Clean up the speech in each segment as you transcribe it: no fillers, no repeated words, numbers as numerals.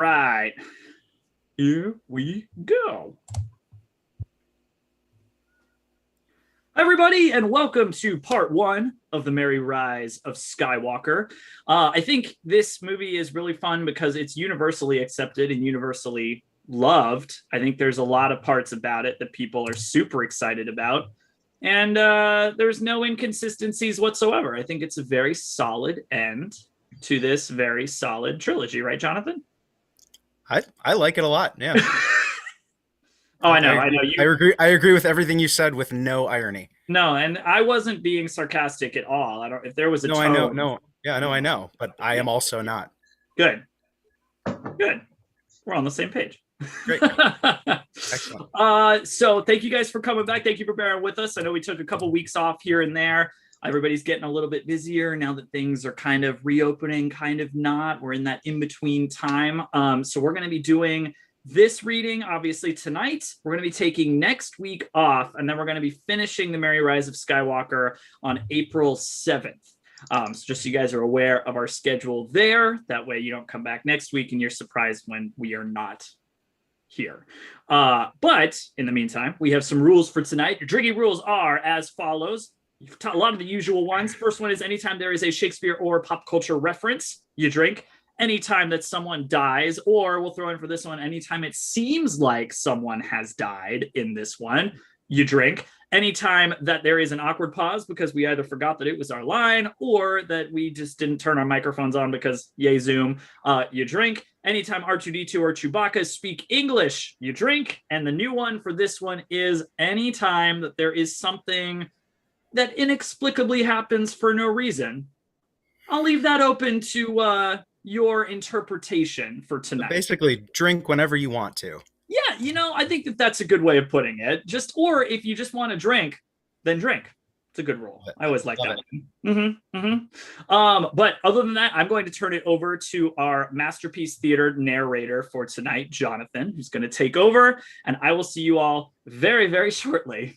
Right. Here we go. Hi, everybody, and welcome to part one of the Merry Rise of Skywalker. I think this movie is really fun because it's universally accepted and universally loved. I think there's a lot of parts about it that people are super excited about. And there's no inconsistencies whatsoever. I think it's a very solid end to this very solid trilogy, right, Jonathan? I like it a lot. Yeah. Oh, I know. I know. I agree with everything you said with no irony. No, and I wasn't being sarcastic at all. I don't. If there was a No, tone, I know. No. Yeah, no, I know. But I am also not. Good. Good. We're on the same page. Great. Excellent. So thank you guys for coming back. Thank you for bearing with us. I know we took a couple weeks off here and there. Everybody's getting a little bit busier now that things are kind of reopening, kind of not. We're in that in-between time. So we're going to be doing this reading, obviously, tonight. We're going to be taking next week off, and then we're going to be finishing The Merry Rise of Skywalker on April 7th. So just so you guys are aware of our schedule there. That way you don't come back next week and you're surprised when we are not here. But in the meantime, we have some rules for tonight. Your drinking rules are as follows. A lot of the usual ones. First one is anytime there is a Shakespeare or pop culture reference, you drink. Anytime that someone dies, or we'll throw in for this one, anytime it seems like someone has died in this one, you drink. Anytime that there is an awkward pause because we either forgot that it was our line or that we just didn't turn our microphones on because yay Zoom, you drink. Anytime R2-D2 or Chewbacca speak English, you drink. And the new one for this one is anytime that there is something that inexplicably happens for no reason. I'll leave that open to your interpretation for tonight. So basically, drink whenever you want to. Yeah, I think that that's a good way of putting it. Or if you just want to drink, then drink. It's a good rule. I always like that one. But other than that, I'm going to turn it over to our Masterpiece Theater narrator for tonight, Jonathan, who's going to take over. And I will see you all very, very shortly.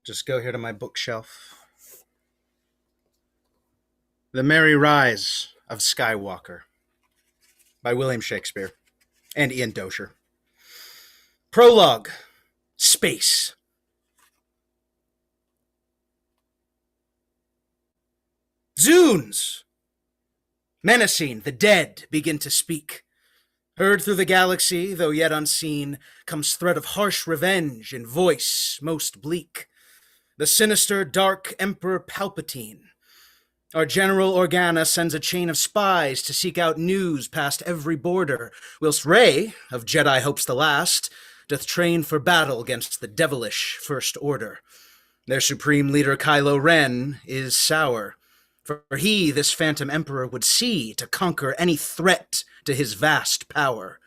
Just go here to my bookshelf. The Merry Rise of Skywalker by William Shakespeare and Ian Dozier. Prologue. Space. Zounds! Menacing, the dead begin to speak. Heard through the galaxy, though yet unseen, comes threat of harsh revenge in voice most bleak. The sinister, dark Emperor Palpatine. Our General Organa sends a chain of spies to seek out news past every border, whilst Rey, of Jedi hopes the last, doth train for battle against the devilish First Order. Their supreme leader Kylo Ren is sour, for he this phantom emperor would see to conquer any threat to his vast power.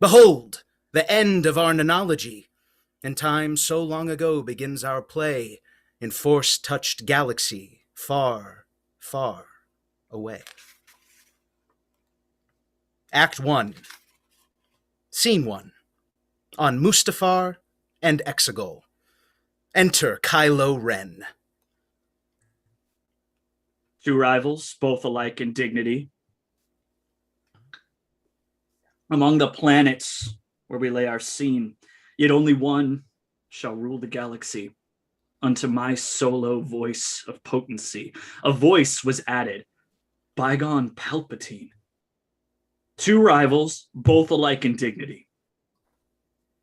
Behold, the end of our nonology, and time so long ago begins our play in force-touched galaxy far, far away. Act 1. Scene 1. On Mustafar and Exegol. Enter Kylo Ren. Two rivals, both alike in dignity. Among the planets where we lay our scene, yet only one shall rule the galaxy. Unto my solo voice of potency, a voice was added, bygone Palpatine. Two rivals, both alike in dignity.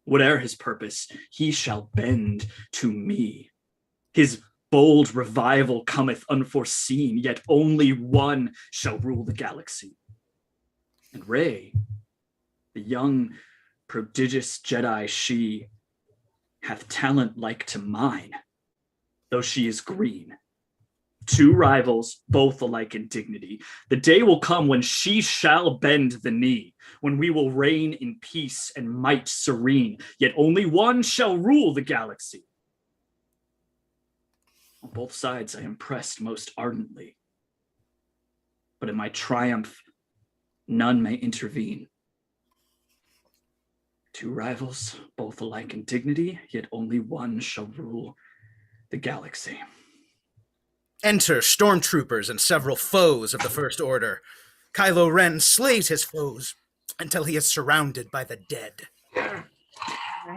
Whate'er his purpose, he shall bend to me. His bold revival cometh unforeseen, yet only one shall rule the galaxy. And Rey, the young, prodigious Jedi she, hath talent like to mine, though she is green. Two rivals, both alike in dignity. The day will come when she shall bend the knee, when we will reign in peace and might serene, yet only one shall rule the galaxy. On both sides I am pressed most ardently, but in my triumph none may intervene. Two rivals, both alike in dignity, yet only one shall rule the galaxy. Enter stormtroopers and several foes of the First Order. Kylo Ren slays his foes until he is surrounded by the dead.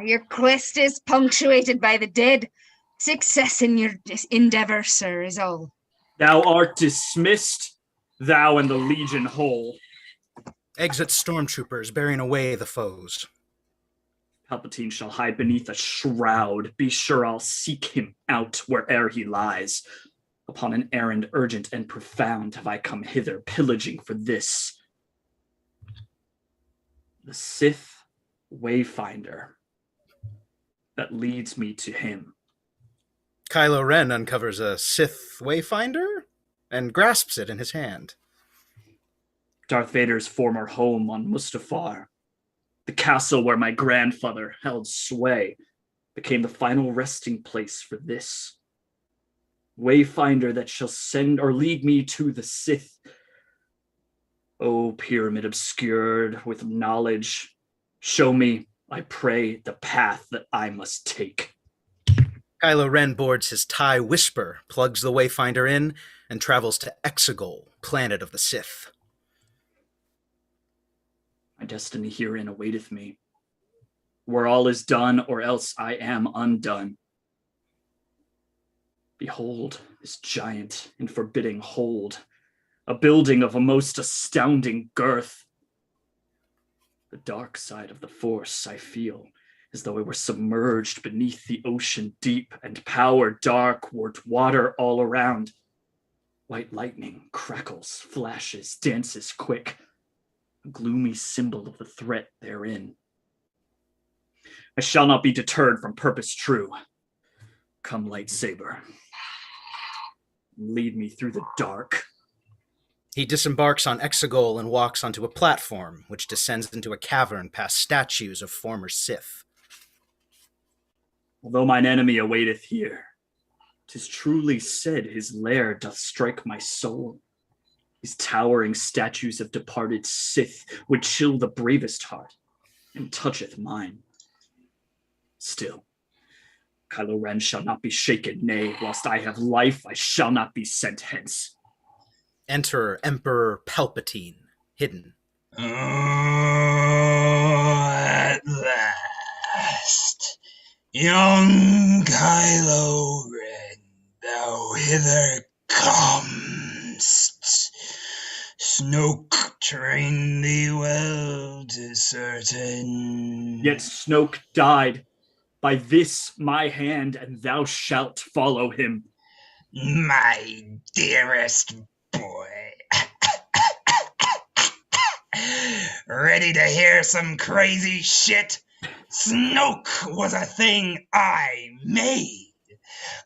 Your quest is punctuated by the dead. Success in your endeavor, sir, is all. Thou art dismissed, thou and the Legion whole. Exit stormtroopers bearing away the foes. Palpatine shall hide beneath a shroud. Be sure I'll seek him out where'er he lies. Upon an errand urgent and profound have I come hither, pillaging for this. The Sith Wayfinder that leads me to him. Kylo Ren uncovers a Sith Wayfinder and grasps it in his hand. Darth Vader's former home on Mustafar, the castle where my grandfather held sway, became the final resting place for this Wayfinder that shall send or lead me to the Sith. O pyramid obscured with knowledge, show me, I pray, the path that I must take. Kylo Ren boards his TIE Whisper, plugs the Wayfinder in, and travels to Exegol, planet of the Sith. My destiny herein awaiteth me, where all is done, or else I am undone. Behold this giant and forbidding hold, a building of a most astounding girth. The dark side of the Force I feel, as though it were submerged beneath the ocean deep, and power dark wert water all around. White lightning crackles, flashes, dances quick, a gloomy symbol of the threat therein. I shall not be deterred from purpose true. Come, lightsaber, lead me through the dark. He disembarks on Exegol and walks onto a platform, which descends into a cavern past statues of former Sith. Although mine enemy awaiteth here, 'tis truly said his lair doth strike my soul. His towering statues of departed Sith would chill the bravest heart, and toucheth mine. Still, Kylo Ren shall not be shaken, nay, whilst I have life, I shall not be sent hence. Enter Emperor Palpatine, hidden. Oh, at last, young Kylo Ren, thou hither comest. Snoke trained thee well, 'tis certain. Yet Snoke died by this my hand, and thou shalt follow him. My dearest boy. Ready to hear some crazy shit? Snoke was a thing I made.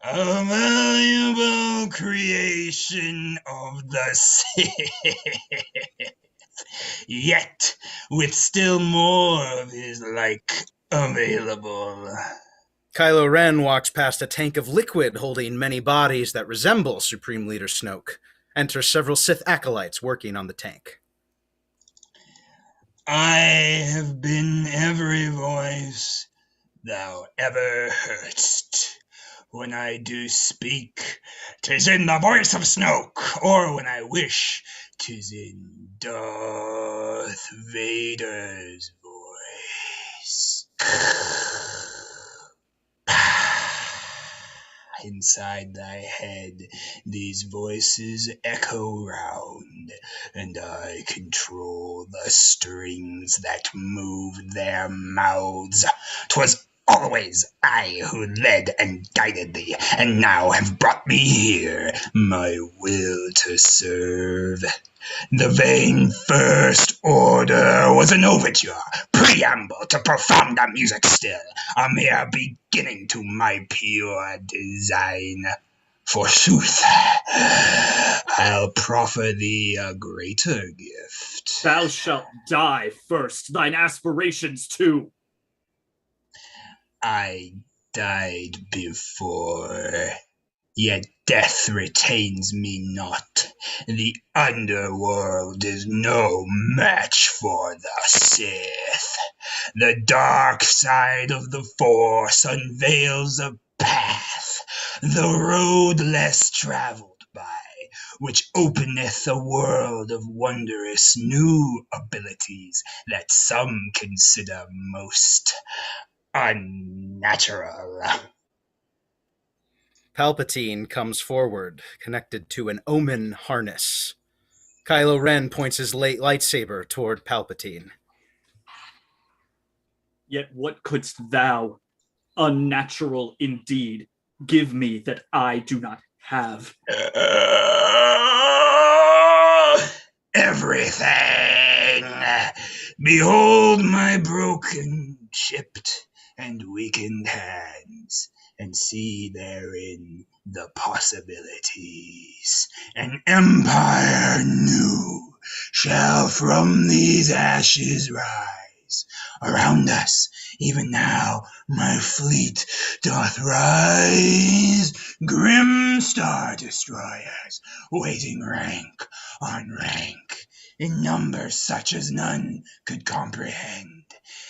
A valuable creation of the Sith. Yet, with still more of his like available. Kylo Ren walks past a tank of liquid holding many bodies that resemble Supreme Leader Snoke. Enter several Sith acolytes working on the tank. I have been every voice thou ever heardst. When I do speak, 'tis in the voice of Snoke, or when I wish, 'tis in Darth Vader's voice. Inside thy head, these voices echo round, and I control the strings that move their mouths. 'Twas always I who led and guided thee, and now have brought me here, my will to serve. The vain First Order was an overture, preamble to profounder music still, a mere beginning to my pure design. Forsooth, I'll proffer thee a greater gift. Thou shalt die first, thine aspirations too. I died before, yet death retains me not. The underworld is no match for the Sith. The dark side of the Force unveils a path, the road less traveled by, which openeth a world of wondrous new abilities that some consider most unnatural. Palpatine comes forward, connected to an omen harness. Kylo Ren points his lightsaber toward Palpatine. Yet what couldst thou, unnatural indeed, give me that I do not have? Everything. Behold my broken, chipped, and weakened hands, and see therein the possibilities. An empire new shall from these ashes rise. Around us, even now, my fleet doth rise. Grim star destroyers, waiting rank on rank, in numbers such as none could comprehend.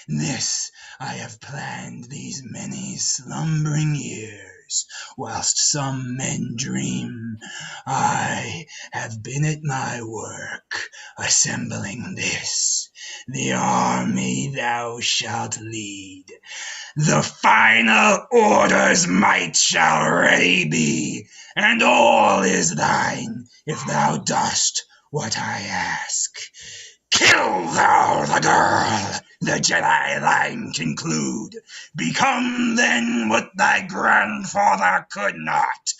This I have planned these many slumbering years, whilst some men dream. I have been at my work, assembling this, the army thou shalt lead. The final order's might shall ready be, and all is thine if thou dost what I ask. Kill thou the girl, the Jedi line conclude. Become then what thy grandfather could not.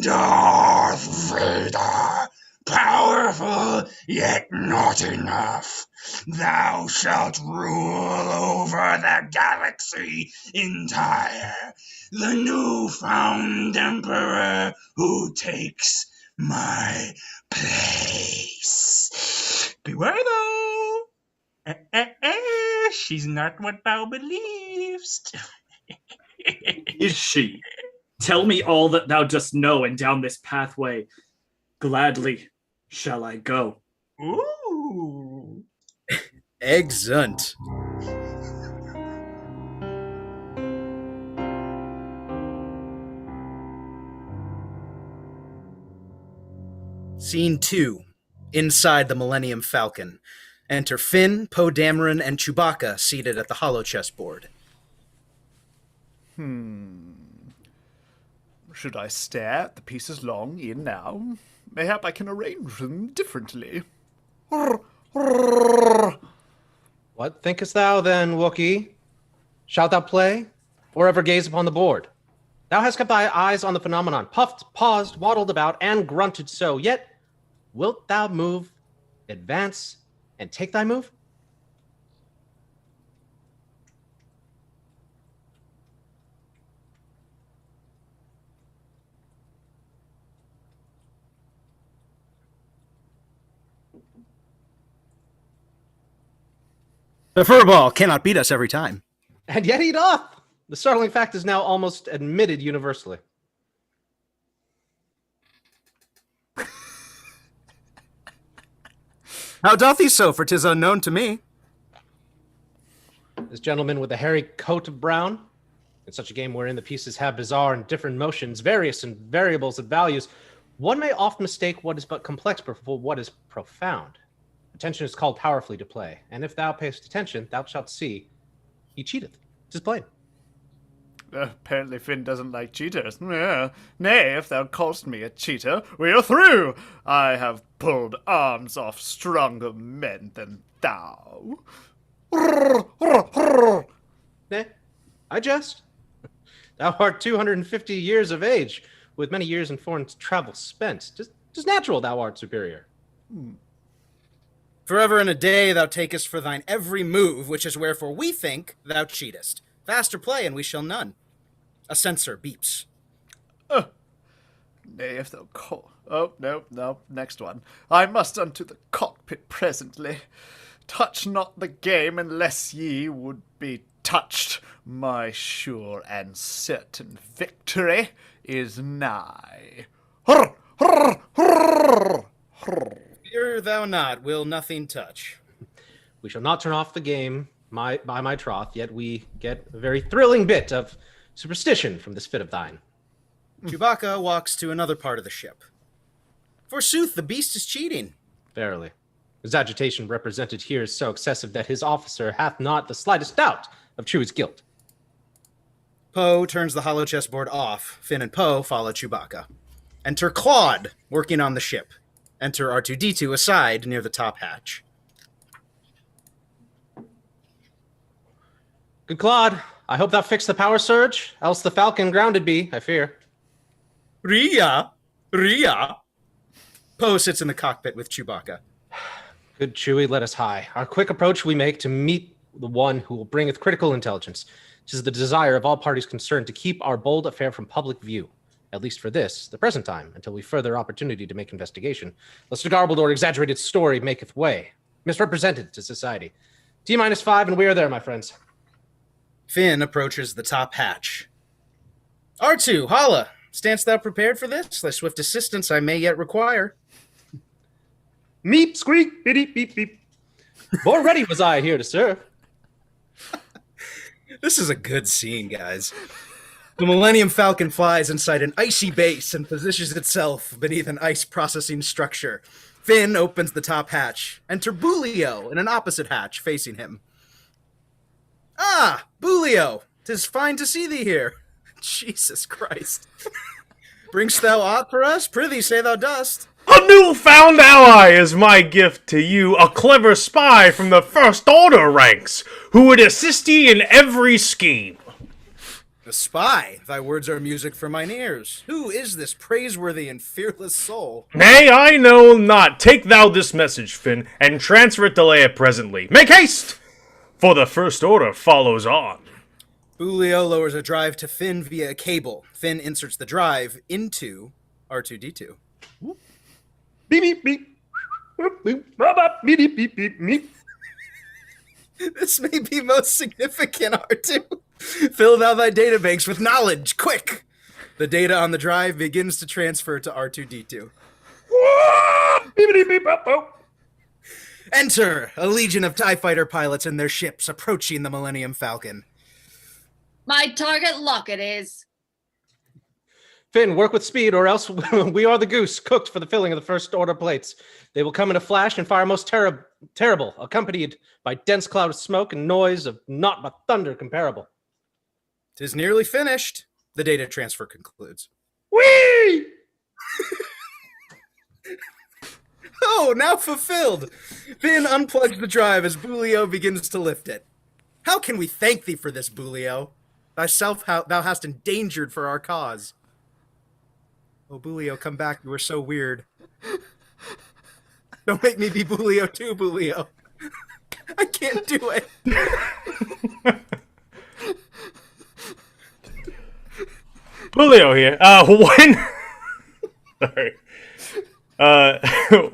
Darth Vader, powerful yet not enough. Thou shalt rule over the galaxy entire. The new-found emperor who takes my place. Beware though. She's not what thou believest. Is she? Tell me all that thou dost know, and down this pathway gladly shall I go. Ooh. Excellent. Scene 2. Inside the Millennium Falcon. Enter Finn, Poe Dameron, and Chewbacca seated at the holochess board. Should I stare at the pieces long in now? Mayhap I can arrange them differently. What thinkest thou then, Wookiee? Shalt thou play, or ever gaze upon the board? Thou hast kept thy eyes on the phenomenon, puffed, paused, waddled about, and grunted so, yet wilt thou move, advance, and take thy move? The furball cannot beat us every time. And yet he doth! The startling fact is now almost admitted universally. How doth he so, for 'tis unknown to me? This gentleman with the hairy coat of brown, in such a game wherein the pieces have bizarre and different motions, various and variables and values, one may oft mistake what is but complex for what is profound. Attention is called powerfully to play, and if thou payest attention, thou shalt see he cheateth. 'Tis plain. Apparently Finn doesn't like cheaters. Nay, if thou callst me a cheater, we are through. I have pulled arms off stronger men than thou. Nay, I jest. Thou art 250 years of age, with many years in foreign travel spent. 'Tis natural thou art superior. Forever and a day thou takest for thine every move, which is wherefore we think thou cheatest. Faster play, and we shall none. A censor beeps. Nay, if thou call... Oh, no, next one. I must unto the cockpit presently. Touch not the game unless ye would be touched. My sure and certain victory is nigh. Fear thou not, will nothing touch. We shall not turn off the game by my troth, yet we get a very thrilling bit of superstition from this fit of thine. Chewbacca walks to another part of the ship. Forsooth, the beast is cheating. Verily. His agitation represented here is so excessive that his officer hath not the slightest doubt of Chewie's guilt. Poe turns the hollow chessboard off. Finn and Poe follow Chewbacca. Enter Claude, working on the ship. Enter R2-D2 aside near the top hatch. Good Claude, I hope that fixed the power surge, else the Falcon grounded be, I fear. Rhea! Poe sits in the cockpit with Chewbacca. Good Chewie, let us high. Our quick approach we make to meet the one who will bringeth critical intelligence. 'Tis the desire of all parties concerned to keep our bold affair from public view, at least for this, the present time, until we further opportunity to make investigation, lest a garbled or exaggerated story maketh way, misrepresented to society. T-5, and we are there, my friends. Finn approaches the top hatch. R2, holla! Standst thou prepared for this? Thy swift assistance I may yet require. Meep, squeak, biddy, beep, beep. More ready was I here to serve. This is a good scene, guys. The Millennium Falcon flies inside an icy base and positions itself beneath an ice processing structure. Finn opens the top hatch. Enter Bulio in an opposite hatch facing him. Ah, Bulio, 'tis fine to see thee here. Jesus Christ. Bringst thou aught for us? Prithee, say thou dost. A newfound ally is my gift to you, a clever spy from the First Order ranks, who would assist ye in every scheme. A spy, thy words are music for mine ears. Who is this praiseworthy and fearless soul? Nay, I know not. Take thou this message, Finn, and transfer it to Leia presently. Make haste, for the First Order follows on. Bulio lowers a drive to Finn via a cable. Finn inserts the drive into R2-D2. Beep, beep, beep. Boop, boop. Bop, bop, beep, beep, beep, beep, beep. This may be most significant, R2. Fill thou thy databanks with knowledge, quick! The data on the drive begins to transfer to R2-D2. Beep, beep, beep, bop, bop. Enter a legion of TIE fighter pilots and their ships approaching the Millennium Falcon. My target lock it is. Finn, work with speed, or else we are the goose, cooked for the filling of the First Order plates. They will come in a flash and fire most terrible, accompanied by dense cloud of smoke and noise of naught but thunder comparable. 'Tis nearly finished. The data transfer concludes. Whee! Oh, now fulfilled! Finn unplugs the drive as Bulio begins to lift it. How can we thank thee for this, Bulio? Thyself thou hast endangered for our cause. Oh, Bulio, come back. You were so weird. Don't make me be Bulio too, Bulio. I can't do it. Julio here.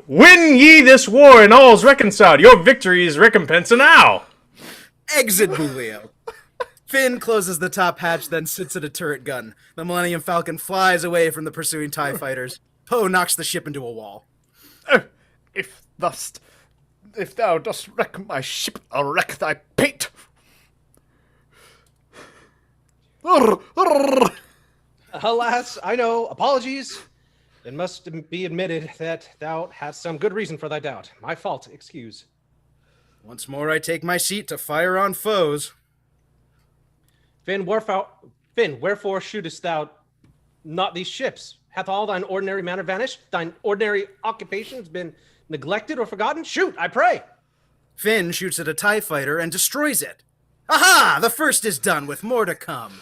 Win ye this war and all's reconciled. Your victory is recompense now. Exit Bulio. Finn closes the top hatch, then sits at a turret gun. The Millennium Falcon flies away from the pursuing TIE fighters. Poe knocks the ship into a wall. If thou dost wreck my ship, I'll wreck thy pate. Alas, I know, apologies. It must be admitted that thou hast some good reason for thy doubt. My fault, excuse. Once more I take my seat to fire on foes. Finn, wherefore shootest thou not these ships? Hath all thine ordinary manner vanished? Thine ordinary occupations been neglected or forgotten? Shoot, I pray! Finn shoots at a TIE fighter and destroys it. Aha! The first is done, with more to come.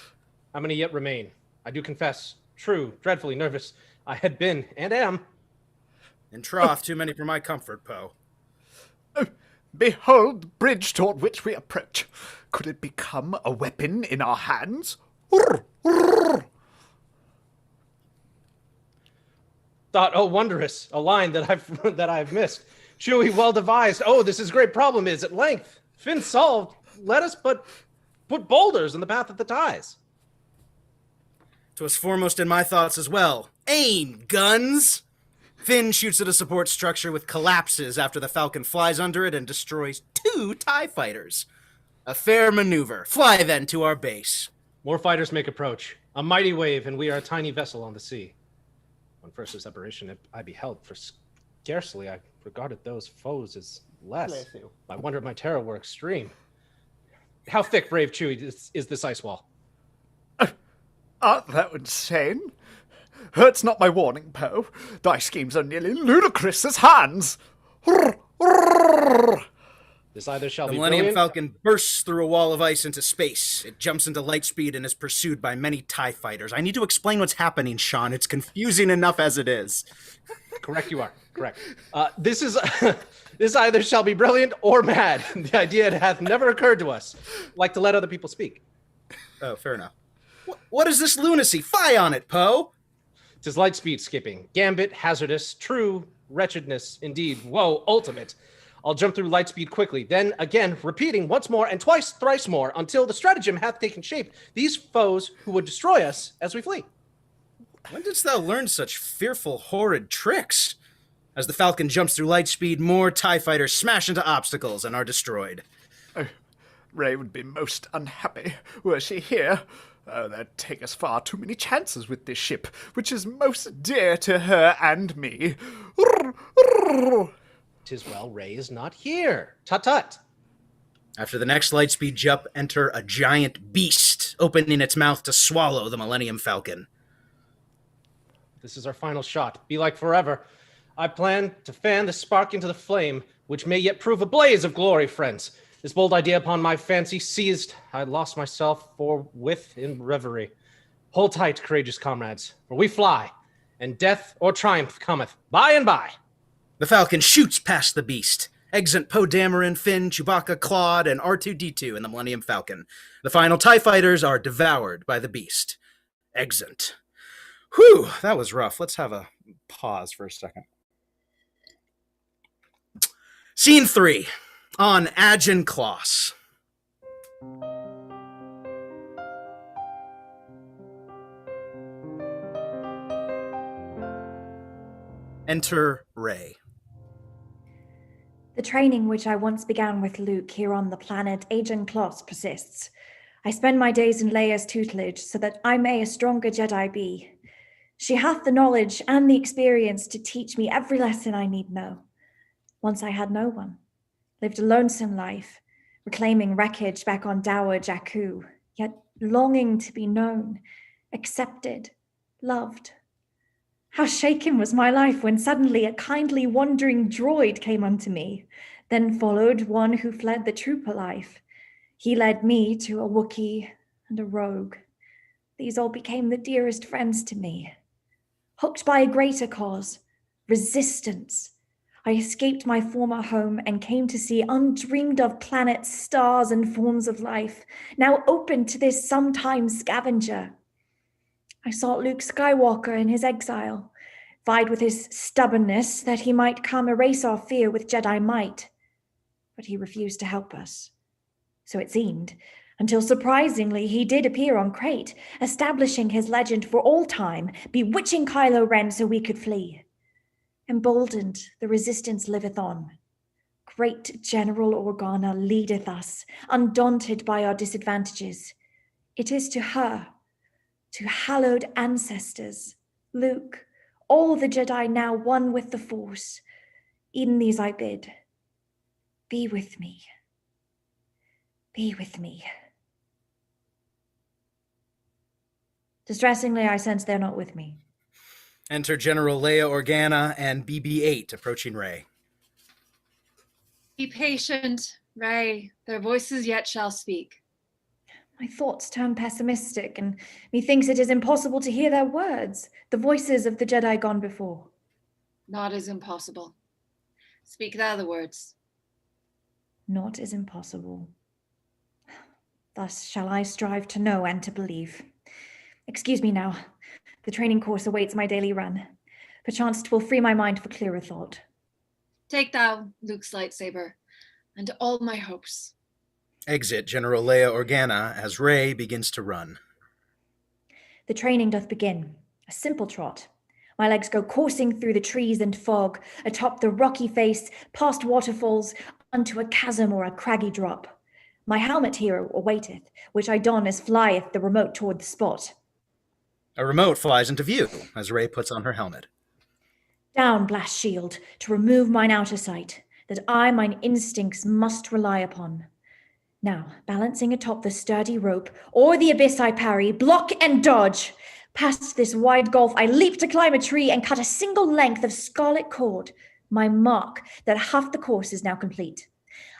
How many yet remain? I do confess, true, dreadfully nervous I had been, and am. In trough, too many for my comfort, Poe. Behold the bridge toward which we approach. Could it become a weapon in our hands? Thought, oh wondrous, a line that I've missed. Chewie, well devised. Oh, this is great problem is at length. Finn solved. Let us but put boulders in the path of the ties. 'Twas foremost in my thoughts as well. Aim, guns! Finn shoots at a support structure with collapses after the Falcon flies under it and destroys 2 TIE fighters. A fair maneuver. Fly then to our base. More fighters make approach. A mighty wave, and we are a tiny vessel on the sea. On first his apparition, I beheld, for scarcely I regarded those foes as less. Bless you. My wonder and my terror were extreme. How thick, brave Chewie, is this ice wall? Art thou insane? Hurt's not my warning, Poe. Thy schemes are nearly ludicrous as Han's. This either shall The be Millennium brilliant. Falcon bursts through a wall of ice into space. It jumps into light speed and is pursued by many TIE fighters. I need to explain what's happening, Sean. It's confusing enough as it is. Correct, you are. Correct. This is this either shall be brilliant or mad. The idea it hath never occurred to us. Like to let other people speak. Oh, fair enough. What is this lunacy? Fie on it, Poe! 'Tis light speed skipping, gambit, hazardous, true, wretchedness, indeed, woe, ultimate. I'll jump through light speed quickly, then again, repeating once more and twice, thrice more, until the stratagem hath taken shape. These foes who would destroy us as we flee. When didst thou learn such fearful, horrid tricks? As the Falcon jumps through light speed, more TIE fighters smash into obstacles and are destroyed. Rey would be most unhappy were she here. Oh, that'd take us far too many chances with this ship, which is most dear to her and me. 'Tis well Rey is not here. Tut-tut. After the next lightspeed jump, enter a giant beast, opening its mouth to swallow the Millennium Falcon. This is our final shot. Be like forever. I plan to fan the spark into the flame, which may yet prove a blaze of glory, friends. This bold idea upon my fancy seized, I lost myself forthwith in reverie. Hold tight, courageous comrades, for we fly, and death or triumph cometh by and by. The Falcon shoots past the beast. Exit Poe Dameron, Finn, Chewbacca, Claude, and R2-D2 in the Millennium Falcon. The final TIE fighters are devoured by the beast. Exit. Whew, that was rough. Let's have a pause for a second. Scene 3. On Agen Kloss. Enter Rey. The training which I once began with Luke here on the planet Agen Kloss persists. I spend my days in Leia's tutelage so that I may a stronger Jedi be. She hath the knowledge and the experience to teach me every lesson I need know. Once I had no one, lived a lonesome life, reclaiming wreckage back on dour Jakku, yet longing to be known, accepted, loved. How shaken was my life when suddenly a kindly wandering droid came unto me. Then followed one who fled the trooper life. He led me to a Wookiee and a rogue. These all became the dearest friends to me. Hooked by a greater cause, resistance, I escaped my former home and came to see undreamed of planets, stars, and forms of life, now open to this sometime scavenger. I sought Luke Skywalker in his exile, vied with his stubbornness that he might come erase our fear with Jedi might. But he refused to help us. So it seemed, until surprisingly he did appear on Crate, establishing his legend for all time, bewitching Kylo Ren so we could flee. Emboldened, the resistance liveth on. Great General Organa leadeth us, undaunted by our disadvantages. It is to her, to hallowed ancestors, Luke, all the Jedi now one with the Force. In these I bid, be with me. Be with me. Distressingly, I sense they're not with me. Enter General Leia Organa and BB-8 approaching Rey. Be patient, Rey. Their voices yet shall speak. My thoughts turn pessimistic, and methinks it is impossible to hear their words, the voices of the Jedi gone before. Not as impossible. Speak thou the words. Not as impossible. Thus shall I strive to know and to believe. Excuse me now. The training course awaits my daily run. Perchance 'twill free my mind for clearer thought. Take thou Luke's lightsaber, and all my hopes. Exit General Leia Organa as Rey begins to run. The training doth begin, a simple trot. My legs go coursing through the trees and fog, atop the rocky face, past waterfalls, unto a chasm or a craggy drop. My helmet here awaiteth, which I don as flieth the remote toward the spot. A remote flies into view as Rey puts on her helmet. Down, blast shield, to remove mine outer sight, that I mine instincts must rely upon. Now, balancing atop the sturdy rope, o'er the abyss I parry, block and dodge. Past this wide gulf I leap to climb a tree and cut a single length of scarlet cord, my mark that half the course is now complete.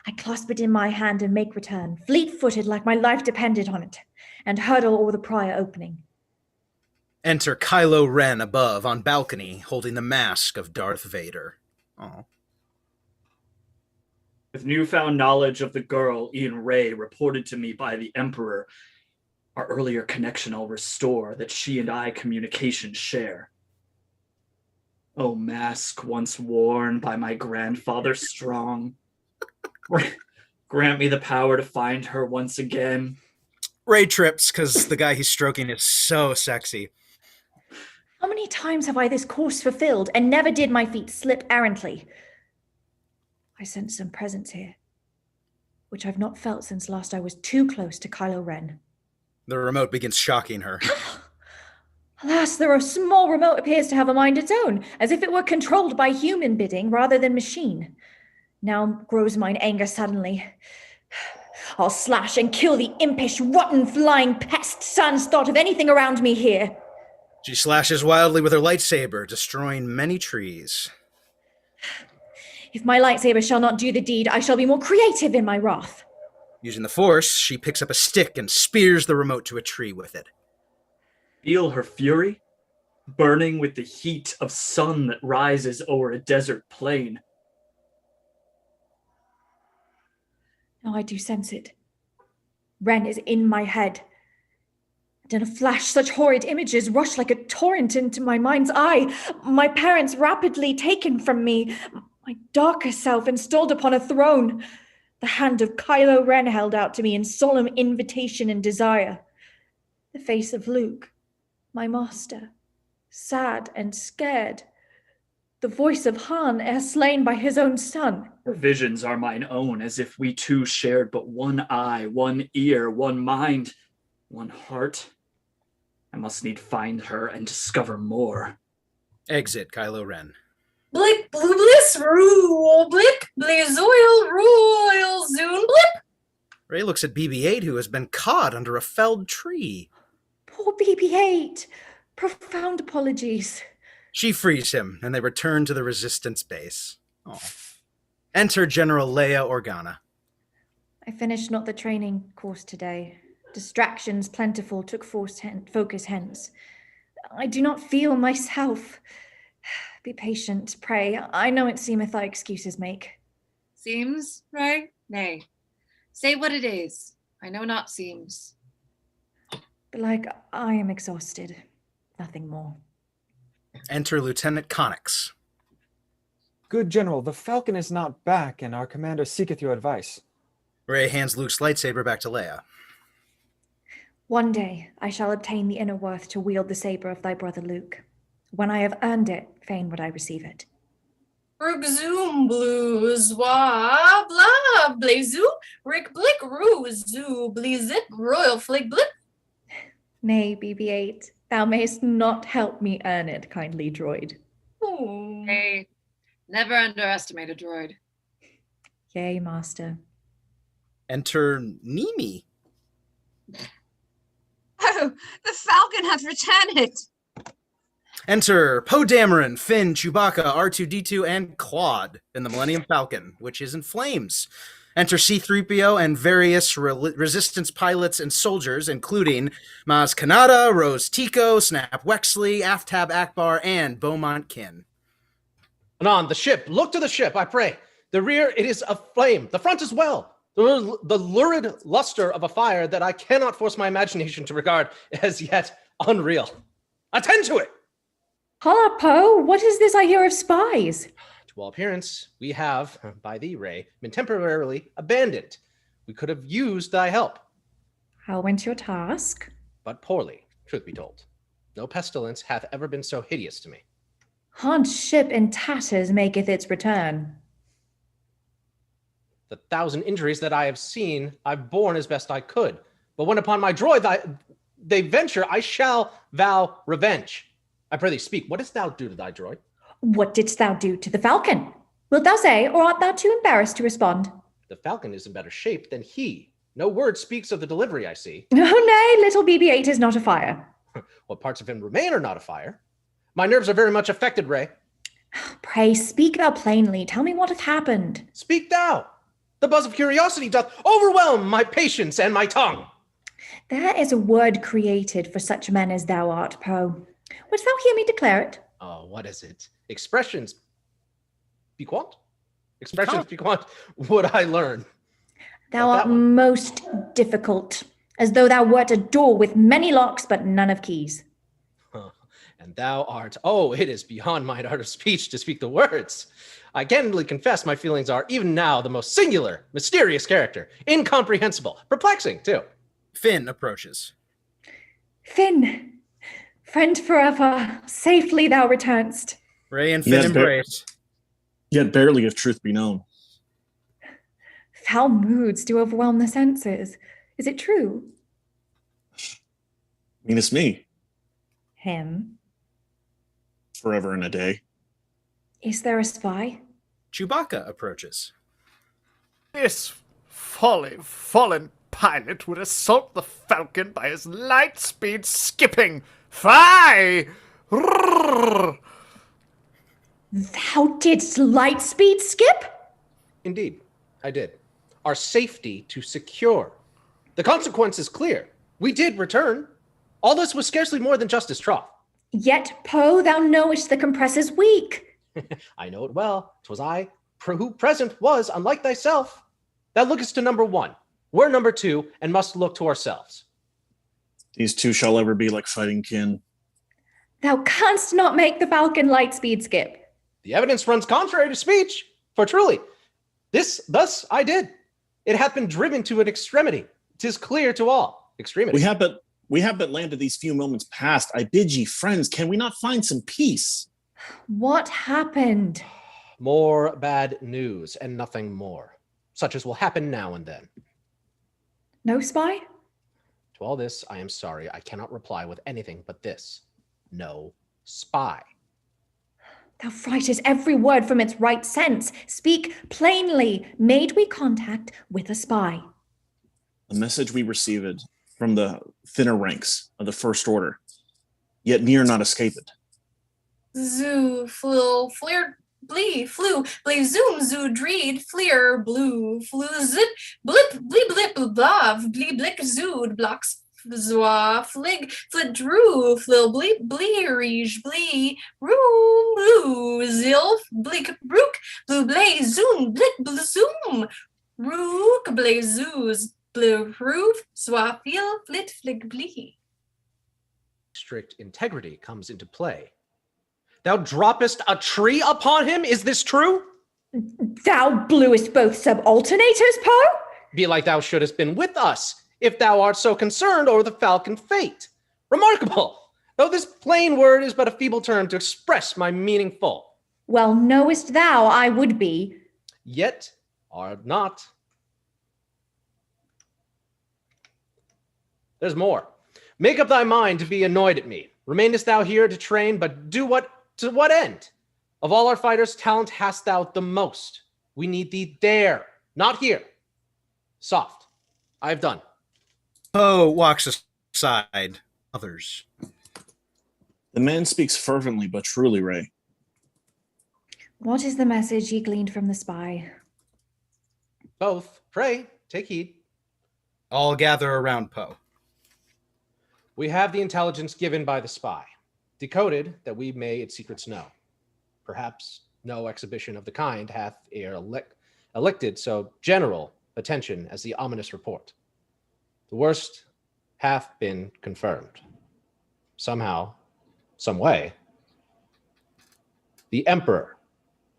I clasp it in my hand and make return, fleet-footed like my life depended on it, and hurdle o'er the prior opening. Enter Kylo Ren above on balcony, holding the mask of Darth Vader. Aw. With newfound knowledge of the girl Ian Ray reported to me by the Emperor, our earlier connection I'll restore, that she and I communication share. O mask once worn by my grandfather strong, grant me the power to find her once again. Ray trips because the guy he's stroking is so sexy. How many times have I this course fulfilled, and never did my feet slip errantly? I sense some presence here, which I've not felt since last I was too close to Kylo Ren. The remote begins shocking her. Alas, the small remote appears to have a mind its own, as if it were controlled by human bidding rather than machine. Now grows mine anger suddenly. I'll slash and kill the impish, rotten, flying pest sans thought of anything around me here. She slashes wildly with her lightsaber, destroying many trees. If my lightsaber shall not do the deed, I shall be more creative in my wrath. Using the Force, she picks up a stick and spears the remote to a tree with it. Feel her fury, burning with the heat of sun that rises o'er a desert plain. Now I do sense it. Ren is in my head. And in a flash, such horrid images rush like a torrent into my mind's eye. My parents rapidly taken from me. My darker self installed upon a throne. The hand of Kylo Ren held out to me in solemn invitation and desire. The face of Luke, my master, sad and scared. The voice of Han, ere slain by his own son. Her visions are mine own, as if we two shared but one eye, one ear, one mind, one heart. I must need find her and discover more. Exit Kylo Ren. Blick, blue bliss, rule, blick, blaze oil, royal, zoom, blip. Ray looks at BB-8, who has been caught under a felled tree. Poor BB-8. Profound apologies. She frees him, and they return to the Resistance base. Aw. Enter General Leia Organa. I finished not the training course today. Distractions plentiful took focus hence. I do not feel myself. Be patient, pray. I know it seemeth thy excuses make. Seems, right? Nay. Say what it is. I know not seems. Belike, I am exhausted. Nothing more. Enter Lieutenant Connix. Good General, the Falcon is not back, and our commander seeketh your advice. Ray hands Luke's lightsaber back to Leia. One day I shall obtain the inner worth to wield the saber of thy brother Luke. When I have earned it, fain would I receive it. Rook zoom blues, wah, blah, blazu, rick blick, roo, zoo, blizit, royal flick blip. Nay, BB-8, thou mayst not help me earn it, kindly droid. Ooh. Hey, never underestimate a droid. Yea, master. Enter Nimi. Oh, the Falcon hath returned. Enter Poe Dameron, Finn, Chewbacca, R2-D2, and Claude in the Millennium Falcon, which is in flames. Enter C-3PO and various Resistance pilots and soldiers, including Maz Kanata, Rose Tico, Snap Wexley, Aftab Akbar, and Beaumont Kin. Anon, the ship. Look to the ship, I pray. The rear, it is aflame. The front as well. The lurid luster of a fire that I cannot force my imagination to regard as yet unreal. Attend to it! Holla, Poe, what is this I hear of spies? To all appearance, we have, by thee, Ray, been temporarily abandoned. We could have used thy help. How went your task? But poorly, truth be told. No pestilence hath ever been so hideous to me. Han's ship in tatters maketh its return. The 1,000 injuries that I have seen, I've borne as best I could. But when upon my droid they venture, I shall vow revenge. I pray thee speak, what didst thou do to thy droid? What didst thou do to the falcon? Wilt thou say, or art thou too embarrassed to respond? The falcon is in better shape than he. No word speaks of the delivery, I see. Oh, nay, little BB-8 is not afire. What parts of him remain are not afire. My nerves are very much affected, Ray. Pray, speak thou plainly. Tell me what hath happened. Speak thou. The buzz of curiosity doth overwhelm my patience and my tongue. There is a word created for such men as thou art, Poe. Wouldst thou hear me declare it? Oh, what is it? Expressions piquant? Expressions piquant would I learn. Thou art most difficult, as though thou wert a door with many locks but none of keys. And thou art, oh, it is beyond mine art of speech to speak the words. I candidly confess my feelings are, even now, the most singular, mysterious character, incomprehensible, perplexing, too. Finn approaches. Finn, friend forever, safely thou returnst. Ray and Finn embrace. Yet barely, if truth be known. Foul moods do overwhelm the senses. Is it true? I mean, it's me. Him. Forever and a day. Is there a spy? Chewbacca approaches. This fallen pilot would assault the Falcon by his light speed skipping. Fie! Rrrr. Thou didst light speed skip? Indeed, I did. Our safety to secure. The consequence is clear. We did return. All this was scarcely more than justice trough. Yet, Poe, thou knowest the compressor's weak. I know it well. 'Twas I who present was, unlike thyself. Thou lookest to number one. We're number two, and must look to ourselves. These two shall ever be like fighting kin. Thou canst not make the Falcon light speed skip. The evidence runs contrary to speech. For truly, thus I did. It hath been driven to an extremity. 'Tis clear to all. Extremity. We have but landed these few moments past. I bid ye, friends, can we not find some peace? What happened? More bad news and nothing more, such as will happen now and then. No spy? To all this, I am sorry. I cannot reply with anything but this. No spy. Thou frightest every word from its right sense. Speak plainly. Made we contact with a spy? The message we received from the thinner ranks of the First Order, yet near not escaped. Zoo, flil, fleer, blee, flew, blay, zoom, zoo, dreed, fleer, blue, flew, zip, blip, blee, blip, blav, blee, blick, zood, blocks, zwa, flig, flit, drew, flil, bleep, blee, reege, blee, room, blue, zilf, bleak, brook, blue, blay, zoom, blick, zoom, rook, blay, zoos, blue, roof, zwa, feel, flit, flig, blee. Strict integrity comes into play. Thou droppest a tree upon him? Is this true? Thou blewest both subalternators, Poe? Be like thou shouldest been with us, if thou art so concerned o'er the Falcon fate. Remarkable, though this plain word is but a feeble term to express my meaning full. Well, knowest thou I would be. Yet art not. There's more. Make up thy mind to be annoyed at me. Remainest thou here to train, but to what end? Of all our fighters, talent hast thou the most. We need thee there, not here. Soft. I have done. Poe walks aside. Others. The man speaks fervently but truly, Ray. What is the message ye gleaned from the spy? Both. Pray, take heed. All gather around Poe. We have the intelligence given by the spy, decoded that we may its secrets know. Perhaps no exhibition of the kind hath ere elected so general attention as the ominous report. The worst hath been confirmed. Somehow, some way, the Emperor,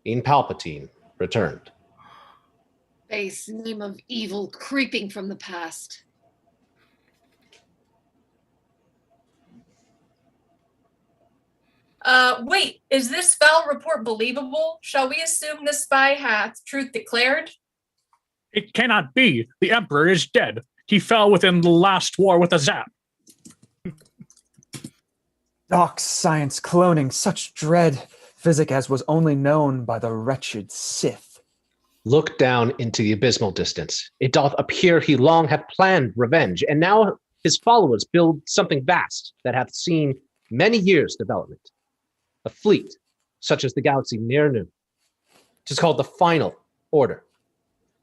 in Palpatine, returned. Base name of evil creeping from the past. Wait, is this foul report believable? Shall we assume the spy hath truth declared? It cannot be. The Emperor is dead. He fell within the last war with a zap. Doc science cloning, such dread. physic as was only known by the wretched Sith. Look down into the abysmal distance. It doth appear he long hath planned revenge, and now his followers build something vast that hath seen many years' development. A fleet, such as the galaxy ne'er knew. 'Tis called the Final Order.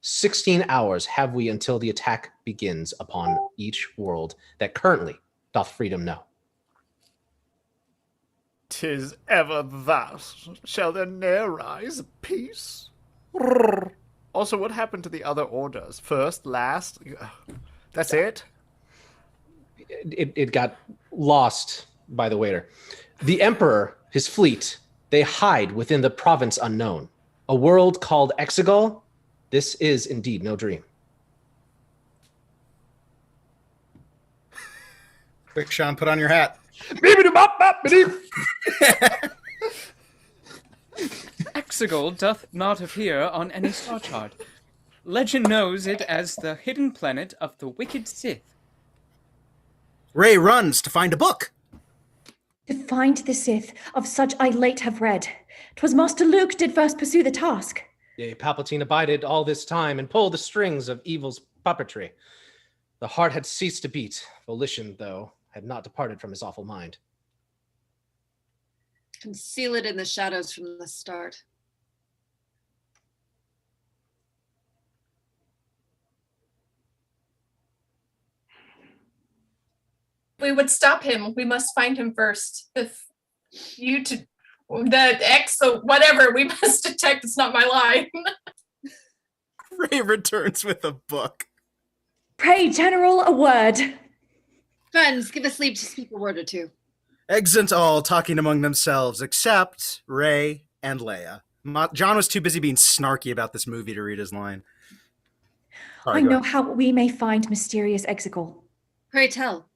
16 hours have we until the attack begins upon each world that currently doth freedom know. 'Tis ever thus. Shall there ne'er rise peace? Also, what happened to the other orders? First, last? That's it? It got lost by the waiter. The Emperor, his fleet, they hide within the province unknown. A world called Exegol. This is indeed no dream. Quick, Sean, put on your hat. Exegol doth not appear on any star chart. Legend knows it as the hidden planet of the wicked Sith. Rey runs to find a book. To find the Sith, of such I late have read. 'Twas Master Luke did first pursue the task. Yea, Palpatine abided all this time and pulled the strings of evil's puppetry. The heart had ceased to beat, volition, though, had not departed from his awful mind. Conceal it in the shadows from the start. We would stop him. We must find him first. If you to the X, so whatever, we must detect. It's not my line. Rey returns with a book. Pray, General, a word. Friends, give us leave to speak a word or two. Exeunt all talking among themselves, except Rey and Leia. John was too busy being snarky about this movie to read his line. I know how we may find mysterious Exegol. Pray tell.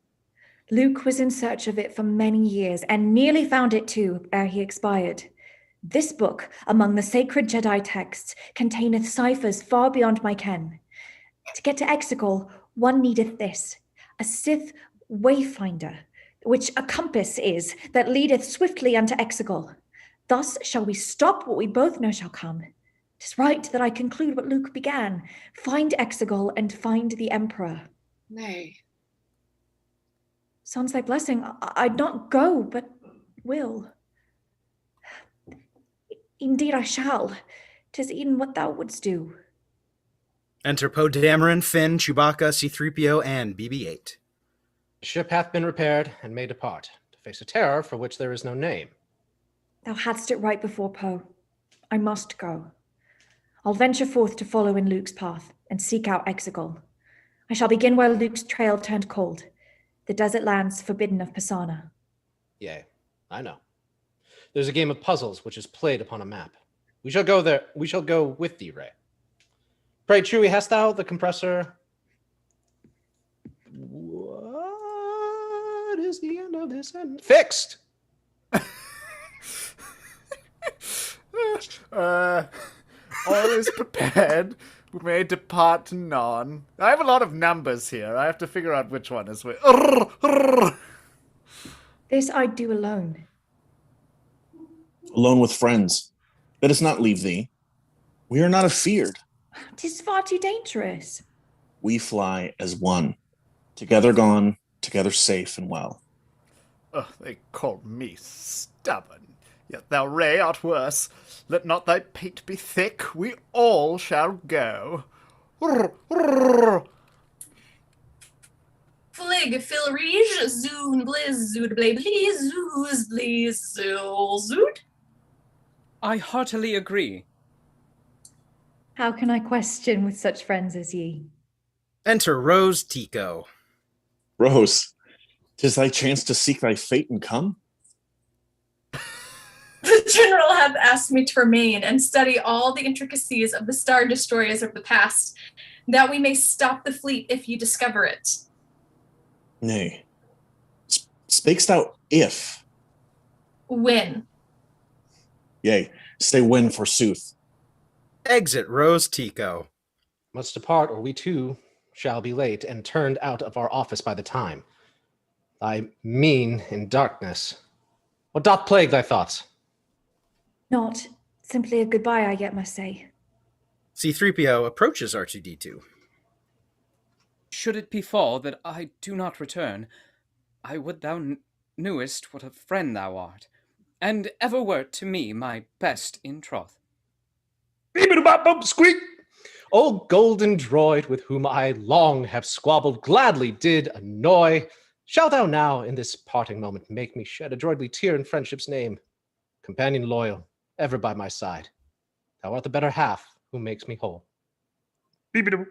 Luke was in search of it for many years, and nearly found it too, ere he expired. This book, among the sacred Jedi texts, containeth ciphers far beyond my ken. To get to Exegol, one needeth this, a Sith wayfinder, which a compass is, that leadeth swiftly unto Exegol. Thus shall we stop what we both know shall come. 'Tis right that I conclude what Luke began, find Exegol and find the Emperor. Nay. Sounds thy blessing. I'd not go, but will. Indeed I shall. 'Tis e'en what thou wouldst do. Enter Poe Dameron, Finn, Chewbacca, C-3PO, and BB-8. The ship hath been repaired and may depart, to face a terror for which there is no name. Thou hadst it right before, Poe. I must go. I'll venture forth to follow in Luke's path and seek out Exegol. I shall begin where Luke's trail turned cold, the desert lands forbidden of Pisana. Yea, I know. There's a game of puzzles which is played upon a map. We shall go there. We shall go with thee, Rey. Pray, Chewie, hast thou the compressor? What is the end of this sentence? Fixed! All is prepared. We may depart to none. I have a lot of numbers here. I have to figure out which one is which. This I'd do alone. Alone with friends. Let us not leave thee. We are not afeared. 'Tis far too dangerous. We fly as one. Together gone, together safe and well. They call me stubborn. Yet thou, Rey, art worse. Let not thy pate be thick. We all shall go. Flig, Phil Rige, Zoon, Blizz, Zood, Blay, Bleez, Zoos, Bleez, Zood. I heartily agree. How can I question with such friends as ye? Enter Rose Tico. Rose, 'tis thy chance to seek thy fate and come? The General hath asked me to remain and study all the intricacies of the Star Destroyers of the past, that we may stop the fleet if you discover it. Nay. Spakest thou if? When? Yea, say when forsooth. Exit Rose Tico. Must depart, or we too shall be late and turned out of our office by the time. Thy mien in darkness, what doth plague thy thoughts? Not simply a goodbye, I yet must say. C-3PO approaches R2-D2. Should it befall that I do not return, I would thou knewest what a friend thou art, and ever wert to me my best in troth. Beep-a-bop-bop, squeak! O golden droid with whom I long have squabbled, gladly did annoy, shalt thou now in this parting moment make me shed a droidly tear in friendship's name? Companion loyal, ever by my side, thou art the better half who makes me whole. Beep-a-doo.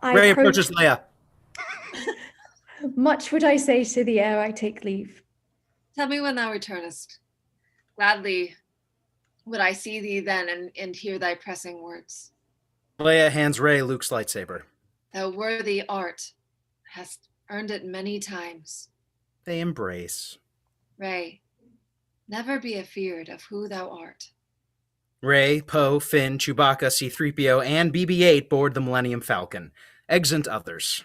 Rey approaches Leia. Much would I say to the ere I take leave. Tell me when thou returnest. Gladly would I see thee then and hear thy pressing words. Leia hands Rey Luke's lightsaber. Thou worthy art, hast earned it many times. They embrace. Rey, never be afeared of who thou art. Rey, Poe, Finn, Chewbacca, C-3PO, and BB-8 board the Millennium Falcon. Exeunt others.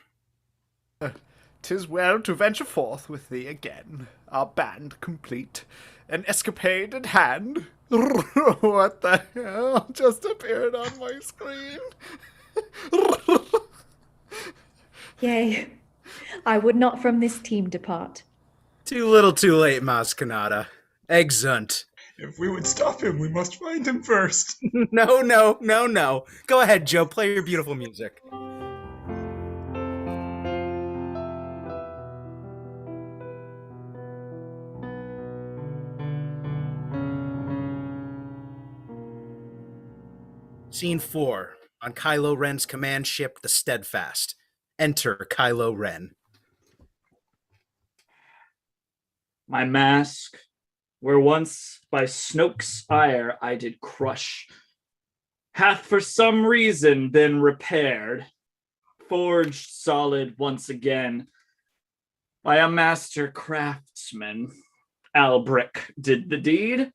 'Tis well to venture forth with thee again, our band complete, an escapade in hand. What the hell just appeared on my screen? Yea, I would not from this team depart. Too little too late, Maz Kanata. Exeunt. If we would stop him, we must find him first. No. Go ahead, Joe. Play your beautiful music. Scene 4. On Kylo Ren's command ship, the Steadfast. Enter Kylo Ren. My mask, where once by Snoke's ire I did crush, hath for some reason been repaired, forged solid once again by a master craftsman. Albrick did the deed,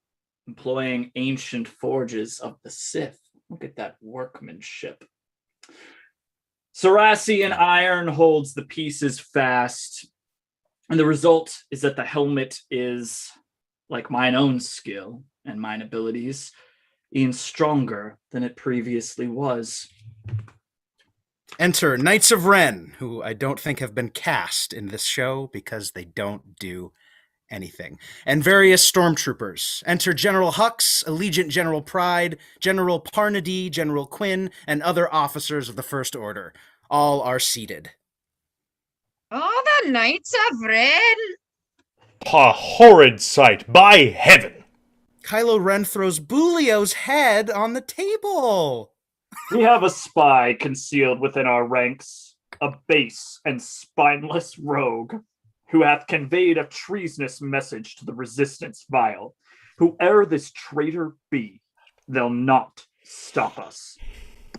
employing ancient forges of the Sith. Look at that workmanship. Saracen iron holds the pieces fast, and the result is that the helmet is, like mine own skill and mine abilities, even stronger than it previously was. Enter Knights of Ren, who I don't think have been cast in this show because they don't do anything, and various stormtroopers. Enter General Hux, Allegiant General Pride, General Parnady, General Quinn, and other officers of the First Order. All are seated. Oh, the Knights of Ren! A horrid sight, by heaven! Kylo Ren throws Bulio's head on the table. We have a spy concealed within our ranks, a base and spineless rogue, who hath conveyed a treasonous message to the resistance vile. Whoe'er this traitor be, they'll not stop us.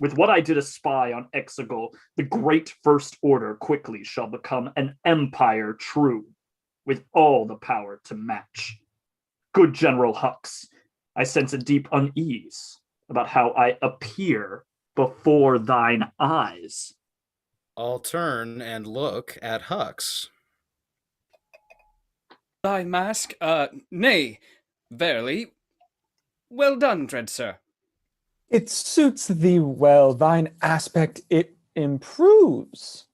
With what I did espy on Exegol, the great First Order quickly shall become an empire true, with all the power to match. Good General Hux, I sense a deep unease about how I appear before thine eyes. All turn and look at Hux. Thy mask? Nay, verily. Well done, dread sir. It suits thee well, thine aspect it improves.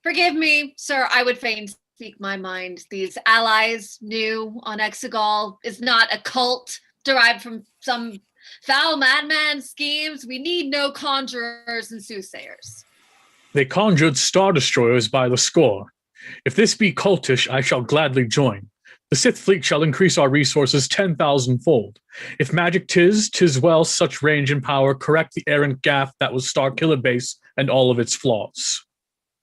Forgive me, sir, I would fain speak my mind. These allies new on Exegol is not a cult derived from some foul madman schemes. We need no conjurers and soothsayers. They conjured star destroyers by the score. If this be cultish, I shall gladly join. The Sith fleet shall increase our resources 10,000-fold. If magic 'tis well, such range and power correct the errant gaff that was Starkiller Base and all of its flaws.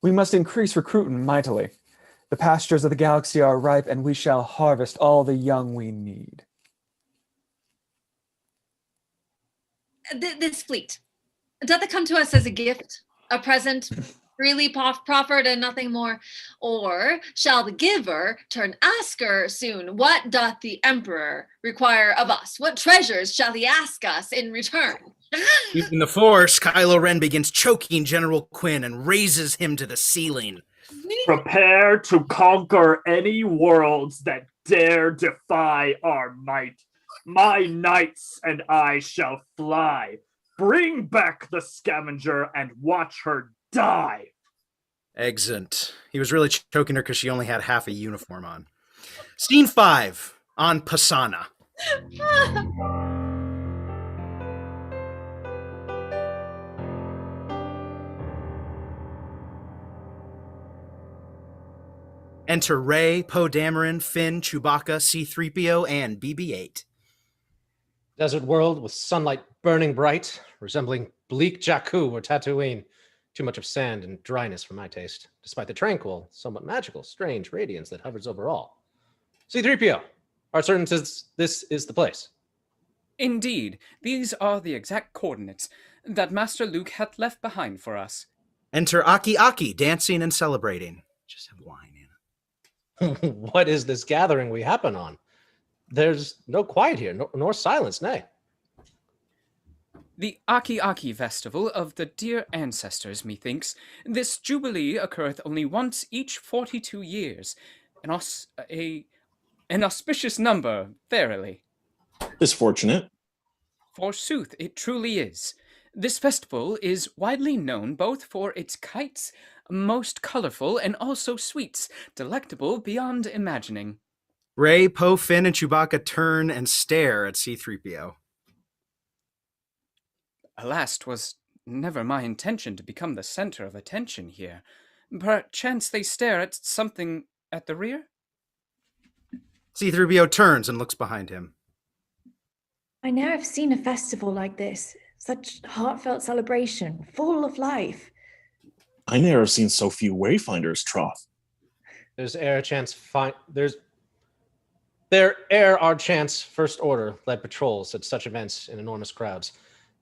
We must increase recruiting mightily. The pastures of the galaxy are ripe, and we shall harvest all the young we need. This fleet, doth it come to us as a gift, a present, freely proffered and nothing more? Or shall the giver turn asker soon? What doth the emperor require of us? What treasures shall he ask us in return? Using the Force, Kylo Ren begins choking General Quinn and raises him to the ceiling. Prepare to conquer any worlds that dare defy our might. My knights and I shall fly. Bring back the scavenger and watch her die. Exeunt. He was really choking her because she only had half a uniform on. Scene 5 on Pasana. Enter Rey, Poe Dameron, Finn, Chewbacca, C-3PO, and BB-8. Desert world with sunlight burning bright, resembling bleak Jakku or Tatooine. Too much of sand and dryness for my taste, despite the tranquil, somewhat magical, strange radiance that hovers over all. C-3PO, are certain this is the place? Indeed, these are the exact coordinates that Master Luke hath left behind for us. Enter Aki Aki, dancing and celebrating. Just have wine. What is this gathering we happen on? There's no quiet here, nor silence, nay. The Aki Aki festival of the dear ancestors, methinks. This jubilee occurreth only once each 42 years. An auspicious number, verily. Is fortunate. Forsooth, it truly is. This festival is widely known both for its kites, most colorful, and also sweets, delectable beyond imagining. Rey, Poe, Finn, and Chewbacca turn and stare at C-3PO. Alas, 'twas never my intention to become the center of attention here. Perchance they stare at something at the rear? C-3PO turns and looks behind him. I never have seen a festival like this. Such heartfelt celebration, full of life. I never have seen so few wayfinders, troth. There ere our chance first order led patrols at such events in enormous crowds.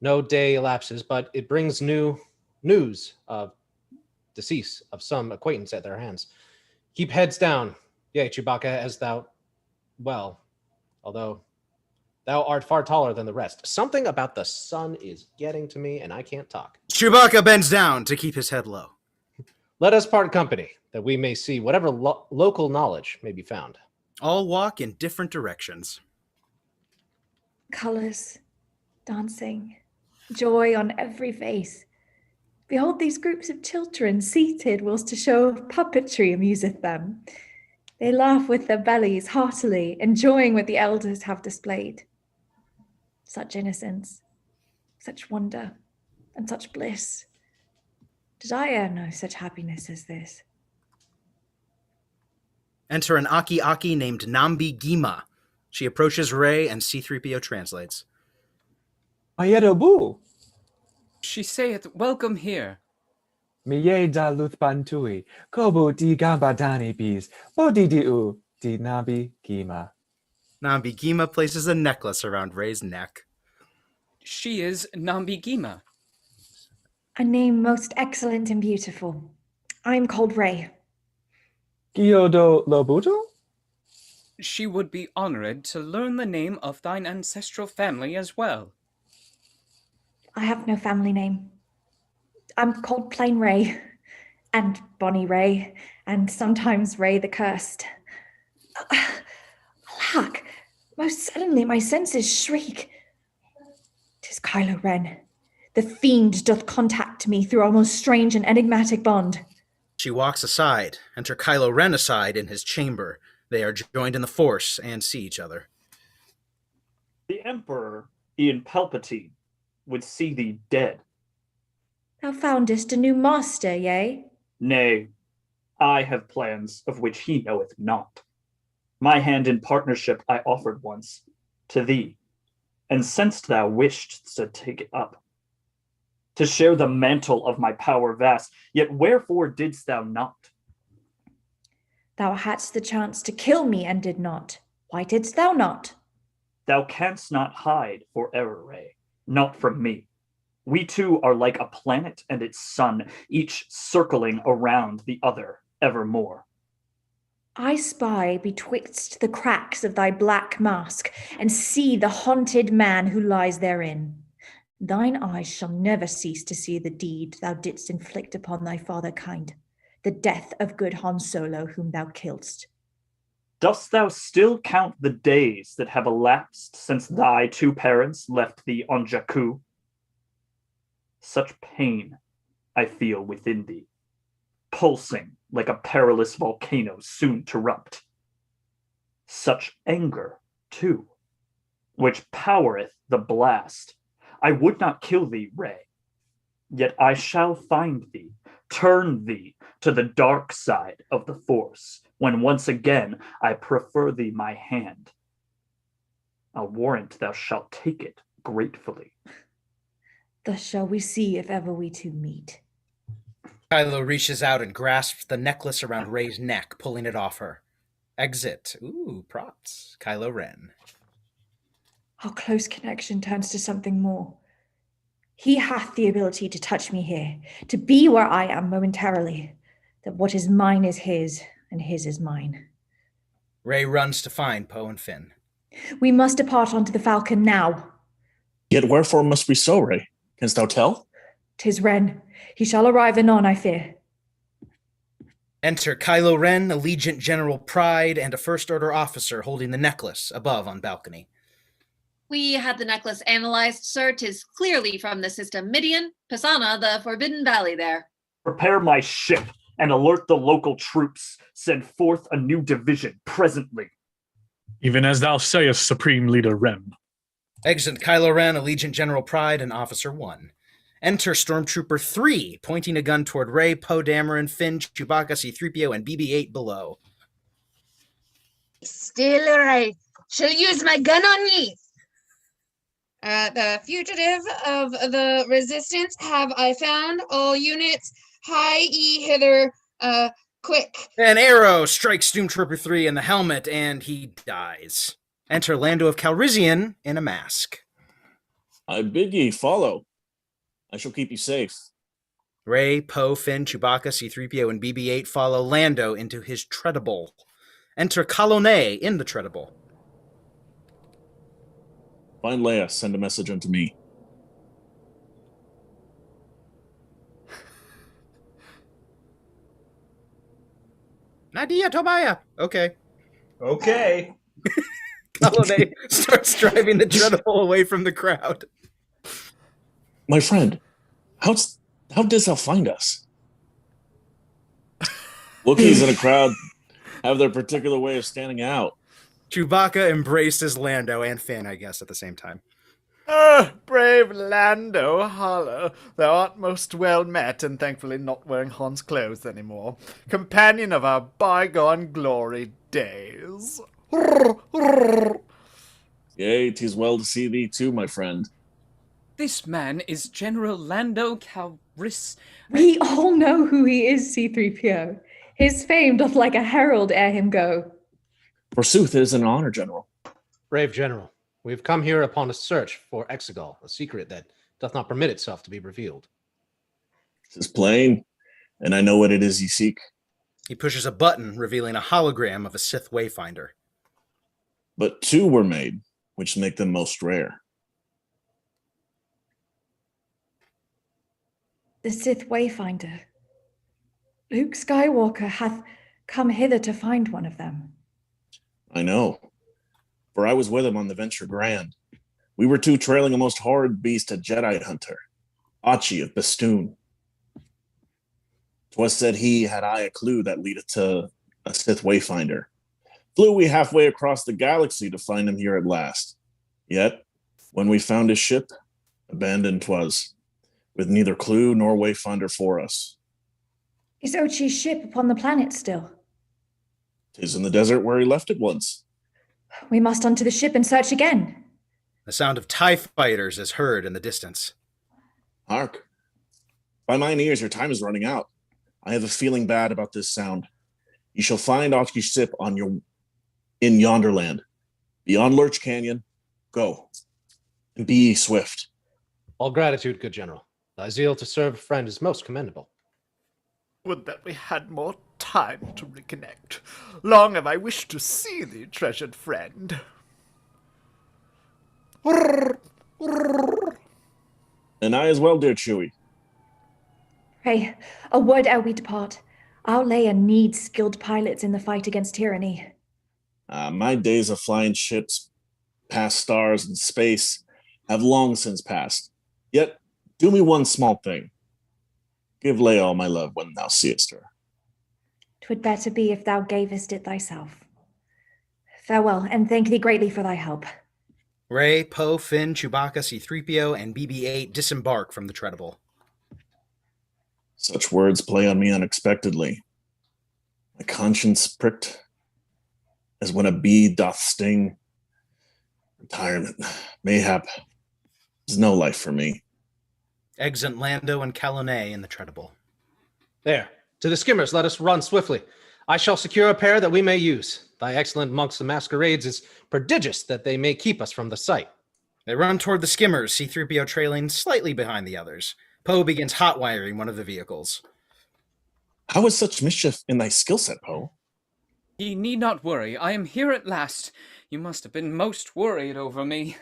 No day elapses, but it brings news of decease of some acquaintance at their hands. Keep heads down. Yea, Chewbacca, as although thou art far taller than the rest. Something about the sun is getting to me, and I can't talk. Chewbacca bends down to keep his head low. Let us part company, that we may see whatever local knowledge may be found. All walk in different directions. Colors, dancing, joy on every face. Behold these groups of children seated whilst a show of puppetry amuseth them. They laugh with their bellies heartily, enjoying what the elders have displayed. Such innocence, such wonder, and such bliss. Did I e'er know such happiness as this? Enter an Aki Aki named Nambi Gima. She approaches Rey and C-3PO translates. Mayerobu! She saith, welcome here. Miye da luthbantui, kobu di gambadani bis, bodi diu di nabi gima. Nambi Gima places a necklace around Rey's neck. She is Nambi Gima. A name most excellent and beautiful. I am called Rey. Gyodo Lobuto? She would be honored to learn the name of thine ancestral family as well. I have no family name. I'm called plain Rey, and Bonnie Rey, and sometimes Rey the Cursed. Alack, most suddenly my senses shriek. 'Tis Kylo Ren. The fiend doth contact me through a most strange and enigmatic bond. She walks aside, enter Kylo Ren aside in his chamber. They are joined in the Force and see each other. The Emperor, Ian Palpatine, would see thee dead. Thou foundest a new master, yea? Nay, I have plans of which he knoweth not. My hand in partnership I offered once to thee, and since thou wished to take it up, to share the mantle of my power vast, yet wherefore didst thou not? Thou hadst the chance to kill me and did not. Why didst thou not? Thou canst not hide forever, Rey, not from me. We two are like a planet and its sun, each circling around the other evermore. I spy betwixt the cracks of thy black mask, and see the haunted man who lies therein. Thine eyes shall never cease to see the deed thou didst inflict upon thy father kind. the death of good Han Solo, whom thou killedst. Dost thou still count the days that have elapsed since thy two parents left thee on Jakku? Such pain I feel within thee, pulsing like a perilous volcano soon to erupt. Such anger, too, which powereth the blast. I would not kill thee, Rey, yet I shall find thee, turn thee to the dark side of the Force, when once again I prefer thee my hand. I'll warrant thou shalt take it gratefully. Thus shall we see if ever we two meet. Kylo reaches out and grasps the necklace around Rey's neck, pulling it off her. Exit. Ooh, props. Kylo Ren. Our close connection turns to something more. He hath the ability to touch me here, to be where I am momentarily, that what is mine is his, and his is mine. Rey runs to find Poe and Finn. We must depart onto the Falcon now. Yet wherefore must we so, Rey? Canst thou tell? 'Tis Ren. He shall arrive anon, I fear. Enter Kylo Ren, Allegiant General Pride, and a First Order officer holding the necklace above on balcony. We had the necklace analyzed, sir. 'Tis clearly from the system Midian, Pisana, the Forbidden Valley there. Prepare my ship and alert the local troops. Send forth a new division presently. Even as thou sayest, Supreme Leader Rem. Exit Kylo Ren, Allegiant General Pride, and Officer 1. Enter Stormtrooper 3, pointing a gun toward Rey, Poe Dameron, Finn, Chewbacca, C-3PO, and BB-8 below. Still right. Shall use my gun on ye. The fugitive of the resistance have I found. All units, hie ye hither, quick. An arrow strikes Stormtrooper 3 in the helmet, and he dies. Enter Lando of Calrissian in a mask. I bid ye follow. I shall keep you safe. Rey, Poe, Finn, Chewbacca, C-3PO, and BB-8 follow Lando into his treadable. Enter Kalone in the treadable. Find Leia, send a message unto me. Nadia Tobaya. Okay. Okay. Kalone starts driving the treadable away from the crowd. My friend, how didst thou find us? Wookiees in a crowd have their particular way of standing out. Chewbacca embraces Lando and Finn, I guess, at the same time. Ah, brave Lando, Hollow, thou art most well met, and thankfully not wearing Han's clothes anymore. Companion of our bygone glory days. Yea, 'tis well to see thee too, my friend. This man is General Lando Calriss. We all know who he is, C-3PO. His fame doth like a herald ere him go. Forsooth, it is an honor, General. Brave General, we have come here upon a search for Exegol, a secret that doth not permit itself to be revealed. 'Tis plain, and I know what it is ye seek. He pushes a button, revealing a hologram of a Sith Wayfinder. But two were made, which make them most rare. The Sith Wayfinder. Luke Skywalker hath come hither to find one of them. I know, for I was with him on the Venture Grand. We were two trailing a most horrid beast, a Jedi hunter, Achi of Bastoon. 'Twas said he had I a clue that leadeth to a Sith Wayfinder. Flew we halfway across the galaxy to find him here at last. Yet, when we found his ship, abandoned 'twas, with neither clue nor wayfinder for us. Is Ochi's ship upon the planet still? 'Tis in the desert where he left it once. We must onto the ship and search again. The sound of TIE fighters is heard in the distance. Hark. By mine ears, your time is running out. I have a feeling bad about this sound. You shall find Ochi's ship in yonder land, beyond Lurch Canyon. Go, and be ye swift. All gratitude, good General. Thy zeal to serve a friend is most commendable. Would that we had more time to reconnect. Long have I wished to see thee, treasured friend. And I as well, dear Chewie. Pray, a word ere we depart. Our Leia needs skilled pilots in the fight against tyranny. My days of flying ships past stars and space have long since passed. Yet, do me one small thing. Give Leia all my love when thou seest her. 'Twould better be if thou gavest it thyself. Farewell, and thank thee greatly for thy help. Rey, Poe, Finn, Chewbacca, C-3PO, and BB-8 disembark from the treadable. Such words play on me unexpectedly. My conscience pricked as when a bee doth sting. Retirement, mayhap, is no life for me. Exit Lando and Calonne in the treadable. There, to the skimmers, let us run swiftly. I shall secure a pair that we may use. Thy excellent monks the masquerades is prodigious that they may keep us from the sight. They run toward the skimmers, C-3PO trailing slightly behind the others. Poe begins hot wiring one of the vehicles. How is such mischief in thy skill set, Poe? Ye need not worry. I am here at last. You must have been most worried over me.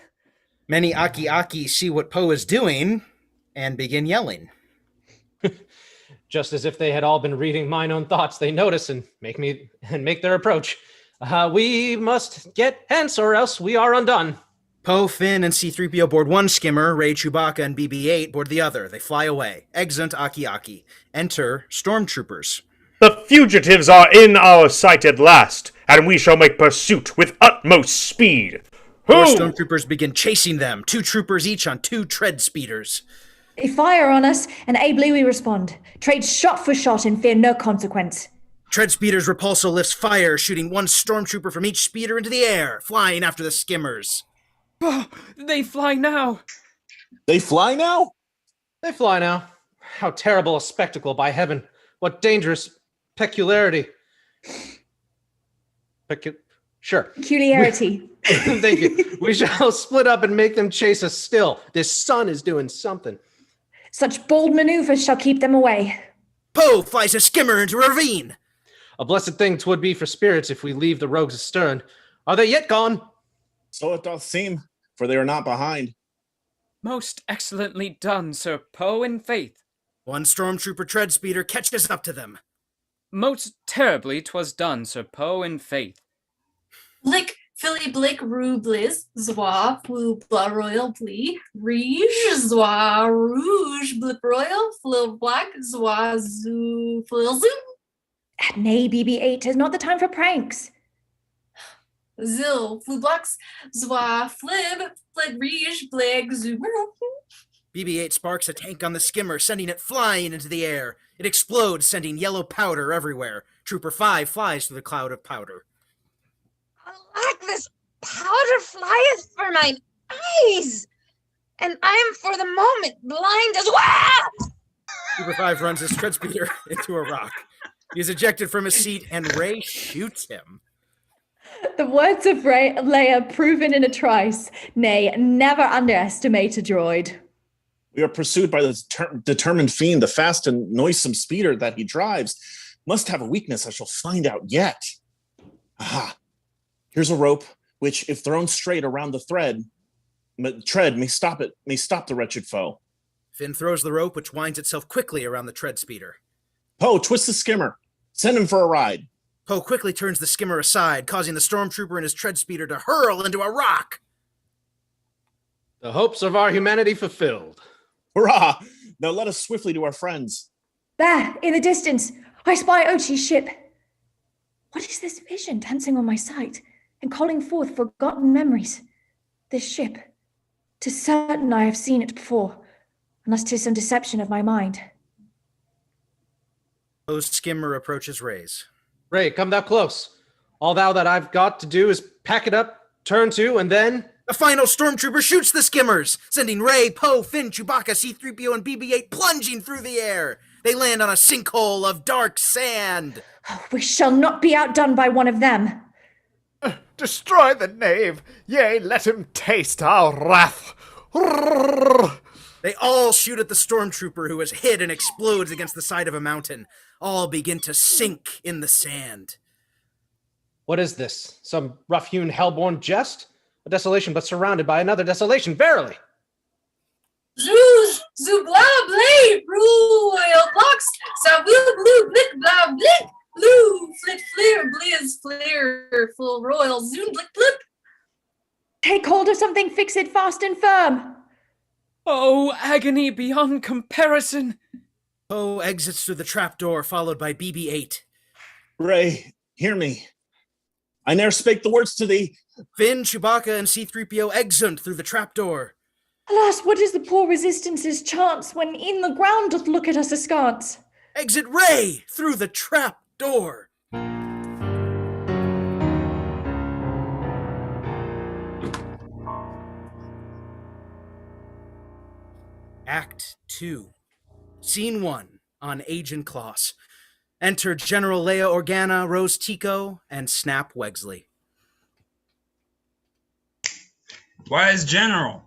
Many Aki-Aki see what Poe is doing and begin yelling. Just as if they had all been reading mine own thoughts, they notice and make their approach. We must get hence, or else we are undone. Poe, Finn, and C-3PO board one skimmer. Rey, Chewbacca, and BB-8 board the other. They fly away. Exeunt Aki-Aki. Enter stormtroopers. The fugitives are in our sight at last, and we shall make pursuit with utmost speed. Four stormtroopers begin chasing them, 2 troopers each on 2 tread speeders. They fire on us, and ably we respond. Trade shot for shot and fear no consequence. Tread speeders repulsor lifts fire, shooting 1 stormtrooper from each speeder into the air, flying after the skimmers. Oh, they fly now. They fly now? They fly now. How terrible a spectacle, by heaven. What dangerous peculiarity. Sure. Peculiarity. Thank you. We shall split up and make them chase us still. This sun is doing something. Such bold maneuvers shall keep them away. Poe flies a skimmer into a ravine. A blessed thing 'twould be for spirits if we leave the rogues astern. Are they yet gone? So it doth seem, for they are not behind. Most excellently done, Sir Poe in faith. 1 stormtrooper tread speeder catches up to them. Most terribly 'twas done, Sir Poe in faith. Blick, Philly Blick, Rue Blizz, Zwa, Flu, Blah Royal, Blee, Rouge, Zwa, Rouge, Blip Royal, Flil Black, Zwa, Zoo, Flil Zoo. Nay, BB-8, is not the time for pranks. Zil, Flu Blocks, Zwa, Flib, Flid Rouge, Blig, Zoo. BB-8 sparks a tank on the skimmer, sending it flying into the air. It explodes, sending yellow powder everywhere. Trooper 5 flies through the cloud of powder. Alack, this powder flieth for mine eyes, and I am for the moment blind as well. Trooper 5 runs his tread speeder into a rock. He is ejected from his seat, and Rey shoots him. The words of Leia proven in a trice. Nay, never underestimate a droid. We are pursued by the determined fiend. The fast and noisome speeder that he drives must have a weakness I shall find out yet. Aha. Here's a rope, which, if thrown straight around the tread, may stop the wretched foe. Finn throws the rope, which winds itself quickly around the tread speeder. Poe, twist the skimmer. Send him for a ride. Poe quickly turns the skimmer aside, causing the stormtrooper and his tread speeder to hurl into a rock. The hopes of our humanity fulfilled. Hurrah! Now let us swiftly to our friends. There, in the distance, I spy Ochi's ship. What is this vision dancing on my sight and calling forth forgotten memories? This ship. 'Tis certain I have seen it before, unless 'tis some deception of my mind. Poe's skimmer approaches Rey's. Rey, come thou close. All thou that I've got to do is pack it up, turn to, and then... The final stormtrooper shoots the skimmers, sending Rey, Poe, Finn, Chewbacca, C-3PO, and BB-8 plunging through the air. They land on a sinkhole of dark sand. We shall not be outdone by one of them. Destroy the knave, yea, let him taste our wrath. They all shoot at the stormtrooper, who is hit and explodes against the side of a mountain. All begin to sink in the sand. What is this? Some rough-hewn, hell-born jest? A desolation, but surrounded by another desolation, verily! Zoos, Zoo, Blah, Blade, Royal Blocks, Saville, Blue, Blick, Blah, Blick, full royal zoom blip blip. Take hold of something, fix it fast and firm. Oh, agony beyond comparison. Poe exits through the trapdoor, followed by BB-8. Ray, hear me. I ne'er spake the words to thee. Finn, Chewbacca, and C-3PO exeunt through the trapdoor. Alas, what is the poor resistance's chance when in the ground doth look at us askance? Exit Ray through the trapdoor. Act 2. Scene 1 on Agent Kloss. Enter General Leia Organa, Rose Tico, and Snap Wexley. Wise General,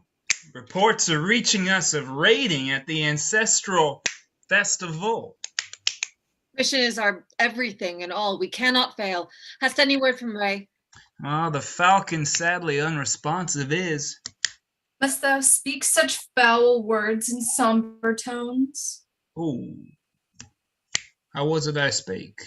reports are reaching us of raiding at the Ancestral Festival. Mission is our everything and all. We cannot fail. Hast any word from Ray? Ah, the Falcon sadly unresponsive is. Must thou speak such foul words in somber tones? Ooh. How was it I spake?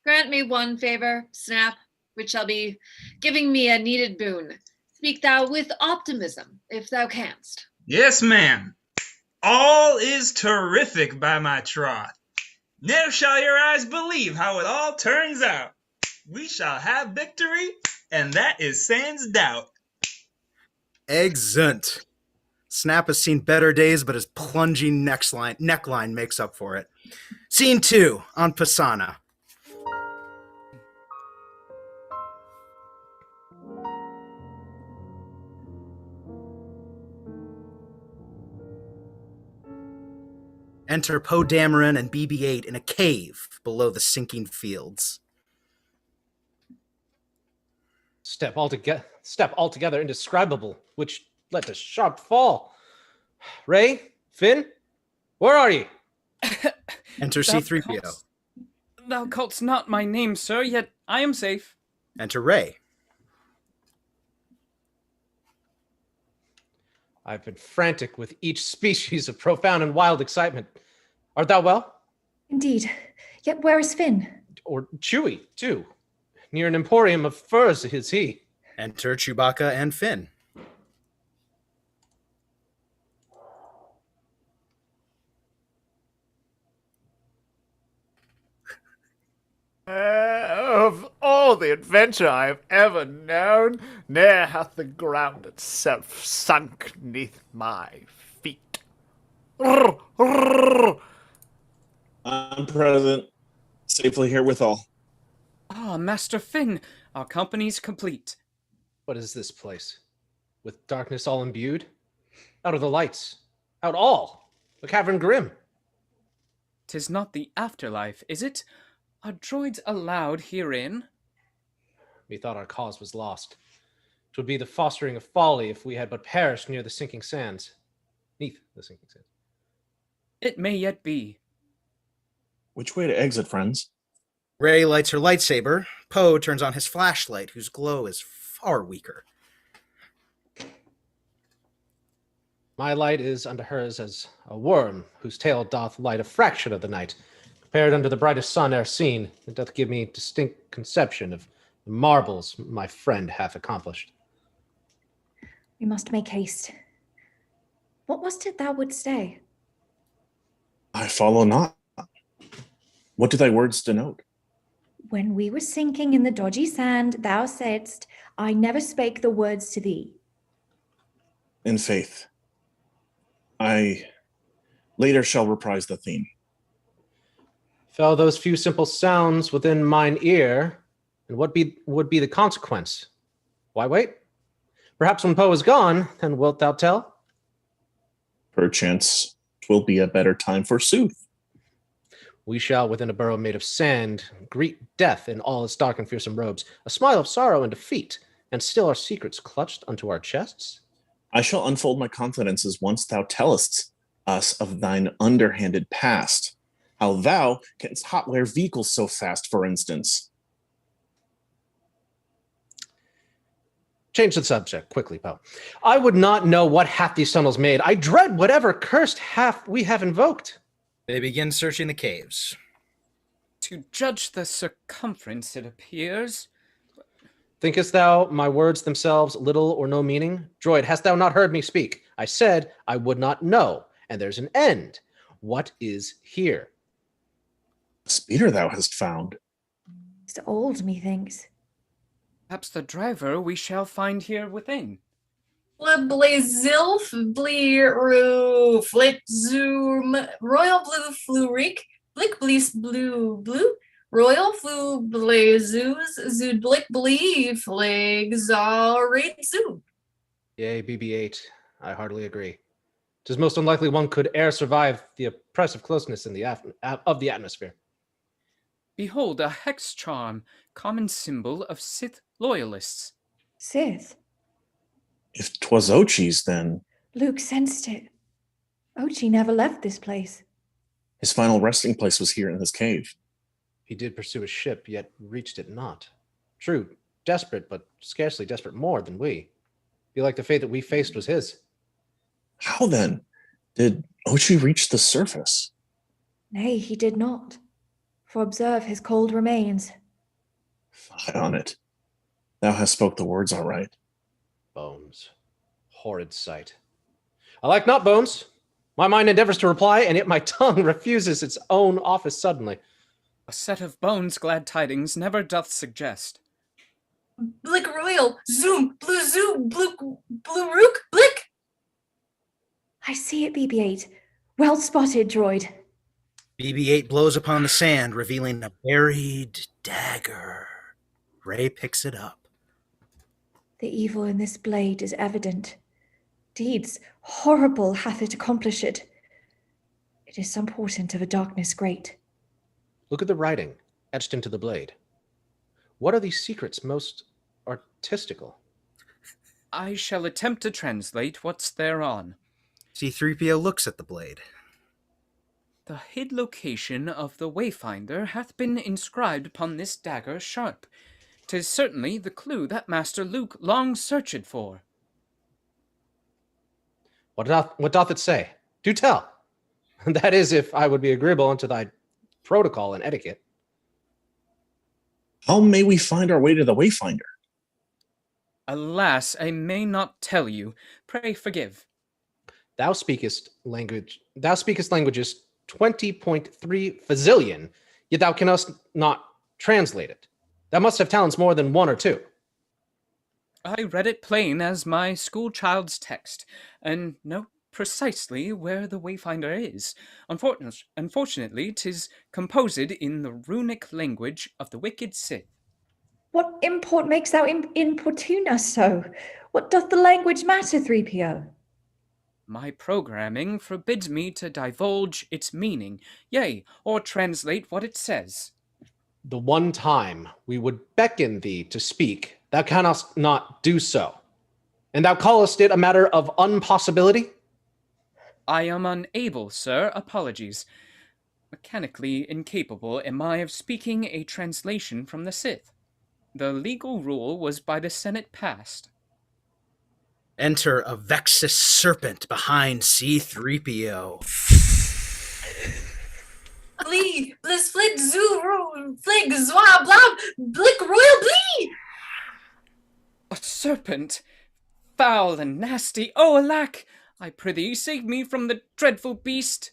Grant me one favor, Snap, which shall be giving me a needed boon. Speak thou with optimism, if thou canst. Yes, ma'am. All is terrific by my troth. Ne'er shall your eyes believe how it all turns out. We shall have victory, and that is sans doubt. Exeunt. Snap has seen better days, but his plunging neckline makes up for it. Scene 2 on Pisana. Enter Poe Dameron and BB-8 in a cave below the sinking fields. Step altogether indescribable, which led to sharp fall. Ray, Finn, where are ye? Enter C-3PO. Thou call'st not my name, sir, yet I am safe. Enter Ray. I've been frantic with each species of profound and wild excitement. Art thou well? Indeed. Yet where is Finn? Or Chewie, too. Near an emporium of furs is he. Enter Chewbacca and Finn. Of all the adventure I have ever known, ne'er hath the ground itself sunk neath my feet. I'm present, safely here withal. Ah, Master Finn, our company's complete. What is this place? With darkness all imbued? Out of the lights. Out all. The cavern grim. 'Tis not the afterlife, is it? Are droids allowed herein? Methought our cause was lost. 'Twould be the fostering of folly if we had but perished near the sinking sands. Neath the sinking sands. It may yet be. Which way to exit, friends? Rey lights her lightsaber. Poe turns on his flashlight, whose glow is far weaker. My light is unto hers as a worm whose tail doth light a fraction of the night. Compared unto the brightest sun e'er seen, it doth give me distinct conception of the marvels my friend hath accomplished. We must make haste. What was it thou wouldst say? I follow not. What do thy words denote? When we were sinking in the dodgy sand, thou saidst, I never spake the words to thee. In faith, I later shall reprise the theme. Fell those few simple sounds within mine ear, and what would be the consequence? Why wait? Perhaps when Poe is gone, then wilt thou tell? Perchance 'twill be a better time forsooth. We shall, within a burrow made of sand, greet death in all its dark and fearsome robes, a smile of sorrow and defeat, and still our secrets clutched unto our chests? I shall unfold my confidences once thou tellest us of thine underhanded past, how thou canst hotwire vehicles so fast, for instance. Change the subject quickly, Poe. I would not know what hath these tunnels made. I dread whatever cursed hath we have invoked. They begin searching the caves. To judge the circumference, it appears. Thinkest thou my words themselves little or no meaning? Droid, hast thou not heard me speak? I said I would not know, and there's an end. What is here? The speeder thou hast found. It's old, methinks. Perhaps the driver we shall find here within. Blazilf, Bleeru, Flit Zoom, Royal Blue Flurik, Blick Blees Blue Blue, Royal Flu Blazoos, Zood Blick Blee, Flag Zarate Zood. Yea, BB-8, I heartily agree. 'Tis most unlikely one could e'er survive the oppressive closeness in the of the atmosphere. Behold a hex charm, common symbol of Sith loyalists. Sith? If 'twas Ochi's, then Luke sensed it. Ochi never left this place. his final resting place was here in this cave. He did pursue his ship, yet reached it not. True, desperate, but scarcely desperate more than we. Be like the fate that we faced was his. How then did Ochi reach the surface? Nay, he did not. For observe his cold remains. Fie on it. Thou hast spoke the words all right. Bones. Horrid sight. I like not bones. My mind endeavors to reply, and yet my tongue refuses its own office suddenly. A set of bones glad tidings never doth suggest. Blick Royal, Zoom, Blue Rook, Blick! I see it, BB-8. Well spotted, droid. BB-8 blows upon the sand, revealing a buried dagger. Ray picks it up. The evil in this blade is evident. Deeds horrible hath it accomplished. It is some portent of a darkness great. Look at the writing etched into the blade. What are these secrets most artistical? I shall attempt to translate what's thereon. C-3PO looks at the blade. The hid location of the Wayfinder hath been inscribed upon this dagger sharp. 'Tis certainly the clue that Master Luke long searched for. What doth it say? Do tell. That is, if I would be agreeable unto thy protocol and etiquette. How may we find our way to the Wayfinder? Alas, I may not tell you. Pray forgive. Thou speakest languages 20.3 fazillion, yet thou canst not translate it. Thou must have talents more than one or two. I read it plain as my school child's text, and know precisely where the Wayfinder is. Unfortunately, 'tis composed in the runic language of the wicked Sith. What import makes thou importune us so? What doth the language matter, 3PO? My programming forbids me to divulge its meaning, yea, or translate what it says. The one time we would beckon thee to speak, thou canst not do so. And thou callest it a matter of impossibility? I am unable, sir. Apologies. Mechanically incapable am I of speaking a translation from the Sith. The legal rule was by the Senate passed. Enter a Vexus serpent behind C-3PO. Blee, Bliss Flit Zoo, Flig Zwa Blob, Blick Royal Blee! A serpent! Foul and nasty! Oh, alack! I prithee, save me from the dreadful beast!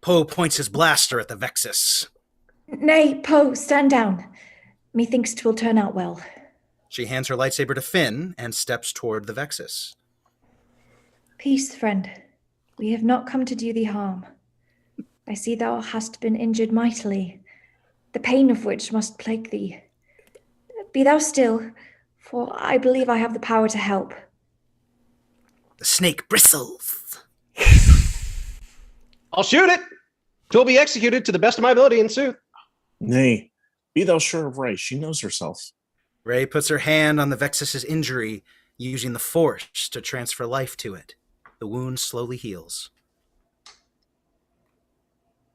Poe points his blaster at the Vexus. Nay, Poe, stand down. Methinks 'twill turn out well. She hands her lightsaber to Finn and steps toward the Vexus. Peace, friend. We have not come to do thee harm. I see thou hast been injured mightily, the pain of which must plague thee. Be thou still, for I believe I have the power to help. The snake bristles. I'll shoot it. 'Twill be executed to the best of my ability in sooth. Nay, be thou sure of Rey. She knows herself. Rey puts her hand on the Vexus's injury, using the Force to transfer life to it. The wound slowly heals.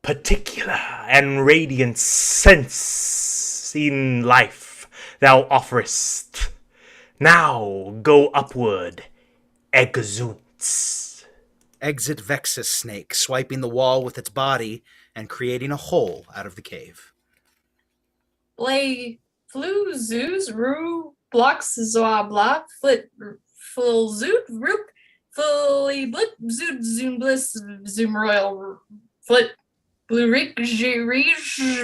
Particular and radiant sense in life thou offerest. Now go upward, Exuns. Exit Vexus snake, swiping the wall with its body and creating a hole out of the cave. Blay, Flu, Zoos, Rue, blocks, zoa blah, flit, full zoot, roop, fully blip, zoot, zoom bliss, zoom royal, flit, blue rig,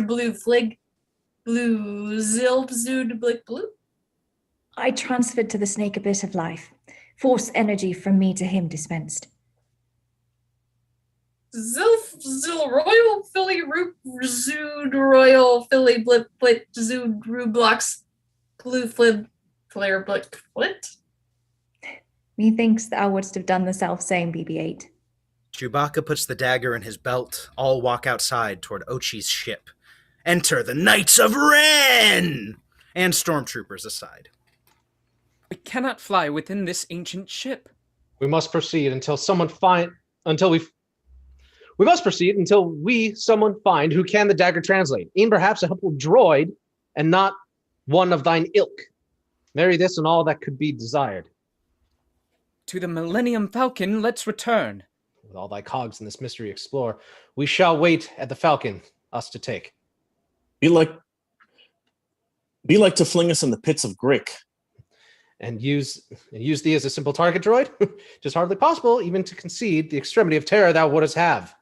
blue flig, blue zilp, zoot, blick, blue. I transferred to the snake a bit of life, force energy from me to him dispensed. Zilf, zil royal, philly, roop, zood, royal, philly, blip, flit, zood, rublox, blue flib, flare, blick, flit. Methinks thou wouldst have done the self-same, BB-8. Chewbacca puts the dagger in his belt. All walk outside toward Ochi's ship. Enter the Knights of Ren! And stormtroopers aside. We cannot fly within this ancient ship. We must proceed until someone find someone find who can the dagger translate, e'en perhaps a helpful droid, and not one of thine ilk. Marry this and all that could be desired. To the Millennium Falcon, let's return. With all thy cogs in this mystery explore, we shall wait at the Falcon, us to take. Be like to fling us in the pits of Grick. And use thee as a simple target droid? 'Tis hardly possible even to concede the extremity of terror thou wouldst have.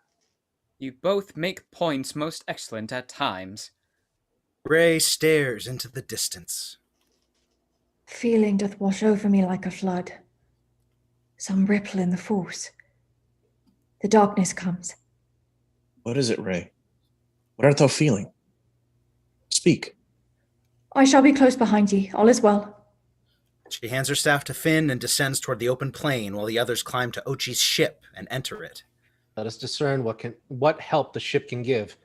You both make points most excellent at times. Rey stares into the distance. Feeling doth wash over me like a flood. Some ripple in the force. The darkness comes. What is it, Rey? What art thou feeling? Speak. I shall be close behind ye. All is well. She hands her staff to Finn and descends toward the open plain while the others climb to Ochi's ship and enter it. Let us discern what help the ship can give.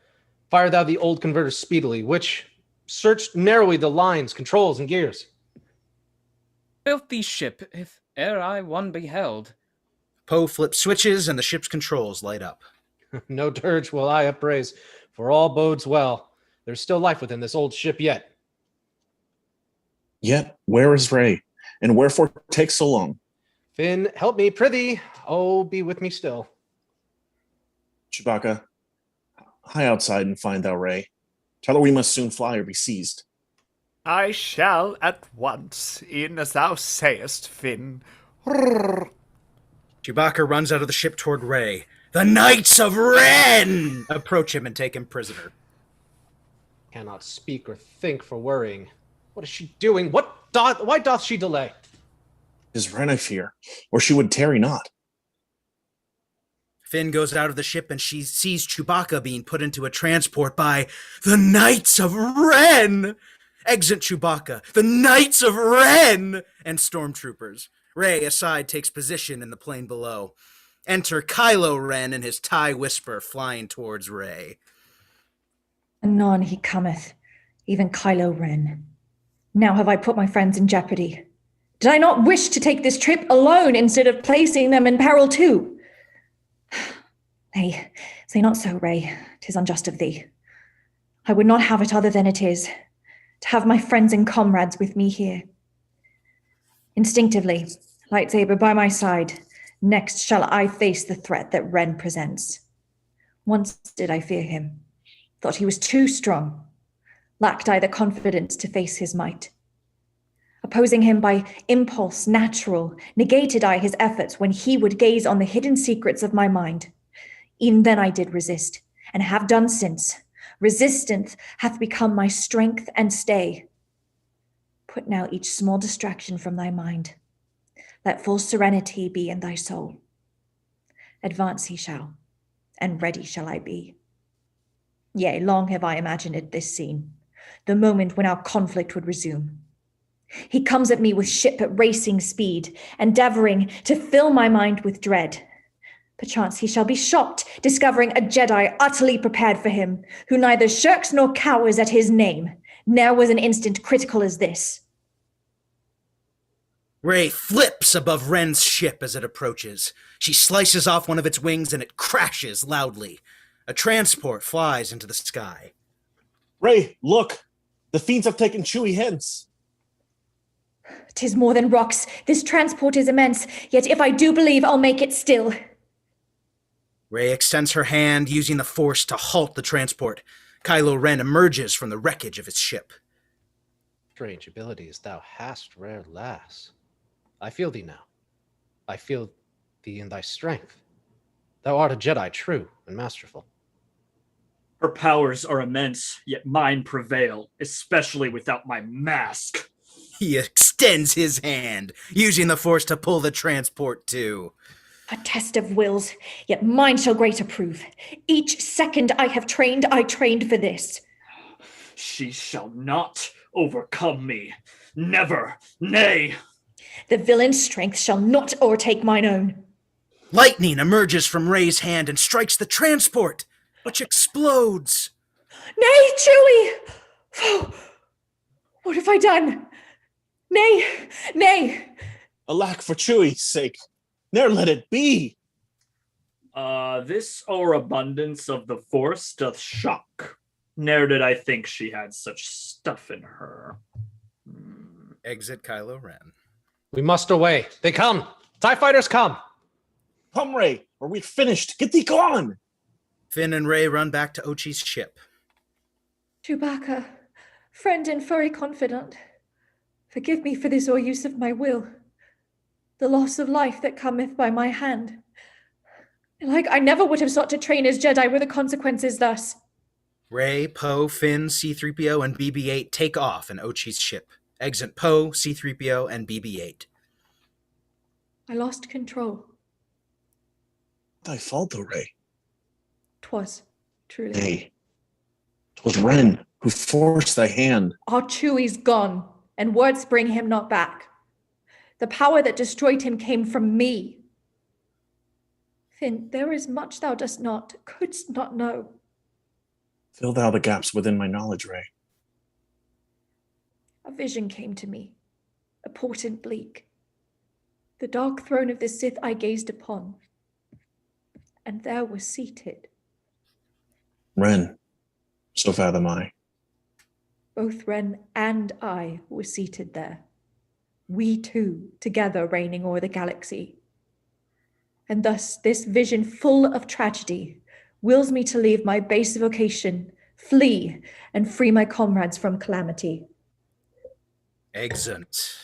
Fire thou the old converter speedily, which searched narrowly the lines, controls, and gears. Filthy ship, if e'er I one beheld. Poe flips switches and the ship's controls light up. No dirge will I upraise, for all bodes well. There's still life within this old ship yet. Yet, where is Rey? And wherefore take so long? Finn, help me, prithee. Oh, be with me still. Chewbacca, hie outside and find thou Rey. Tell her we must soon fly or be seized. I shall at once, e'en as thou sayest, Finn. Chewbacca runs out of the ship toward Rey. The Knights of Ren approach him and take him prisoner. Cannot speak or think for worrying. What is she doing? Why doth she delay? 'Tis Ren, I fear, or she would tarry not. Finn goes out of the ship and she sees Chewbacca being put into a transport by the Knights of Ren! Exit Chewbacca, the Knights of Ren! And stormtroopers. Rey, aside, takes position in the plain below. Enter Kylo Ren and his TIE Whisper flying towards Rey. Anon he cometh, even Kylo Ren. Now have I put my friends in jeopardy. Did I not wish to take this trip alone instead of placing them in peril too? Nay, say not so, Rey. 'Tis unjust of thee. I would not have it other than it is, to have my friends and comrades with me here. Instinctively, lightsaber by my side, next shall I face the threat that Ren presents. Once did I fear him, thought he was too strong, lacked I the confidence to face his might. Opposing him by impulse natural, negated I his efforts when he would gaze on the hidden secrets of my mind. E'en then I did resist, and have done since. Resistance hath become my strength and stay. Put now each small distraction from thy mind. Let full serenity be in thy soul. Advance he shall, and ready shall I be. Yea, long have I imagined this scene, the moment when our conflict would resume. He comes at me with ship at racing speed, endeavoring to fill my mind with dread. Perchance he shall be shocked, discovering a Jedi utterly prepared for him, who neither shirks nor cowers at his name. Ne'er was an instant critical as this. Rey flips above Ren's ship as it approaches. She slices off one of its wings and it crashes loudly. A transport flies into the sky. Rey, look! The fiends have taken Chewie hence. 'Tis more than rocks. This transport is immense, yet if I do believe, I'll make it still. Rey extends her hand, using the Force to halt the transport. Kylo Ren emerges from the wreckage of his ship. strange abilities thou hast, rare lass. I feel thee now. I feel thee in thy strength. Thou art a Jedi true and masterful. Her powers are immense, yet mine prevail, especially without my mask. He extends his hand, using the Force to pull the transport too. A test of wills, yet mine shall greater prove. Each second I have trained, I trained for this. She shall not overcome me. Never, nay. The villain's strength shall not o'ertake mine own. Lightning emerges from Rey's hand and strikes the transport, which explodes. Nay, Chewie! Oh, what have I done? Nay, nay. Alack for Chewie's sake, ne'er let it be. This overabundance of the Force doth shock. Ne'er did I think she had such stuff in her. Exit Kylo Ren. We must away. They come. TIE fighters come. Come, Rey, or we're finished. Get thee gone. Finn and Rey run back to Ochi's ship. Chewbacca, friend and furry confidant, forgive me for this o'eruse of my will, the loss of life that cometh by my hand. Like I never would have sought to train as Jedi were the consequences thus. Rey, Poe, Finn, C-3PO, and BB-8 take off in Ochi's ship. Exit Poe, C-3PO, and BB-8. I lost control. Thy fault, though, Rey. 'Twas, truly. Nay, 'twas Ren who forced thy hand. Our Chewie's gone, and words bring him not back. The power that destroyed him came from me. Finn, there is much thou dost not, couldst not know. Fill thou the gaps within my knowledge, Rey. A vision came to me, a portent bleak. The dark throne of the Sith I gazed upon, and there was seated. Ren, so fathom I. Both Ren and I were seated there. We two, together reigning o'er the galaxy. And thus this vision full of tragedy wills me to leave my base vocation, flee, and free my comrades from calamity. Exeunt.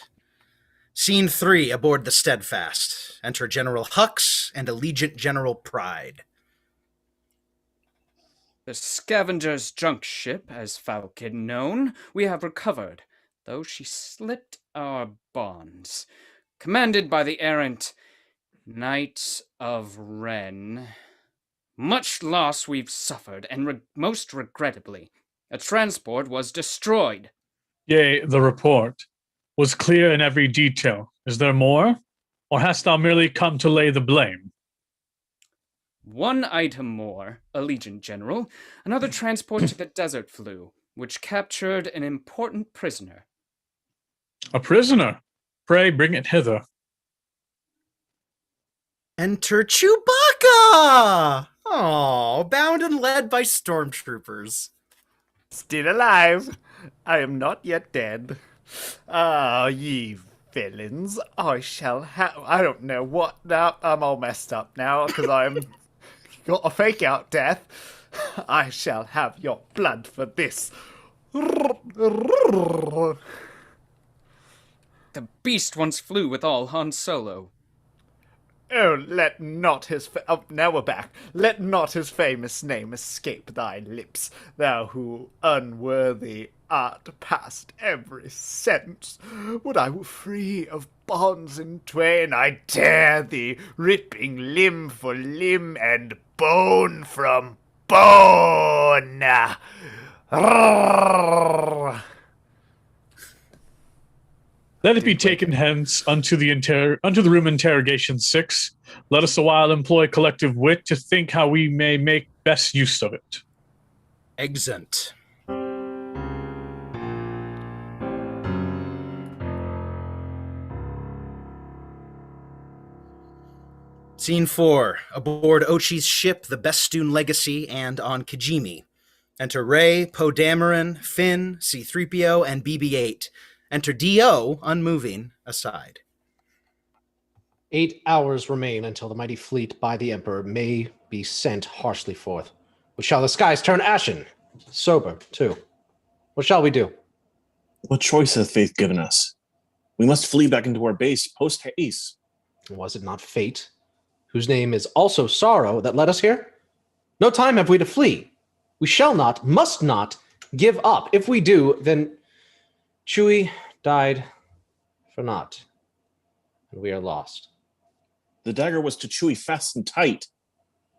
Scene 3 aboard the Steadfast. Enter General Hux and Allegiant General Pride. The scavenger's junk ship, as Falcon known, we have recovered, though she slipped our bonds. Commanded by the errant Knights of Ren. Much loss we've suffered, and most regrettably, a transport was destroyed. Yea, the report was clear in every detail. Is there more? Or hast thou merely come to lay the blame? One item more, Allegiant General. Another transport to the desert flew, which captured an important prisoner. A prisoner? Pray bring it hither. Enter Chewbacca! Oh, bound and led by stormtroopers. Still alive. I am not yet dead. Ah, ye villains. I shall have... I don't know what... Now, I'm all messed up now because I'm... got a fake out death. I shall have your blood for this. The beast once flew with all Han Solo. Oh, let not his... now we're back. Let not his famous name escape thy lips, thou who unworthy art past every sense. Would I were free of bonds in twain, I'd tear thee, ripping limb for limb and bone from bone. Let it be taken hence unto the room interrogation 6. Let us awhile employ collective wit to think how we may make best use of it. Exeunt. Scene 4. Aboard Ochi's ship, the Bestoon Legacy, and on Kijimi. Enter Rey, Poe Dameron, Finn, C-3PO, and BB-8. Enter D.O., unmoving, aside. 8 hours remain until the mighty fleet by the Emperor may be sent harshly forth. What shall the skies turn ashen? Sober, too. What shall we do? What choice hath fate given us? We must flee back into our base post haste. Was it not fate, whose name is also sorrow, that led us here? No time have we to flee. We shall not, must not, give up. If we do, then Chewie died for naught, and we are lost. The dagger was to Chewie fast and tight.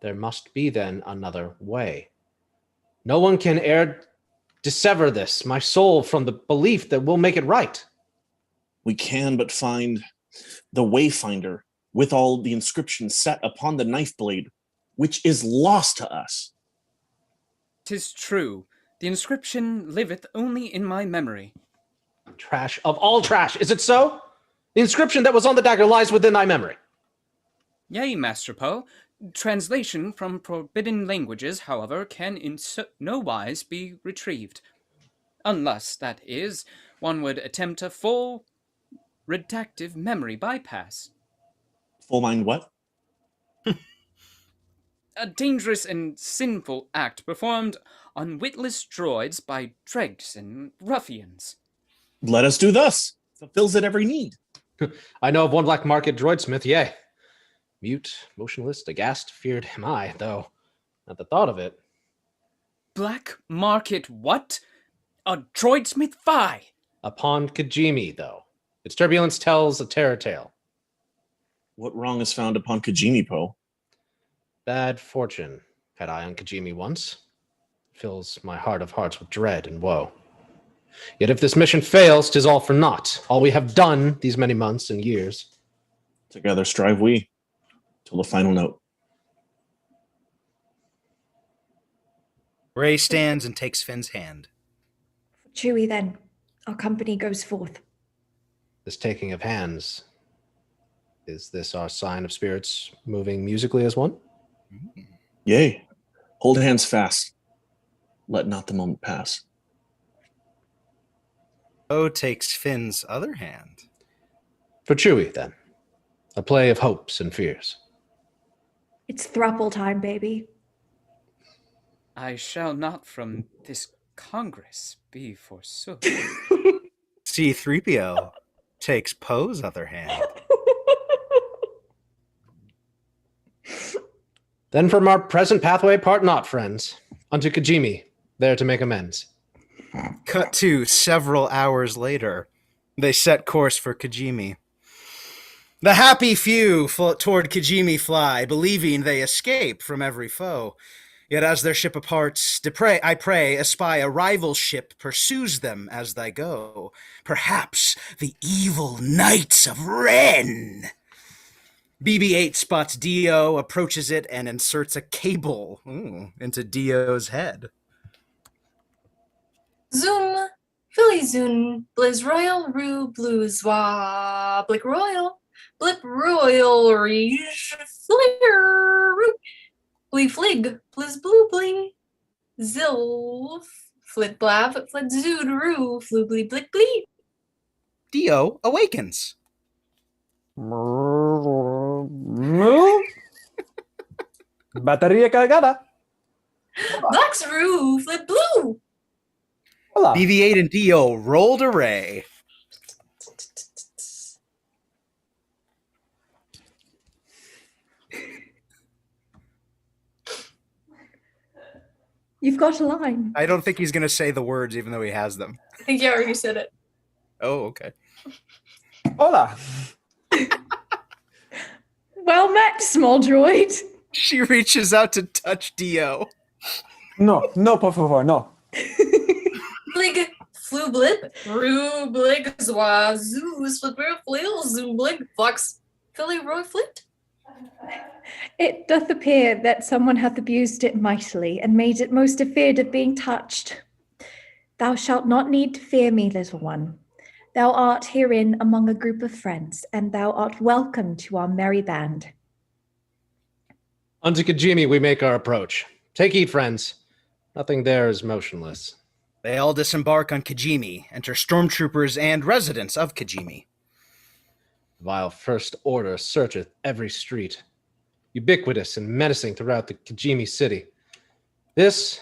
There must be then another way. No one can e'er dissever this, my soul, from the belief that we'll make it right. We can but find the Wayfinder with all the inscriptions set upon the knife blade, which is lost to us. 'Tis true. The inscription liveth only in my memory. Trash of all trash, is it so? The inscription that was on the dagger lies within thy memory. Yea, Master Poe. Translation from forbidden languages, however, can in no wise be retrieved. Unless, that is, one would attempt a full redactive memory bypass. Full mind what? A dangerous and sinful act performed on witless droids by dregs and ruffians. Let us do thus. Fulfills it every need. I know of one black market droidsmith, yea. Mute, motionless, aghast, feared am I, though, at the thought of it. Black market what? A droidsmith fie! Upon Kijimi, though. Its turbulence tells a terror tale. What wrong is found upon Kijimi, Poe? Bad fortune had I on Kijimi once. Fills my heart of hearts with dread and woe. Yet if this mission fails, 'tis all for naught. All we have done these many months and years. Together strive we, till the final note. Ray stands and takes Finn's hand. Chewie, then. Our company goes forth. This taking of hands, is this our sign of spirits moving musically as one? Yea, hold hands fast. Let not the moment pass. Poe takes Finn's other hand. For Chewie, then. A play of hopes and fears. It's thruple time, baby. I shall not from this Congress be forsook. C-3PO takes Poe's other hand. Then from our present pathway part not, friends. Unto Kijimi, there to make amends. Cut to several hours later. They set course for Kijimi. The happy few toward Kijimi fly, believing they escape from every foe. Yet as their ship apparts, I pray, espy a rival ship pursues them as they go. Perhaps the evil Knights of Ren. BB-8 spots Dio, approaches it, and inserts a cable into Dio's head. Zoom, Philly Zoom, Blizz Royal, Rue, Blue Zwa, Blick Royal, Blip Royal, Rege, Flicker, Root, Blee Flig, Blizz Blue Blee, Zill, Flit Blav, Flit Zood, Rue, Flu Blee Blick Blee. Dio awakens. Batería cargada. Black's Rue, Flit Blue. Hola. BB-8 and Dio rolled array. You've got a line. I don't think he's going to say the words even though he has them. I think you already said it. Oh, okay. Hola. Well met, small droid. She reaches out to touch Dio. No, no, por favor, no. Blig, Flu Blip, Rue, Blig, Zwa, Zoo, Split Bear, Flail, Zoom, Blig, Fox, Philly, Roy, Flit. It doth appear that someone hath abused it mightily, and made it most afeard of being touched. Thou shalt not need to fear me, little one. Thou art herein among a group of friends, and thou art welcome to our merry band. Unto Kijimi we make our approach. Take heed, friends. Nothing there is motionless. They all disembark on Kijimi, enter stormtroopers and residents of Kijimi. Vile First Order searcheth every street, ubiquitous and menacing throughout the Kijimi city. This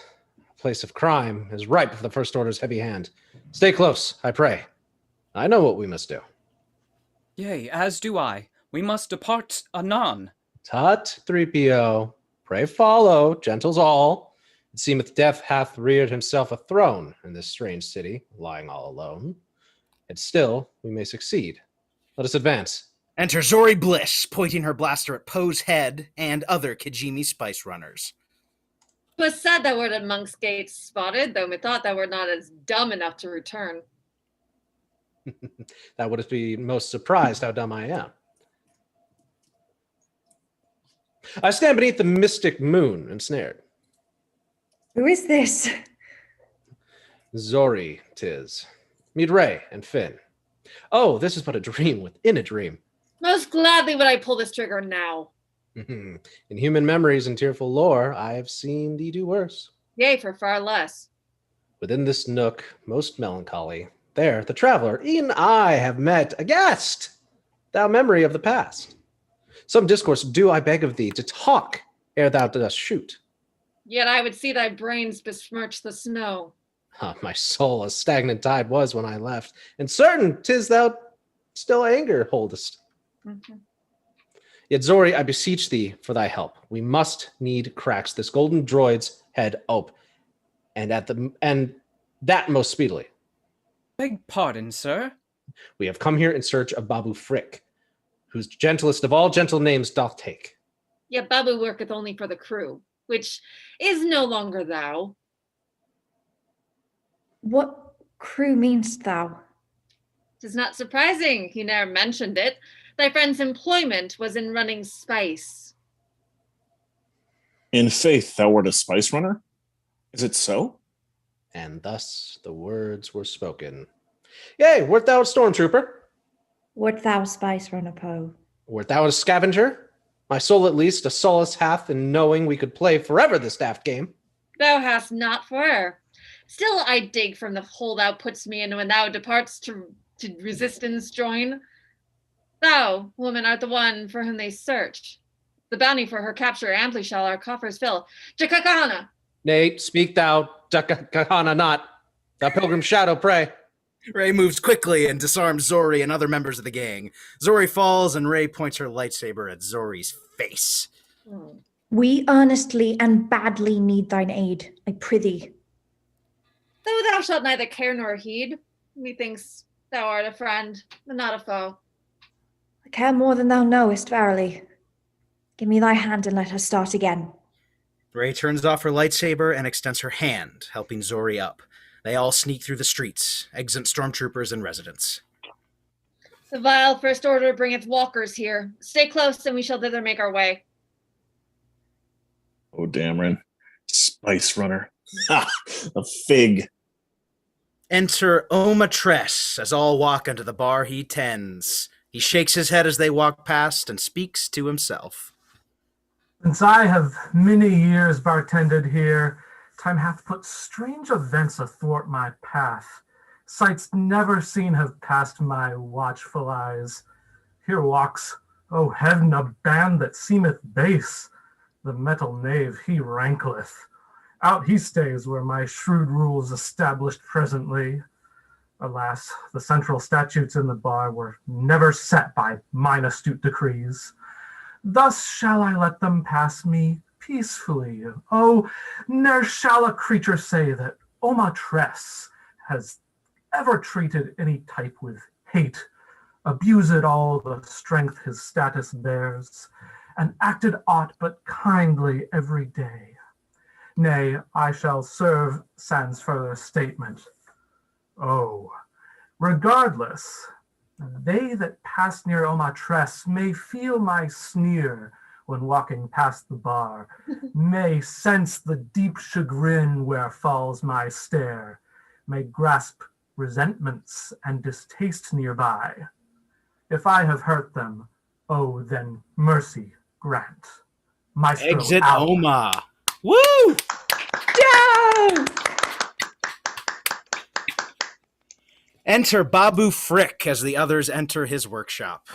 place of crime is ripe for the First Order's heavy hand. Stay close, I pray. I know what we must do. Yea, as do I. We must depart anon. Tut, 3PO. Pray follow, gentles all. It seemeth death hath reared himself a throne in this strange city, lying all alone. Yet still we may succeed. Let us advance. Enter Zori Bliss, pointing her blaster at Poe's head and other Kijimi spice runners. 'Twas said that word at Monk's Gate spotted, though methought that we're not as dumb enough to return. That would be most surprised how dumb I am. I stand beneath the mystic moon, ensnared. Who is this? Zori, 'tis. Meet Rey and Finn. Oh, this is but a dream within a dream. Most gladly would I pull this trigger now. In human memories and tearful lore, I have seen thee do worse. Yea, for far less. Within this nook, most melancholy, there, the traveler, e'en I have met a guest, thou memory of the past. Some discourse do I beg of thee to talk ere thou dost shoot. Yet I would see thy brains besmirch the snow. My soul a stagnant tide was when I left, and certain 'tis thou still anger holdest. Mhm. Yet Zori, I beseech thee for thy help. We must need cracks this golden droid's head ope, and that most speedily. Beg pardon, sir. We have come here in search of Babu Frick, whose gentlest of all gentle names doth take. Yet Babu worketh only for the crew, which is no longer thou. What crew meanst thou? 'Tis not surprising he ne'er mentioned it. Thy friend's employment was in running spice. In faith, thou wert a spice runner? Is it so? And thus the words were spoken. Yea, wert thou a stormtrooper? Wert thou spice runner, Poe? Wert thou a scavenger? My soul at least a solace hath in knowing we could play forever this daft game. Thou hast not fore'er. Still I dig from the hole thou putst me in when thou departs to resistance join. Thou, woman, art the one for whom they search. The bounty for her capture amply shall our coffers fill. Jakakahana! Nay, speak thou, Jakakahana not. Thou pilgrim's shadow, pray. Rey moves quickly and disarms Zori and other members of the gang. Zori falls and Rey points her lightsaber at Zori's face. We earnestly and badly need thine aid, I prithee. Though thou shalt neither care nor heed, methinks thou art a friend, and not a foe. I care more than thou knowest, verily. Give me thy hand and let us start again. Rey turns off her lightsaber and extends her hand, helping Zori up. They all sneak through the streets, exit stormtroopers and residents. The vile First Order bringeth walkers here. Stay close, and we shall thither make our way. Oh, Dameron. Spice runner. Ha! A fig. Enter Oma Tress as all walk unto the bar he tends. He shakes his head as they walk past and speaks to himself. Since I have many years bartended here, time hath put strange events athwart my path. Sights never seen have passed my watchful eyes. Here walks, O heaven, a band that seemeth base. The metal knave he rankleth. Out he stays where my shrewd rules established presently. Alas, the central statutes in the bar were never set by mine astute decrees. Thus shall I let them pass me peacefully. Oh, ne'er shall a creature say that Oma Tress has ever treated any type with hate, abused all the strength his status bears, and acted aught but kindly every day. Nay, I shall serve sans further statement. Oh, regardless, they that pass near Oma Tress may feel my sneer when walking past the bar, may sense the deep chagrin where falls my stare, may grasp resentments and distaste nearby. If I have hurt them, oh, then mercy grant. Maestro Exit out. Oma. Woo! Yeah! Enter Babu Frick as the others enter his workshop.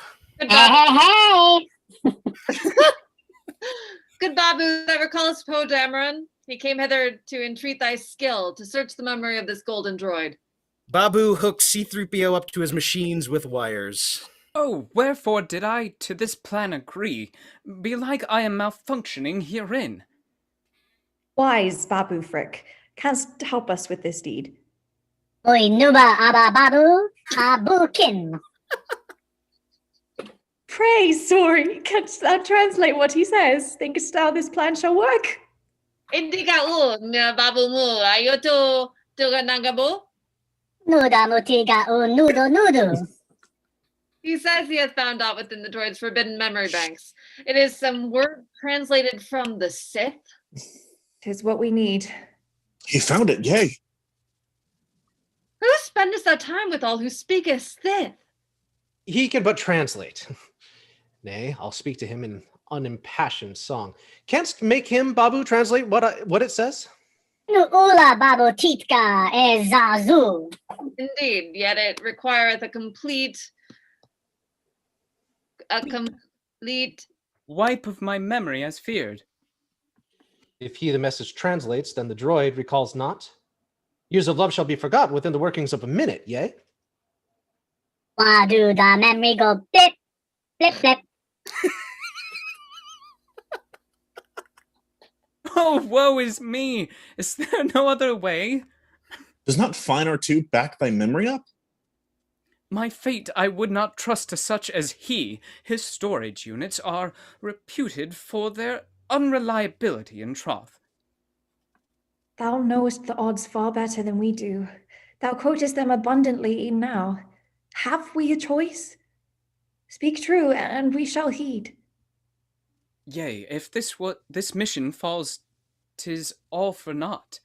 Good Babu, that recalls Poe Dameron. He came hither to entreat thy skill to search the memory of this golden droid. Babu hooks C-3PO up to his machines with wires. Oh, wherefore did I to this plan agree? Belike I am malfunctioning herein. Wise Babu Frick, canst help us with this deed? Oi nuba aba babu abukin. Pray, sorry, canst thou translate what he says? Thinkest thou this plan shall work? Indika Babu mu ayoto tuganagabu. Nuda mutiga nudo nudo. He says he has found out within the droid's forbidden memory banks. It is some word translated from the Sith. 'Tis what we need. He found it, yay. Who spendest thou time withal who speaketh Sith? He can but translate. Nay, I'll speak to him in unimpassioned song. Canst make him, Babu, translate what it says? Nu ula babu titka e zazu. Indeed, yet it requireth a complete wipe of my memory as feared. If he the message translates, then the droid recalls not. Years of love shall be forgot within the workings of a minute, yea? Why do the memory go blip, blip, blip? Oh, woe is me! Is there no other way? Does not Fine R2 back thy memory up? My fate I would not trust to such as he. His storage units are reputed for their unreliability in troth. Thou knowest the odds far better than we do. Thou quotest them abundantly e'en now. Have we a choice? Speak true, and we shall heed. Yea, if this mission falls, 'tis all for naught.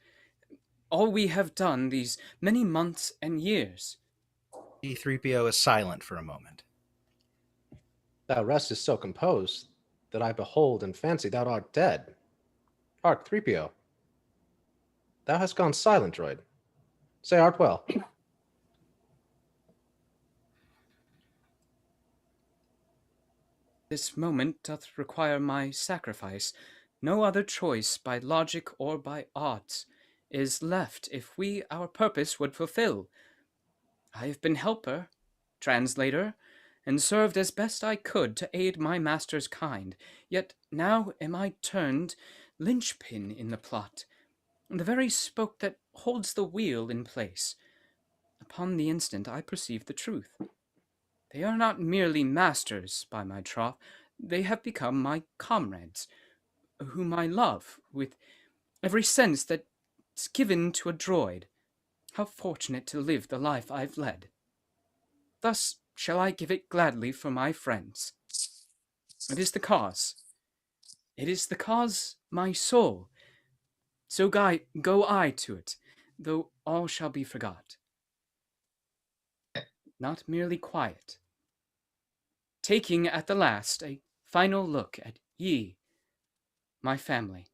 All we have done these many months and years. C-3PO is silent for a moment. Thou restest so composed that I behold and fancy thou art dead. Hark, 3PO. Thou hast gone silent, droid. Say art well. This moment doth require my sacrifice. No other choice by logic or by odds is left if we our purpose would fulfill. I have been helper, translator, and served as best I could to aid my master's kind, yet now am I turned linchpin in the plot, the very spoke that holds the wheel in place. Upon the instant I perceive the truth. They are not merely masters, by my troth, they have become my comrades, whom I love with every sense that's given to a droid. How fortunate to live the life I've led. Thus shall I give it gladly for my friends. It is the cause. It is the cause, my soul. So go I to it, though all shall be forgot. Not merely quiet. Taking at the last a final look at ye, my family.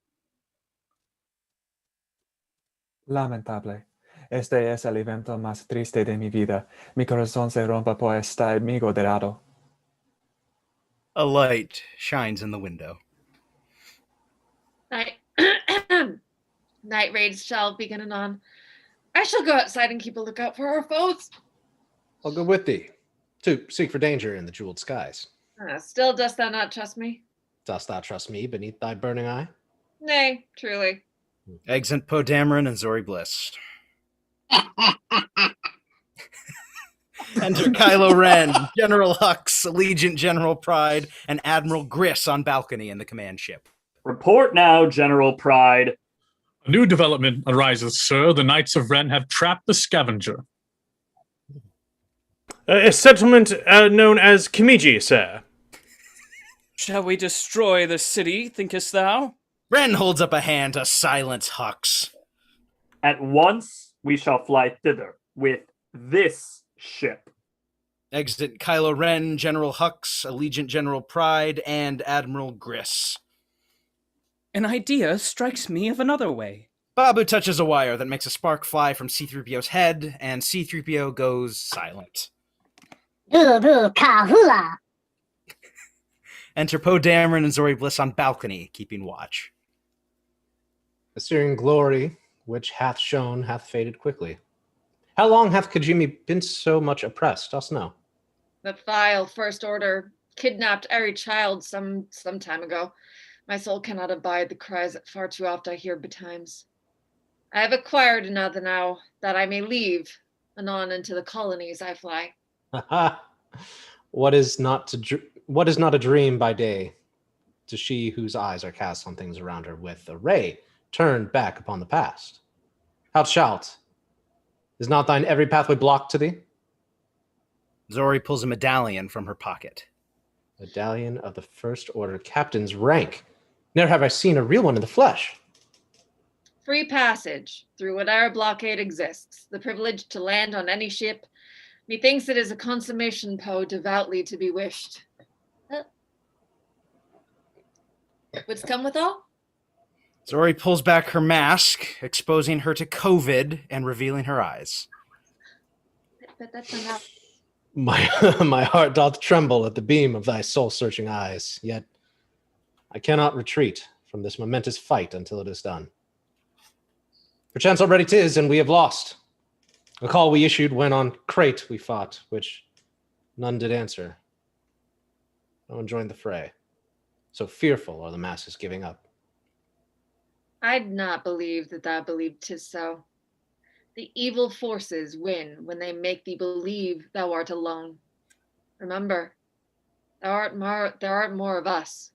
Lamentable. Este es el evento más triste de mi vida. Mi corazón se rompe por estar amigo de lado. A light shines in the window. Night raids shall begin anon. I shall go outside and keep a lookout for our foes. I'll go with thee, to seek for danger in the jeweled skies. Still dost thou not trust me? Dost thou trust me beneath thy burning eye? Nay, truly. Exit Poe Dameron and Zori Bliss. Enter Kylo Ren, General Hux, Allegiant General Pride, and Admiral Griss on balcony in the command ship. Report now, General Pride. A new development arises, sir. The Knights of Ren have trapped the scavenger. A settlement known as Kimiji, sir. Shall we destroy the city, thinkest thou? Ren holds up a hand to silence Hux. At once we shall fly thither with this ship. Exit Kylo Ren, General Hux, Allegiant General Pride, and Admiral Griss. An idea strikes me of another way. Babu touches a wire that makes a spark fly from C-3PO's head, and C-3PO goes silent. Boo boo kahula. Enter Poe Dameron and Zori Bliss on balcony, keeping watch. The searing glory which hath shone hath faded quickly. How long hath Kajimi been so much oppressed? Us know. The vile First Order kidnapped every child some time ago. My soul cannot abide the cries that far too oft I hear betimes. I have acquired another now, that I may leave, anon into the colonies I fly. What is not a dream by day to she whose eyes are cast on things around her with a ray turned back upon the past? How shalt? Is not thine every pathway blocked to thee? Zori pulls a medallion from her pocket. Medallion of the First Order Captain's rank. Ne'er have I seen a real one in the flesh. Free passage through whatever blockade exists, the privilege to land on any ship. Methinks it is a consummation, Poe, devoutly to be wished. What's come with all? Zori pulls back her mask, exposing her to COVID and revealing her eyes. But that's enough. My heart doth tremble at the beam of thy soul-searching eyes, yet I cannot retreat from this momentous fight until it is done. Perchance already 'tis, and we have lost. A call we issued when on Crate we fought, which none did answer. No one joined the fray. So fearful are the masses giving up. I'd not believe that thou believed 'tis so. The evil forces win when they make thee believe thou art alone. Remember, there art more of us.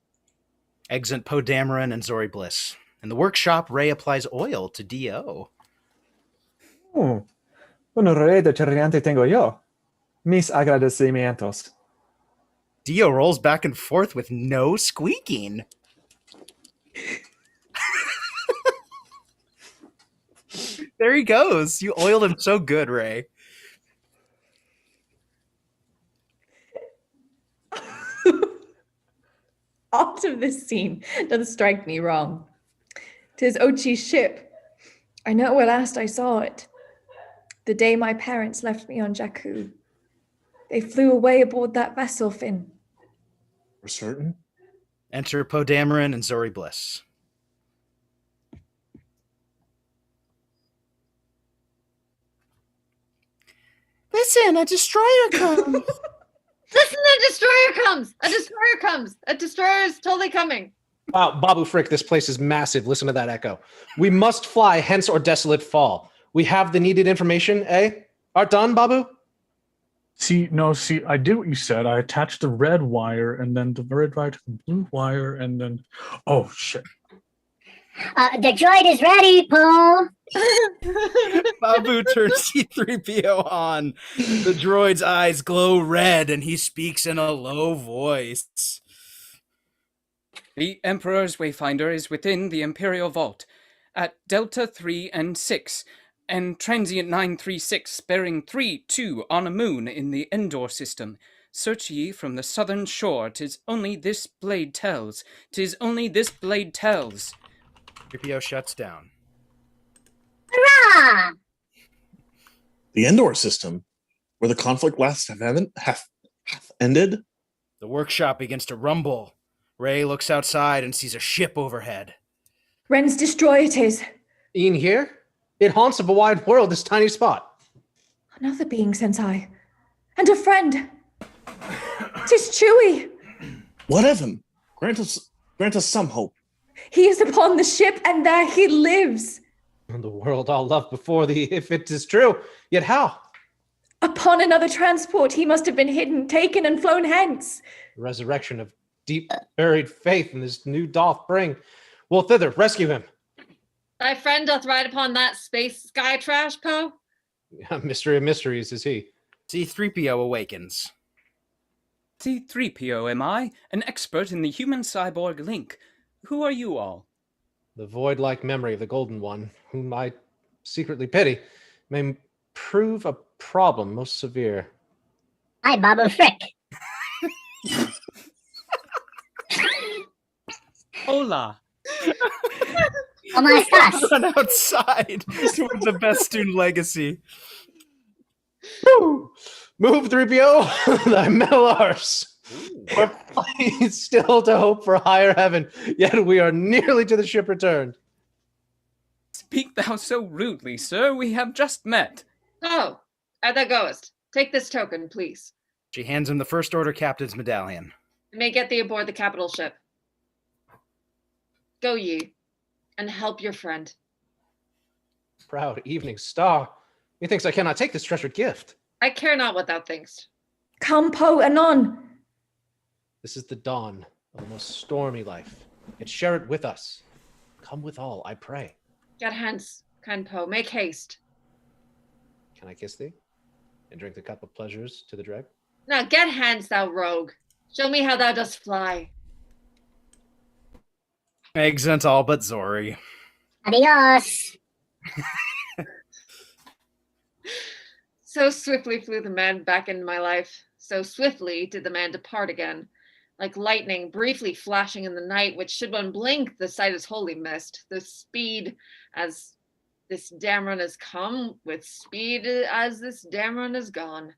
Exit Poe Dameron and Zori Bliss. In the workshop, Ray applies oil to D.O. Un rey de chirriante tengo yo. Mis agradecimientos. D.O. rolls back and forth with no squeaking. There he goes. You oiled him so good, Ray. Aught of this scene doth strike me wrong. 'Tis Ochi's ship. I know where last I saw it. The day my parents left me on Jakku. They flew away aboard that vessel, Finn. For certain? Enter Poe Dameron and Zori Bliss. Listen, a destroyer comes. Listen, a destroyer comes! A destroyer comes! A destroyer is totally coming. Wow, Babu Frick, this place is massive. Listen to that echo. We must fly hence or desolate fall. We have the needed information, eh? Art done, Babu? See, I did what you said. I attached the red wire and then the red wire to the blue wire and then... Oh, shit. The droid is ready, Poe. Babu turns C-3PO on. The droid's eyes glow red and he speaks in a low voice. The Emperor's Wayfinder is within the Imperial Vault at Delta 3 and 6 and Transient 936 bearing 3-2 on a moon in the Endor system. Search ye from the southern shore, 'tis only this blade tells. 'Tis only this blade tells. 3PO shuts down. Hurrah! The Endor system, where the conflict last hath ended? The workshop begins to rumble. Ray looks outside and sees a ship overhead. Ren's destroyer it is. Ean here? It haunts of a wide world, this tiny spot. Another being, Sensei. And a friend. 'Tis Chewie. What of him? Grant us some hope. He is upon the ship, and there he lives. The world I'll love before thee, if it is true. Yet how? Upon another transport, he must have been hidden, taken, and flown hence. The resurrection of deep buried faith in this new doth bring. Will thither rescue him. Thy friend doth ride upon that space sky trash, Poe? Mystery of mysteries is he. C-3PO awakens. C-3PO am I, an expert in the human-cyborg link. Who are you all? The void-like memory of the Golden One, whom I secretly pity, may prove a problem most severe. Hi, Babu Frick. Hola. ¿Cómo estás? Run outside toward the Bestoon legacy. Move, 3PO, thy metal arse. We're fighting still to hope for higher heaven, yet we are nearly to the ship returned. Speak thou so rudely, sir. We have just met. Oh, thou goest. Take this token, please. She hands him the First Order Captain's medallion. It may get thee aboard the capital ship. Go ye, and help your friend. Proud evening star, methinks I cannot take this treasured gift. I care not what thou thinkst. Come, Poe, anon. This is the dawn of a most stormy life, yet share it with us. Come with all, I pray. Get hence, kind Poe, make haste. Can I kiss thee, and drink the cup of pleasures to the dregs? Now get hence, thou rogue. Show me how thou dost fly. Exeunt all but Zori. Adios. So swiftly flew the man back into my life. So swiftly did the man depart again. Like lightning briefly flashing in the night, which should one blink, the sight is wholly missed. The speed as this damn run has come, with speed as this damn run is gone.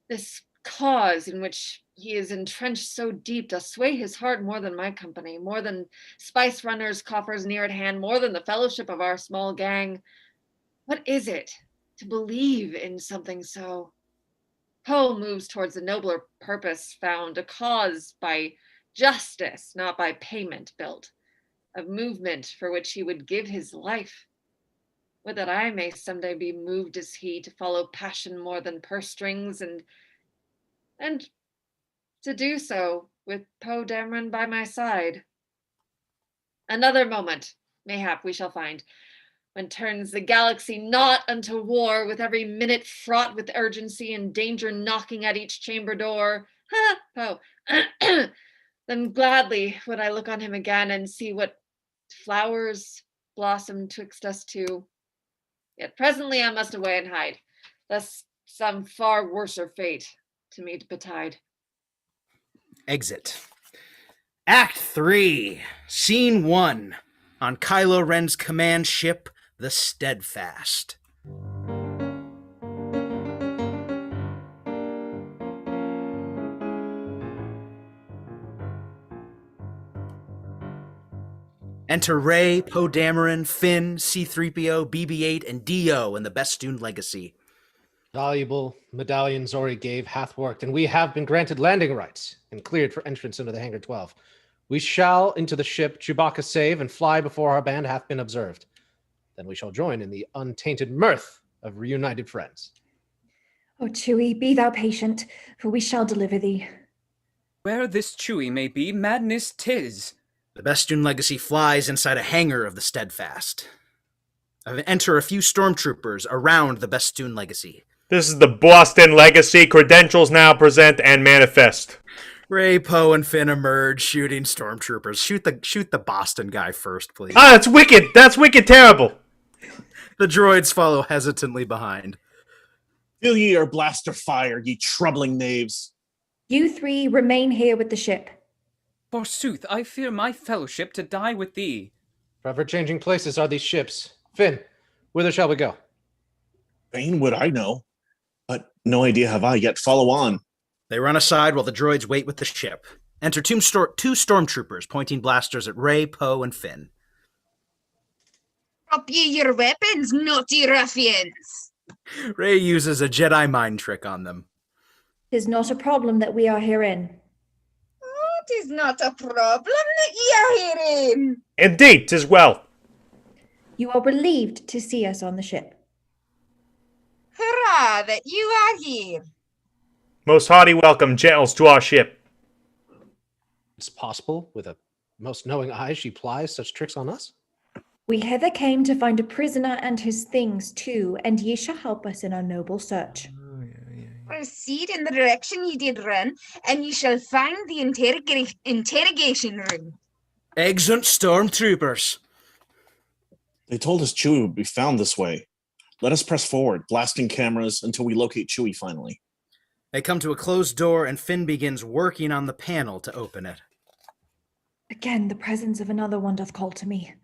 This cause in which he is entrenched so deep doth sway his heart more than my company, more than spice runners, coffers near at hand, more than the fellowship of our small gang. What is it to believe in something so? Poe moves towards a nobler purpose found, a cause by justice, not by payment built, a movement for which he would give his life. Would that I may someday be moved as he to follow passion more than purse strings, and to do so with Poe Dameron by my side. Another moment, mayhap we shall find, when turns the galaxy not unto war, with every minute fraught with urgency and danger knocking at each chamber door. Ha, Poe. Then gladly would I look on him again and see what flowers blossom twixt us two. Yet presently I must away and hide, lest some far worser fate to me betide. Exit. Act 3, Scene 1, on Kylo Ren's command ship, the Steadfast. Enter Rey, Poe Dameron, Finn, C-3PO, BB-8, and D-O in the Bestoon Legacy. Valuable medallion Zori gave hath worked, and we have been granted landing rights and cleared for entrance into the Hangar 12. We shall into the ship Chewbacca save and fly before our band hath been observed. Then we shall join in the untainted mirth of reunited friends. O Chewie, be thou patient, for we shall deliver thee. Where this Chewie may be, madness 'tis. The Bestoon Legacy flies inside a hangar of the Steadfast. Enter a few stormtroopers around the Bestoon Legacy. This is the Boston Legacy. Credentials now present and manifest. Rey, Poe, and Finn emerge, shooting stormtroopers. Shoot the Boston guy first, please. Ah, that's wicked. That's wicked terrible. The droids follow hesitantly behind. Feel ye your blaster fire, ye troubling knaves. You three remain here with the ship. Forsooth, I fear my fellowship to die with thee. Forever changing places are these ships. Finn, whither shall we go? Fain would I know, but no idea have I yet. Follow on. They run aside while the droids wait with the ship. Enter two stormtroopers pointing blasters at Rey, Poe, and Finn. Drop ye your weapons, naughty ruffians! Rey uses a Jedi mind trick on them. 'Tis not a problem that we are herein. Oh, 'tis not a problem that ye are herein. Indeed, 'tis well. You are relieved to see us on the ship. Hurrah that you are here. Most hearty welcome, gentles, to our ship. It's possible, with a most knowing eye, she plies such tricks on us? We hither came to find a prisoner and his things too, and ye shall help us in our noble search. Proceed in the direction ye did run, and ye shall find the interrogation room. Exeunt stormtroopers. They told us Chewie would be found this way. Let us press forward, blasting cameras until we locate Chewie finally. They come to a closed door, and Finn begins working on the panel to open it. Again, the presence of another one doth call to me.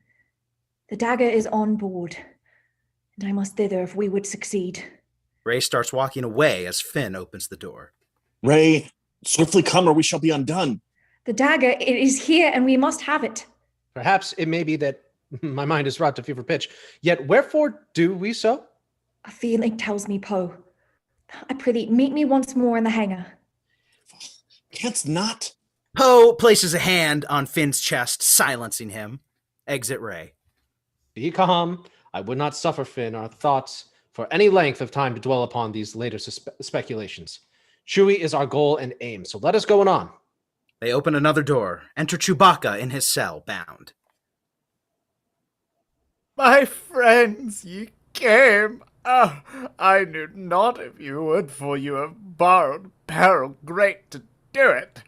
The dagger is on board, and I must thither if we would succeed. Rey starts walking away as Finn opens the door. Rey, Swiftly come, or we shall be undone. The dagger, it is here, and we must have it. Perhaps it may be that my mind is wrought to fever pitch. Yet wherefore do we so? A feeling tells me, Poe. I prithee, meet me once more in the hangar. Canst not? Poe places a hand on Finn's chest, silencing him. Exit Ray. Be calm. I would not suffer, Finn, our thoughts for any length of time to dwell upon these later speculations. Chewie is our goal and aim, so let us go on. They open another door. Enter Chewbacca in his cell, bound. My friends, ye came. Ah, I knew not if you would, for you have borrowed peril great to do it.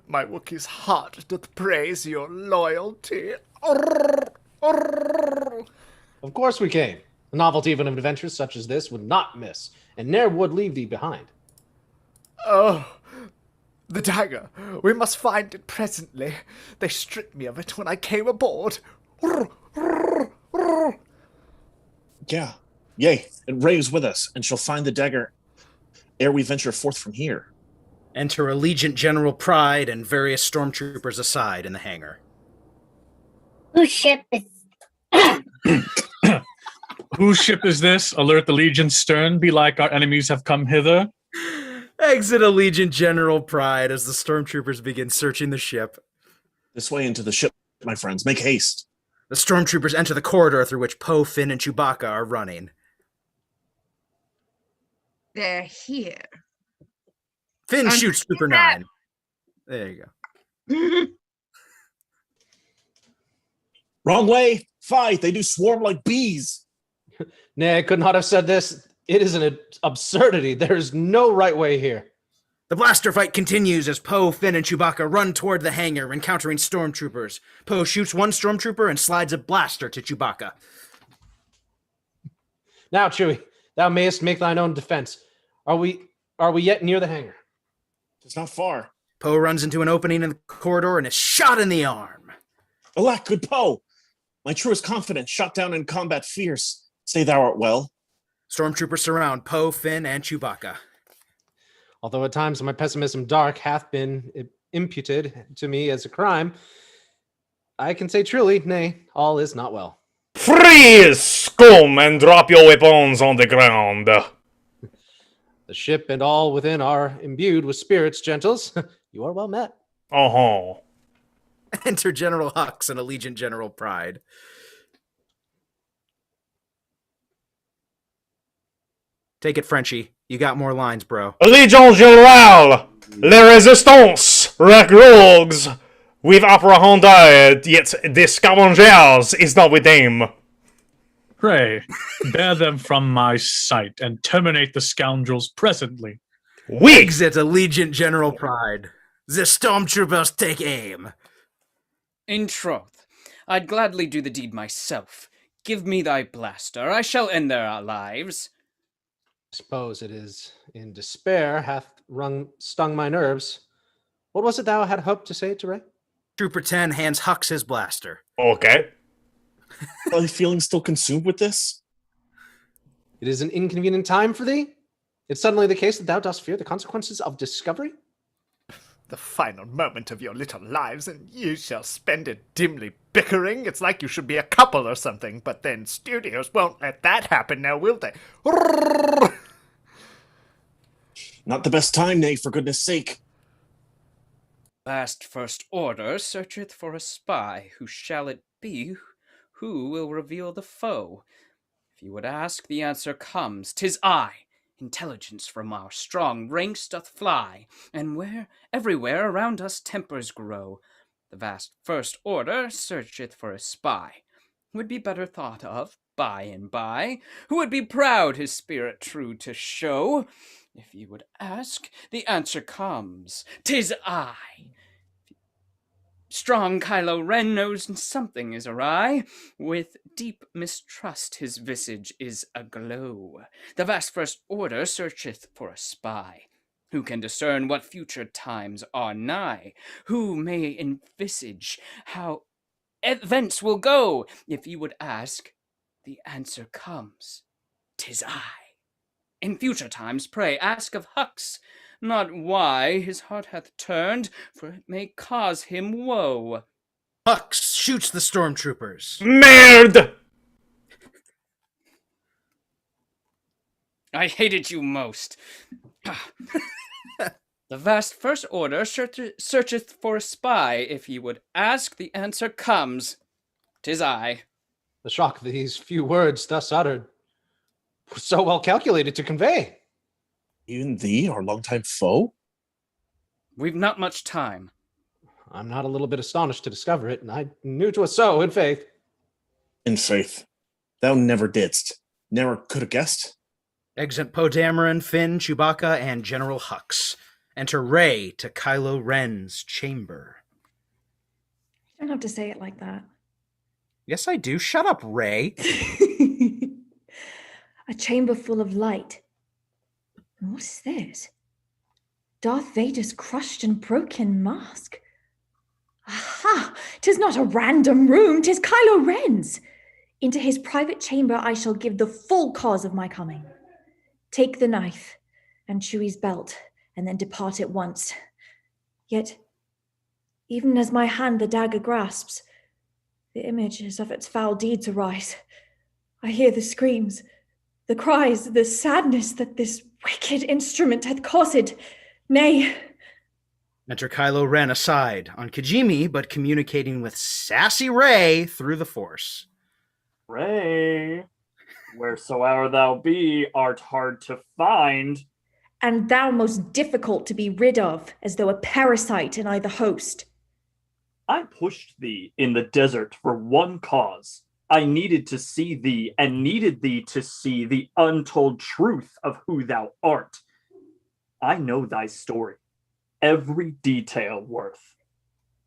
My Wookiee's heart doth praise your loyalty. Of course we came. The novelty of an adventure such as this would not miss, and ne'er would leave thee behind. Oh, the dagger. We must find it presently. They stripped me of it when I came aboard. Yeah. Yea, and Ray is with us, and shall find the dagger ere we venture forth from here. Enter Allegiant General Pride and various stormtroopers aside in the hangar. Whose ship is... Whose ship is this? Alert the Legion's stern, be like our enemies have come hither. Exit Allegiant General Pride as the stormtroopers begin searching the ship. This way into the ship, my friends. Make haste. The stormtroopers enter the corridor through which Poe, Finn, and Chewbacca are running. They're here. Finn shoots Trooper 9. There you go. Wrong way. Fight. They do swarm like bees. Nay, I could not have said this. It is an absurdity. There is no right way here. The blaster fight continues as Poe, Finn, and Chewbacca run toward the hangar, encountering stormtroopers. Poe shoots one stormtrooper and slides a blaster to Chewbacca. Now, Chewie, thou mayest make thine own defense. Are we yet near the hangar? It's not far. Poe runs into an opening in the corridor and is shot in the arm. Alack, good Poe! My truest confidence, shot down in combat fierce. Say thou art well. Stormtroopers surround Poe, Finn, and Chewbacca. Although at times my pessimism dark hath been imputed to me as a crime, I can say truly, nay, all is not well. Freeze, scum, and drop your weapons on the ground. The ship and all within are imbued with spirits, gentles. You are well met. Uh-huh. Enter General Hux and Allegiant General Pride. Take it, Frenchie. You got more lines, bro. Allegiance Generale, les résistance, rogues, we've apprehended, yet the scavengers is not with them. Pray, bear them from my sight and terminate the scoundrels presently. We exit Allegiant General Pride. The stormtroopers take aim. In troth, I'd gladly do the deed myself. Give me thy blaster, I shall end their lives. Suppose it is in despair hath stung my nerves. What was it thou had hoped to say to Ray? Trooper 10 hands Hux his blaster. Okay. Are you feeling still consumed with this? It is an inconvenient time for thee? It's suddenly the case that thou dost fear the consequences of discovery? The final moment of your little lives, and you shall spend it dimly bickering. It's like you should be a couple or something, but then studios won't let that happen now, will they? Not the best time, nay, for goodness sake. Last First Order searcheth for a spy. Who shall it be? Who will reveal the foe? If you would ask, the answer comes. 'Tis I. Intelligence from our strong ranks doth fly, and everywhere around us tempers grow. The vast First Order searcheth for a spy, who would be better thought of by and by, who would be proud his spirit true to show. If you would ask, the answer comes. 'Tis I. Strong Kylo Ren knows something is awry. With deep mistrust his visage is aglow. The vast First Order searcheth for a spy. Who can discern what future times are nigh? Who may envisage how events will go? If you would ask, the answer comes. 'Tis I. In future times, pray ask of Hux. not why his heart hath turned, for it may cause him woe. Hux shoots the stormtroopers. Merde! I hated you most. The vast First Order searcheth for a spy. If ye would ask, the answer comes. 'Tis I. The shock these few words thus uttered were so well calculated to convey. Even thee, our longtime foe? We've not much time. I'm not a little bit astonished to discover it, and I knew 'twas so, in faith. In faith, thou never didst, never could have guessed. Exit Poe Dameron, Finn, Chewbacca, and General Hux. Enter Rey to Kylo Ren's chamber. You don't have to say it like that. Yes, I do. Shut up, Rey. A chamber full of light. And what is this? Darth Vader's crushed and broken mask. Aha! 'Tis not a random room, 'tis Kylo Ren's. Into his private chamber I shall give the full cause of my coming. Take the knife and Chewie's belt, and then depart at once. Yet, even as my hand the dagger grasps, the images of its foul deeds arise. I hear the screams, the cries, the sadness that this wicked instrument hath caused. Nay. Enter Kylo Ren aside, on Kijimi, but communicating with sassy Rey through the Force. Rey, wheresoever thou be, art hard to find. And thou most difficult to be rid of, as though a parasite in either host. I pushed thee in the desert for one cause. I needed to see thee, and needed thee to see the untold truth of who thou art. I know thy story, every detail worth.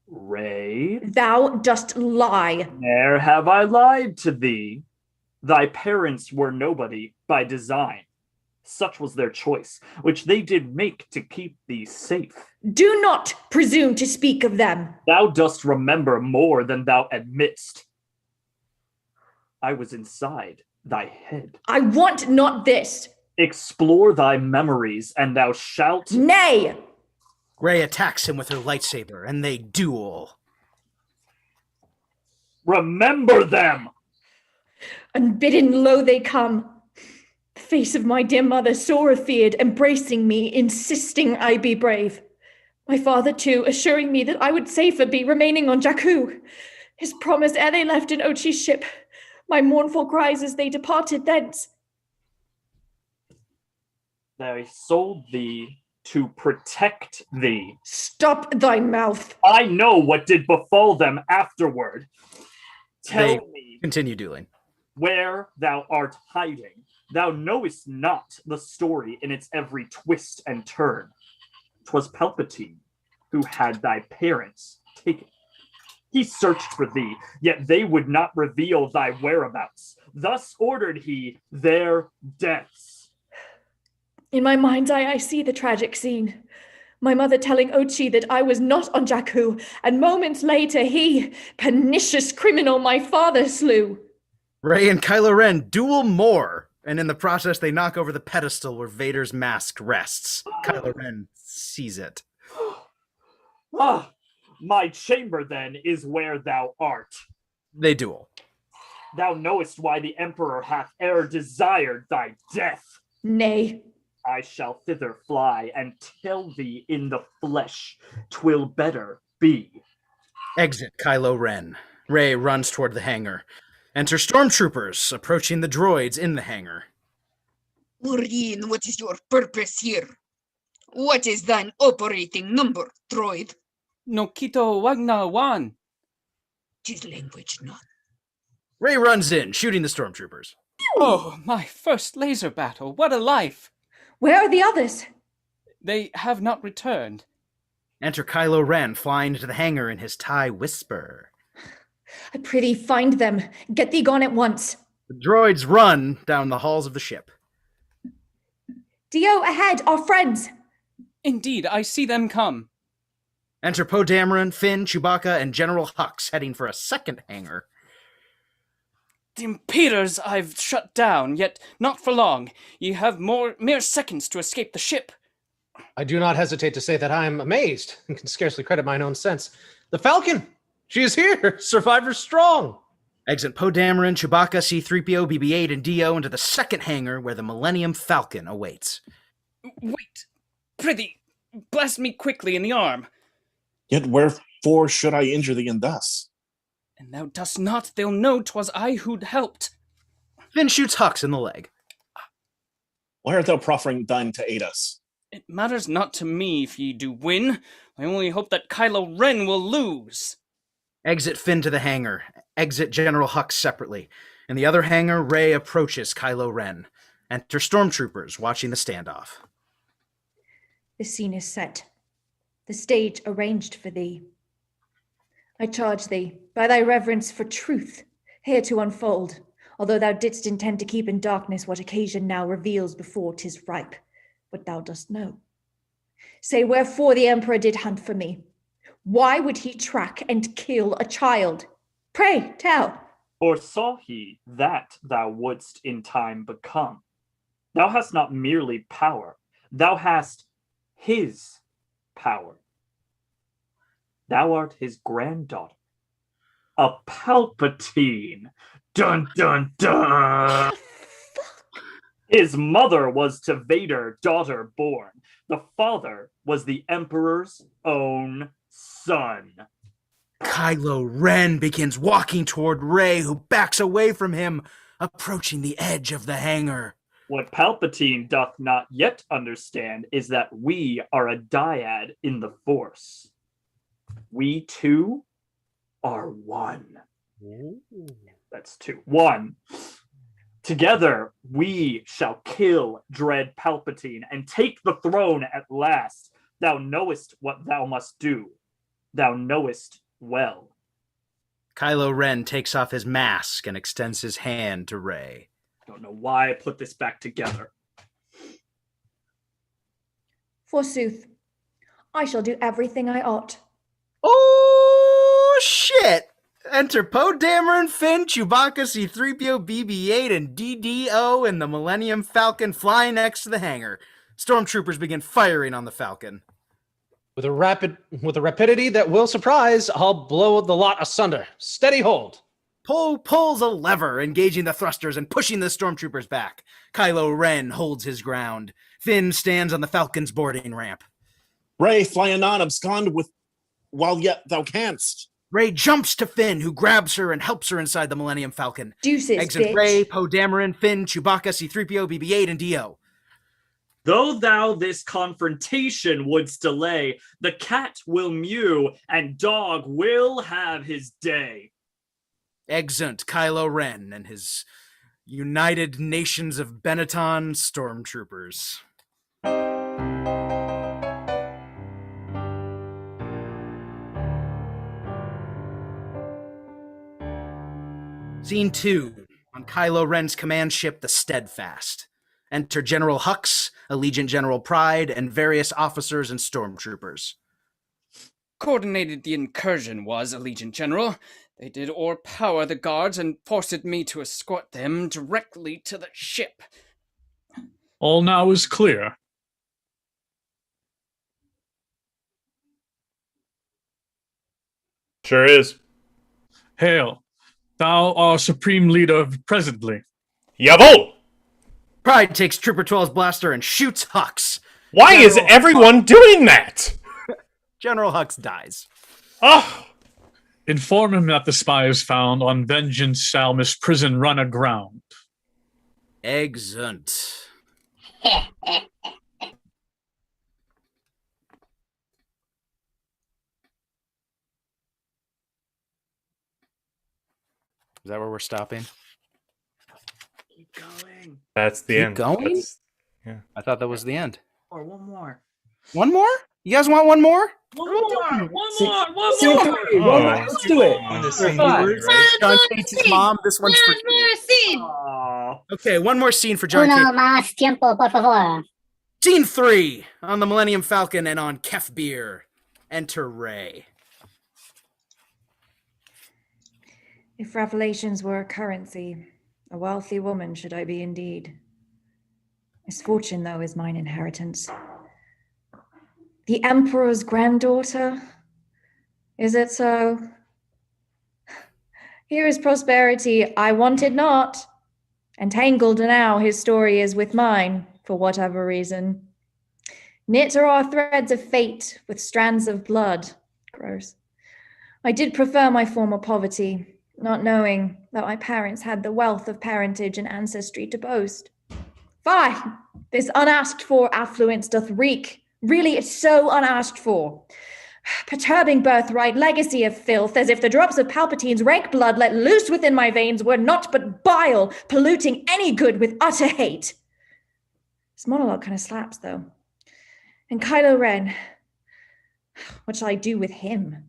Rey? Thou dost lie. Ne'er have I lied to thee. Thy parents were nobody by design. Such was their choice, which they did make to keep thee safe. Do not presume to speak of them. Thou dost remember more than thou admitt'st. I was inside thy head. I want not this. Explore thy memories, and thou shalt... Nay! Rey attacks him with her lightsaber, and they duel. Remember them! Unbidden lo they come. The face of my dear mother sore afeared, embracing me, insisting I be brave. My father, too, assuring me that I would safer be remaining on Jakku. His promise ere they left in Ochi's ship. My mournful cries as they departed thence. They sold thee to protect thee. Stop thy mouth. I know what did befall them afterward. Tell me continue dueling. Where thou art hiding. Thou knowest not the story in its every twist and turn. 'Twas Palpatine who had thy parents taken. He searched for thee, yet they would not reveal thy whereabouts. Thus ordered he their deaths. In my mind's eye, I see the tragic scene. My mother telling Ochi that I was not on Jakku, and moments later he, pernicious criminal, my father slew. Rey and Kylo Ren duel more, and in the process they knock over the pedestal where Vader's mask rests. Kylo Ren sees it. Ah, my chamber, then, is where thou art. They duel. Thou knowest why the Emperor hath e'er desired thy death. Nay. I shall thither fly, and tell thee in the flesh 'twill better be. Exit Kylo Ren. Rey runs toward the hangar. Enter stormtroopers, approaching the droids in the hangar. Urin, what is your purpose here? What is thine operating number, droid? Nokito Wagna Wan. 'Tis language none. Rey runs in, shooting the stormtroopers. Oh, my first laser battle. What a life. Where are the others? They have not returned. Enter Kylo Ren, flying into the hangar in his TIE Whisper. I prithee find them. Get thee gone at once. The droids run down the halls of the ship. Dio, ahead, our friends. Indeed, I see them come. Enter Poe Dameron, Finn, Chewbacca, and General Hux, heading for a second hangar. The impeders I've shut down, yet not for long. Ye have mere seconds to escape the ship. I do not hesitate to say that I am amazed and can scarcely credit mine own sense. The Falcon! She is here! Survivor strong! Exit Poe Dameron, Chewbacca, C-3PO, BB-8, and D-O into the second hangar where the Millennium Falcon awaits. Wait! Prithee, blast me quickly in the arm. Yet wherefore should I injure thee in thus? And thou dost not, they'll know 'twas I who'd helped. Finn shoots Hux in the leg. Why art thou proffering thine to aid us? It matters not to me if ye do win. I only hope that Kylo Ren will lose. Exit Finn to the hangar. Exit General Hux separately. In the other hangar, Rey approaches Kylo Ren. Enter stormtroopers watching the standoff. The scene is set, the stage arranged for thee. I charge thee, by thy reverence for truth, here to unfold, although thou didst intend to keep in darkness what occasion now reveals before 'tis ripe, what thou dost know. Say wherefore the Emperor did hunt for me. Why would he track and kill a child? Pray, tell. Or saw he that thou wouldst in time become? Thou hast not merely power, thou hast his power. Thou art his granddaughter, a Palpatine. Dun dun dun! His mother was to Vader daughter born. The father was the Emperor's own son. Kylo Ren begins walking toward Rey, who backs away from him, approaching the edge of the hangar. What Palpatine doth not yet understand is that we are a dyad in the Force. We two are one. Ooh. That's two. One. Together we shall kill dread Palpatine and take the throne at last. Thou knowest what thou must do. Thou knowest well. Kylo Ren takes off his mask and extends his hand to Rey. I don't know why I put this back together. Forsooth, I shall do everything I ought. Oh, shit! Enter Poe Dameron, Finn, Chewbacca, C-3PO, BB-8, and DDO in the Millennium Falcon flying next to the hangar. Stormtroopers begin firing on the Falcon. With a rapidity that will surprise, I'll blow the lot asunder. Steady hold. Poe pulls a lever, engaging the thrusters and pushing the stormtroopers back. Kylo Ren holds his ground. Finn stands on the Falcon's boarding ramp. Rey, fly anon, abscond with while yet thou canst. Rey jumps to Finn, who grabs her and helps her inside the Millennium Falcon. Deuces, Exit bitch. Rey, Poe Dameron, Finn, Chewbacca, C-3PO, BB-8, and D-O. Though thou this confrontation wouldst delay, the cat will mew and dog will have his day. Exeunt Kylo Ren and his United Nations of Benetton stormtroopers. Scene 2. On Kylo Ren's command ship, the Steadfast. Enter General Hux, Allegiant General Pride, and various officers and stormtroopers. Coordinated the incursion was, Allegiant General. They did o'erpower the guards and forced me to escort them directly to the ship. All now is clear. Sure is. Hail. Thou art supreme leader presently. Jawohl! Pride takes Trooper 12's blaster and shoots Hux. Why is everyone doing that? General Hux dies. Oh! Inform him that the spy is found on vengeance shall misprison run aground. Exeunt. Is that where we're stopping? Keep going. That's the Keep end. going? Yeah. I thought that was the end. Or one more. One more? You guys want one more? One more. Let's do it. John Cates' mom, this one's for you. Scene. Okay, one more scene for John Uno Cates. más tiempo, por favor. Scene 3 on the Millennium Falcon and on Kef Beer. Enter Rey. If revelations were a currency, a wealthy woman should I be indeed. Misfortune, though, is mine inheritance. The Emperor's granddaughter? Is it so? Here is prosperity I wanted not. Entangled now his story is with mine, for whatever reason. Knit are our threads of fate with strands of blood. Gross. I did prefer my former poverty, not knowing that my parents had the wealth of parentage and ancestry to boast. Fie! This unasked for affluence doth reek. Really, it's so unasked for. Perturbing birthright, legacy of filth, as if the drops of Palpatine's rank blood let loose within my veins were not but bile, polluting any good with utter hate. This monologue kind of slaps, though. And Kylo Ren, what shall I do with him?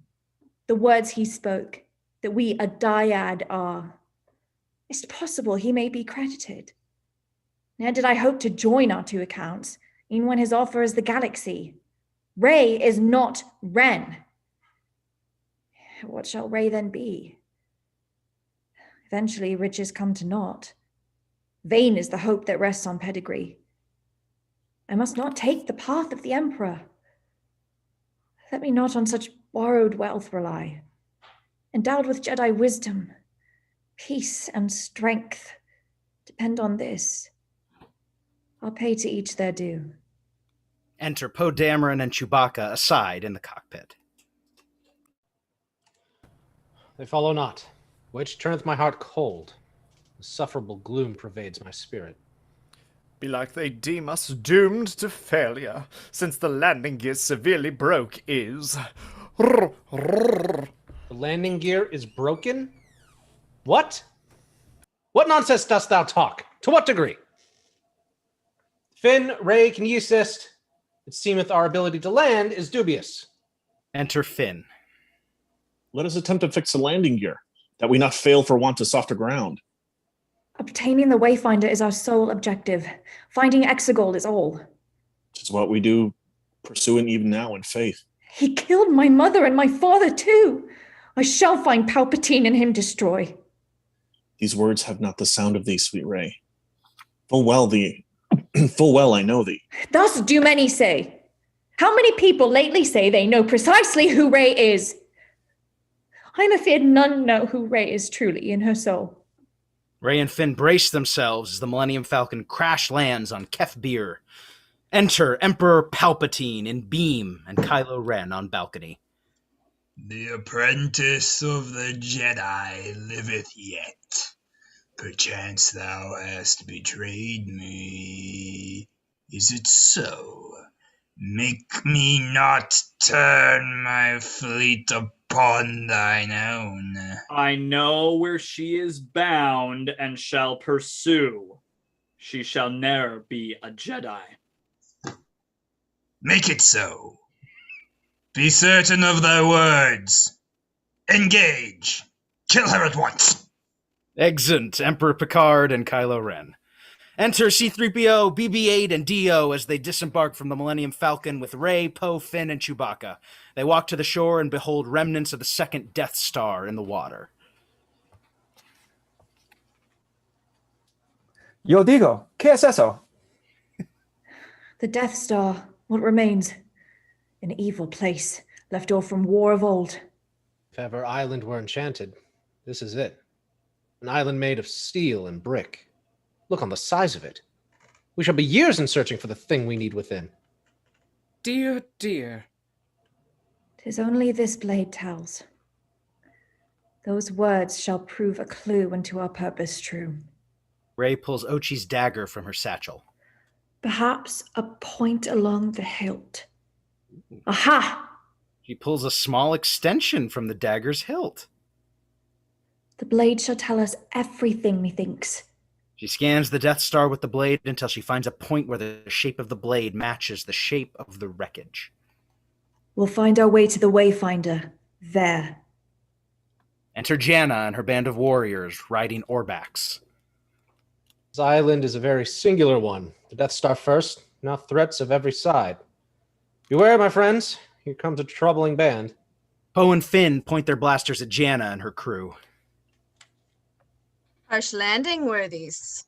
The words he spoke, that we a dyad are. Is it possible he may be credited? Now did I hope to join our two accounts, even when his offer is the galaxy? Rey is not Ren. What shall Rey then be? Eventually riches come to naught. Vain is the hope that rests on pedigree. I must not take the path of the Emperor. Let me not on such borrowed wealth rely. Endowed with Jedi wisdom, peace and strength, depend on this. I'll pay to each their due. Enter Poe Dameron and Chewbacca aside in the cockpit. They follow not, which turneth my heart cold. Insufferable gloom pervades my spirit. Belike they deem us doomed to failure, since the landing gear severely broke is. The landing gear is broken? What? What nonsense dost thou talk? To what degree? Finn, Rey, can ye assist? It seemeth our ability to land is dubious. Enter Finn. Let us attempt to fix the landing gear, that we not fail for want of softer ground. Obtaining the Wayfinder is our sole objective. Finding Exegol is all. 'Tis what we do, pursuing even now in faith. He killed my mother and my father too. I shall find Palpatine and him destroy. These words have not the sound of thee, sweet Rey. Full well I know thee. Thus do many say. How many people lately say they know precisely who Rey is? I'm afeard none know who Rey is truly in her soul. Rey and Finn brace themselves as the Millennium Falcon crash lands on Kef Bir. Enter Emperor Palpatine in beam and Kylo Ren on balcony. The apprentice of the Jedi liveth yet. Perchance thou hast betrayed me. Is it so? Make me not turn my fleet upon thine own. I know where she is bound and shall pursue. She shall ne'er be a Jedi. Make it so. Be certain of thy words. Engage. Kill her at once. Exeunt Emperor Picard and Kylo Ren. Enter C-3PO, BB-8, and D-O as they disembark from the Millennium Falcon with Rey, Poe, Finn, and Chewbacca. They walk to the shore and behold remnants of the second Death Star in the water. Yo digo, ¿qué es eso? The Death Star, what remains? An evil place, left over from war of old. If ever island were enchanted, this is it. An island made of steel and brick. Look on the size of it. We shall be years in searching for the thing we need within. Dear, dear. 'Tis only this blade tells. Those words shall prove a clue unto our purpose true. Rey pulls Ochi's dagger from her satchel. Perhaps a point along the hilt. Aha! She pulls a small extension from the dagger's hilt. The blade shall tell us everything, methinks. She scans the Death Star with the blade until she finds a point where the shape of the blade matches the shape of the wreckage. We'll find our way to the Wayfinder. There. Enter Janna and her band of warriors riding Orbaks. This island is a very singular one. The Death Star first, now threats of every side. Beware, my friends. Here comes a troubling band. Poe and Finn point their blasters at Janna and her crew. Harsh landing, worthies.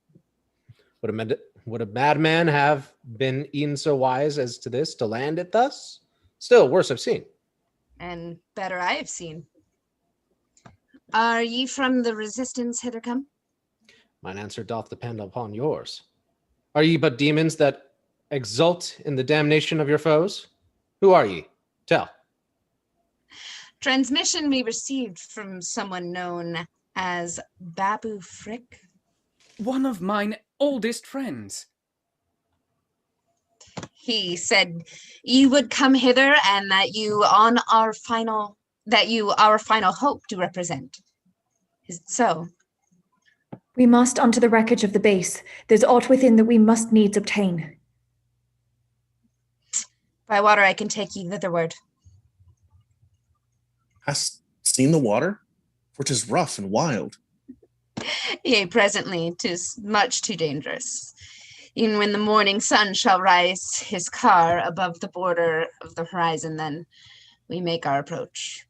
Would a madman have been e'en so wise as to this, to land it thus? Still, worse I've seen. And better I have seen. Are ye from the resistance hither come? Mine answer doth depend upon yours. Are ye but demons that exult in the damnation of your foes? Who are ye? Tell. Transmission we received from someone known as Babu Frick. One of mine oldest friends. He said you would come hither and that you our final hope to represent. Is it so? We must onto the wreckage of the base. There's aught within that we must needs obtain. By water I can take ye thitherward. Hast seen the water? For 'tis rough and wild. Yea, presently 'tis much too dangerous. Even when the morning sun shall rise his car above the border of the horizon, then we make our approach.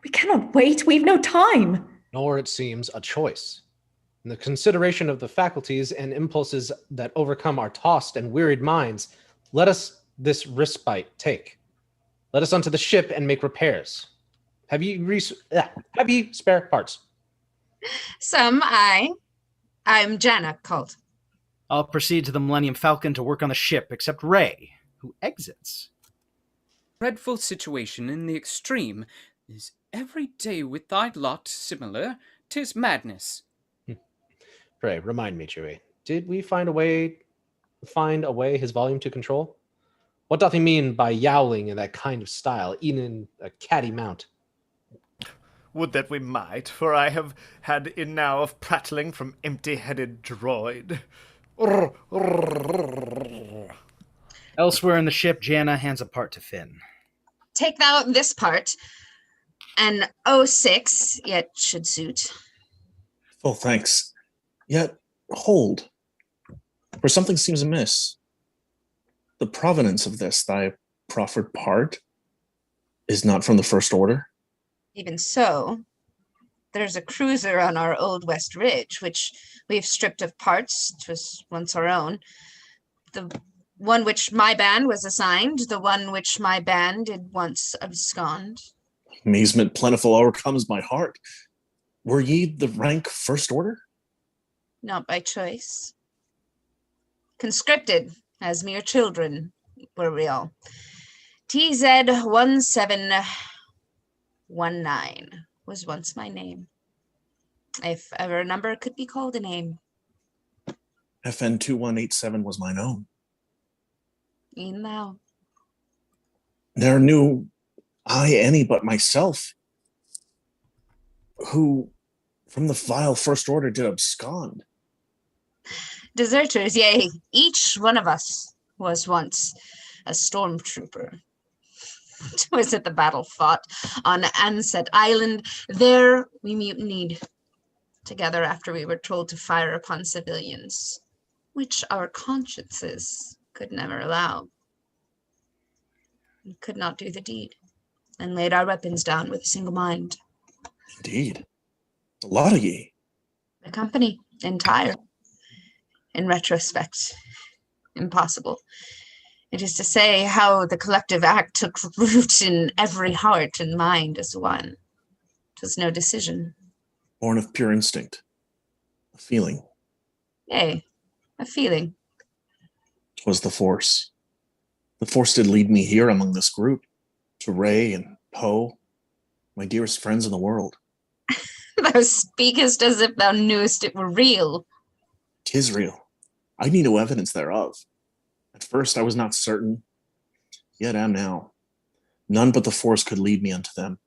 We cannot wait. We've no time. Nor, it seems, a choice. In the consideration of the faculties and impulses that overcome our tossed and wearied minds, let us this respite take. Let us unto the ship and make repairs. Have ye spare parts? Some, I'm Janna called. I'll proceed to the Millennium Falcon to work on the ship, except Ray, who exits. Dreadful situation in the extreme. Is every day with thy lot similar? 'Tis madness. Pray, remind me, Chewie. Did we find a way his volume to control? What doth he mean by yowling in that kind of style, even in a catty mount? Would that we might, for I have had enow of prattling from empty-headed droid. Elsewhere in the ship, Janna hands a part to Finn. Take thou this part, an 06, yet should suit. Full thanks. Yet, hold. For something seems amiss. The provenance of this, thy proffered part, is not from the First Order? Even so, there's a cruiser on our Old West Ridge, which we've stripped of parts. 'Twas once our own. The one which my band was assigned, the one which my band did once abscond. Amazement plentiful o'ercomes my heart. Were ye the rank First Order? Not by choice. Conscripted as mere children were we all. TZ 1719 was once my name. If ever a number could be called a name. FN 2187 was mine own. E'en thou. Ne'er knew I any but myself, who from the vile First Order did abscond. Deserters, yea, each one of us was once a stormtrooper. 'Twas at the battle fought on Anset Island. There we mutinied together after we were told to fire upon civilians, which our consciences could never allow. We could not do the deed, and laid our weapons down with a single mind. Indeed. A lot of ye. The company entire. In retrospect, impossible. It is to say how the collective act took root in every heart and mind as one. 'Twas no decision. Born of pure instinct. A feeling. Yea, a feeling. 'Twas the Force. The Force did lead me here among this group, to Ray and Poe, my dearest friends in the world. Thou speakest as if thou knewest it were real. 'Tis real. I need no evidence thereof. At first I was not certain, yet am now. None but the Force could lead me unto them.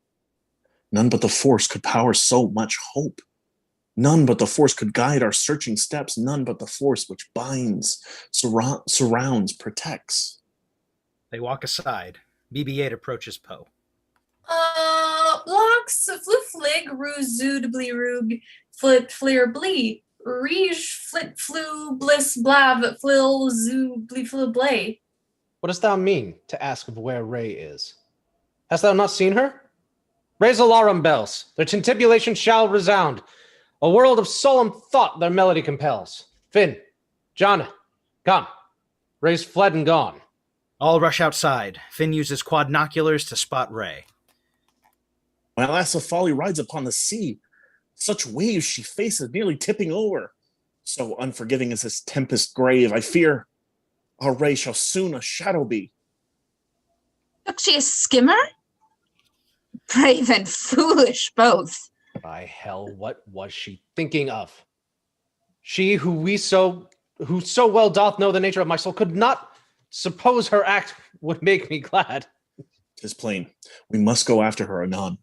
None but the Force could power so much hope. None but the Force could guide our searching steps. None but the Force which binds, surrounds, protects. They walk aside. BB-8 approaches Poe. Lox, fluflig, ruzud, blirug, flip, flir, blee, riege, flit, flu, bliss, blav, flil, zoo, blee, flu, blay. What dost thou mean to ask of where Ray is? Hast thou not seen her? Raise alarum bells, their tintibulation shall resound. A world of solemn thought their melody compels. Finn, Jonna, come, Ray's fled and gone. All rush outside. Finn uses quadnoculars to spot Rey. My lass of folly rides upon the sea. Such waves she faces, nearly tipping over. So unforgiving is this tempest grave. I fear our Rey shall soon a shadow be. Took she a skimmer? Brave and foolish both. By hell, what was she thinking of? She who so well doth know the nature of my soul could not suppose her act would make me glad. 'Tis plain. We must go after her anon.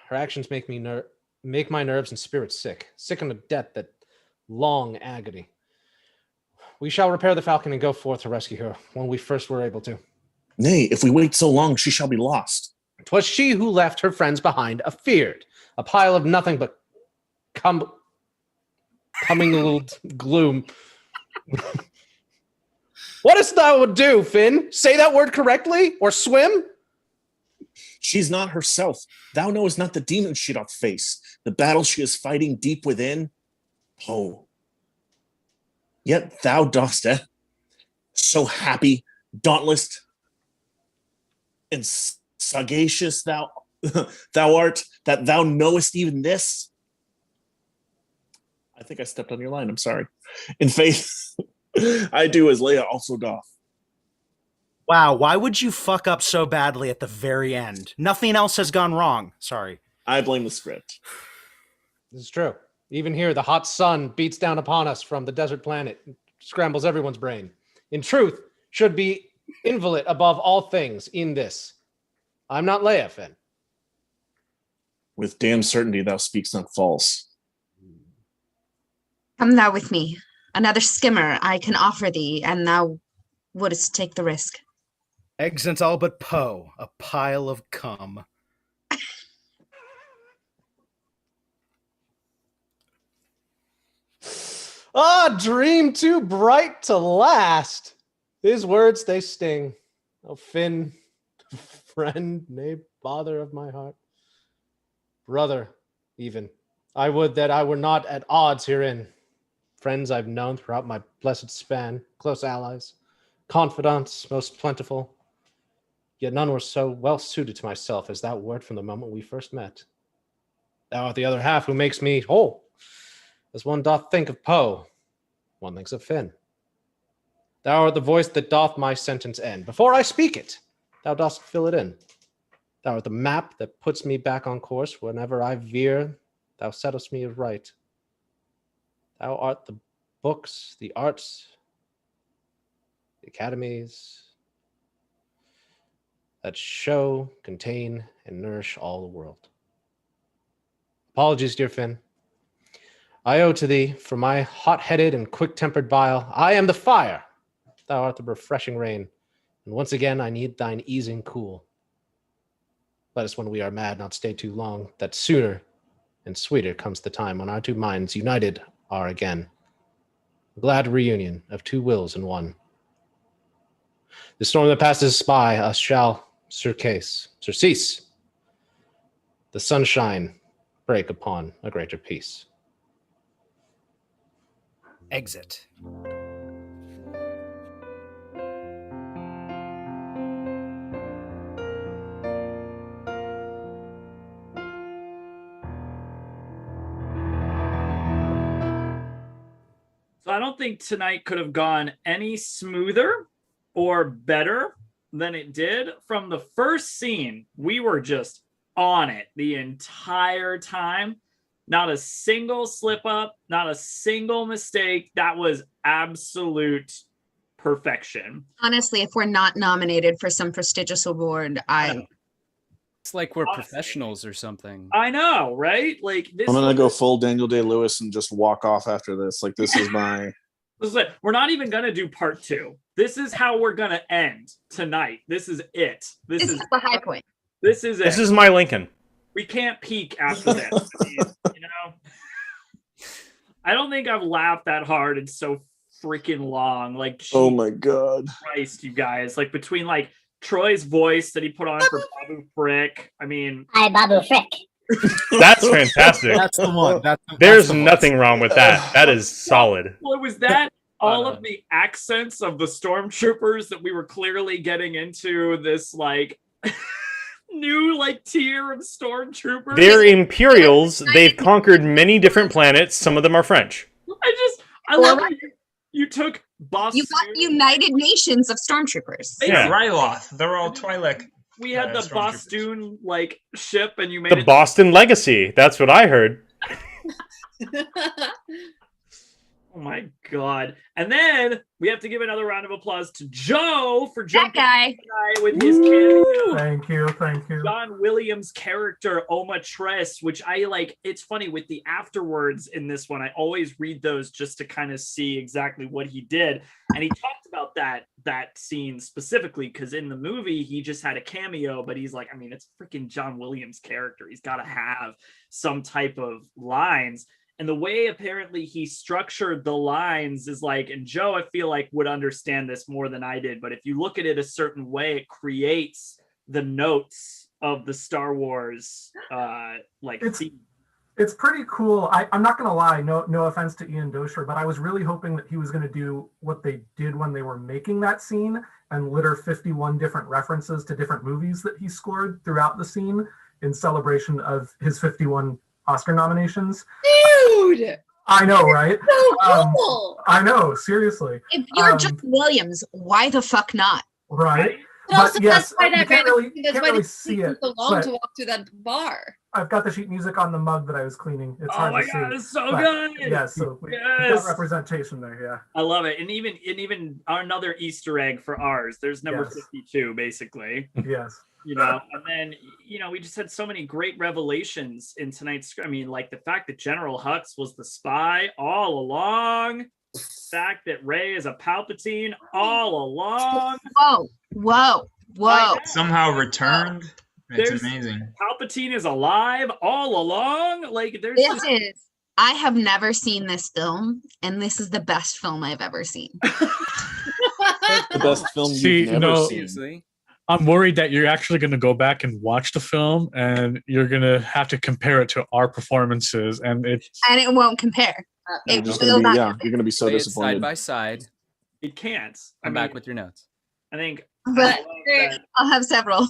Her actions make my nerves and spirits sick on a death that long agony. We shall repair the Falcon and go forth to rescue her when we first were able to. Nay, if we wait so long, she shall be lost. 'Twas she who left her friends behind, afeared, a pile of nothing but coming little gloom. What dost thou do, Finn? Say that word correctly, or swim? She's not herself. Thou knowest not the demons she doth face, the battle she is fighting deep within. Oh, yet thou dost, so happy, dauntless, and sagacious thou art, that thou knowest even this. I think I stepped on your line. I'm sorry. In faith, I do as Leia also doth. Wow, why would you fuck up so badly at the very end? Nothing else has gone wrong. Sorry. I blame the script. This is true. Even here, the hot sun beats down upon us from the desert planet, scrambles everyone's brain. In truth, should be inviolate above all things in this. I'm not Leia, Finn. With damned certainty thou speaks not false. Come thou with me. Another skimmer I can offer thee, and thou wouldst take the risk. Exit all but Poe, a pile of cum. Dream too bright to last. His words, they sting. Oh, Finn, friend, nay, bother of my heart. Brother, even. I would that I were not at odds herein. Friends I've known throughout my blessed span, close allies, confidants most plentiful. Yet none were so well suited to myself as thou wert from the moment we first met. Thou art the other half who makes me whole. As one doth think of Poe, one thinks of Finn. Thou art the voice that doth my sentence end. Before I speak it, thou dost fill it in. Thou art the map that puts me back on course whenever I veer. Thou settest me right. Thou art the books, the arts, the academies that show, contain, and nourish all the world. Apologies, dear Finn. I owe to thee for my hot-headed and quick-tempered bile. I am the fire. Thou art the refreshing rain. And once again, I need thine easing cool. Let us, when we are mad, not stay too long, that sooner and sweeter comes the time when our two minds united are again. A glad reunion of two wills in one. The storm that passes by us shall surcease. The sunshine break upon a greater peace. Exit. So I don't think tonight could have gone any smoother or better than it did. From the first scene, we were just on it the entire time. Not a single slip up, not a single mistake. That was absolute perfection. Honestly, if we're not nominated for some prestigious award, It's like we're professionals or something. I know, right? Like this. I'm gonna go full Daniel Day-Lewis and just walk off after this. Like this is my. This is it. We're not even gonna do part 2. This is how we're gonna end tonight. This is it. This is the high point. This is it. This is my Lincoln. We can't peak after this. You know, I don't think I've laughed that hard in so freaking long. Like, oh my god, Christ, you guys! Like between like Troy's voice that he put on for Babu Frick. I mean, Hi, Babu Frick. That's fantastic. That's the one. There's nothing wrong with that. That is solid. Well, it was that all of the accents of the stormtroopers that we were clearly getting into this like new like tier of stormtroopers. They're Imperials. They've conquered many different planets. Some of them are French. I love how you took Boss. You got United Nations of stormtroopers. Yeah. Ryloth. They're all Twi'lek. We had the Boston like ship, and you made The it Boston Legacy. That's what I heard. Oh my god! And then we have to give another round of applause to Joe for jumping guy with his cameo. Thank you. John Williams' character Oma Tress, which I like. It's funny with the afterwards in this one. I always read those just to kind of see exactly what he did, and he talked about that scene specifically because in the movie he just had a cameo, but he's like, I mean, it's freaking John Williams' character. He's got to have some type of lines. And the way apparently he structured the lines is like, and Joe, I feel like would understand this more than I did, but if you look at it a certain way, it creates the notes of the Star Wars theme. It's pretty cool. I'm not gonna lie, no offense to Ian Dosher, but I was really hoping that he was gonna do what they did when they were making that scene and litter 51 different references to different movies that he scored throughout the scene in celebration of his 51 Oscar nominations. Dude! I know, right? So cool. I know, seriously. If you're John Williams, why the fuck not? Right? But also, yes, that's why you that can't really see see it. so long but to walk through that bar. I've got the sheet music on the mug that I was cleaning. It's hard my to see. God, it's so but good. Yes, so we Yes. got representation there, yeah. I love it. And even another Easter egg for ours. There's number Yes. 52, basically. Yes. And then, we just had so many great revelations in tonight's. I mean, like the fact that General Hux was the spy all along. The fact that Rey is a Palpatine all along. Whoa. Somehow returned. It's There's- amazing. Palpatine is alive all along. Like there's I have never seen this film, and this is the best film I've ever seen. The best film See, you've never no, seen. I'm worried that you're actually going to go back and watch the film, and you're going to have to compare it to our performances, and it's And it won't compare. You're It just will gonna be, not. you're gonna be so Play it disappointed. side by side. It can't. I'm back with your notes. I think. But I'll have several.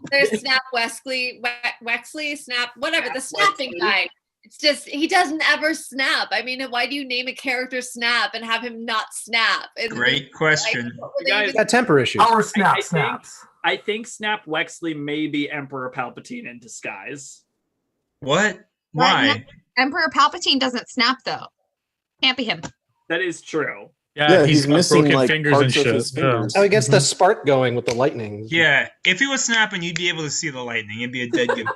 there's Snap Wexley, Snap, whatever, the snapping guy. It's just, he doesn't ever snap. I mean, why do you name a character Snap and have him not snap? And Great question. what were they Guys, even- Got temper issues. Our snap I snaps. I think Snap Wexley may be Emperor Palpatine in disguise. What? Why? Emperor Palpatine doesn't snap, though. Can't be him. That is true. Yeah, he's got missing broken like fingers and parts of shit. his Yeah. fingers. Oh, he gets the spark going with the lightning. Yeah, if he was snapping, you'd be able to see the lightning. It'd be a dead giveaway.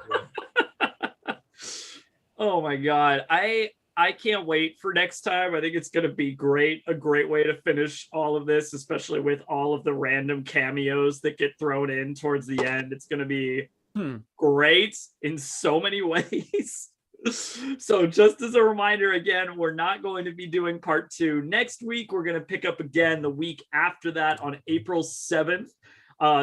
Oh my god. I can't wait for next time. I think it's going to be great. A great way to finish all of this, especially with all of the random cameos that get thrown in towards the end. It's going to be great in so many ways. So just as a reminder, again, we're not going to be doing part 2 next week. We're going to pick up again the week after that on April 7th.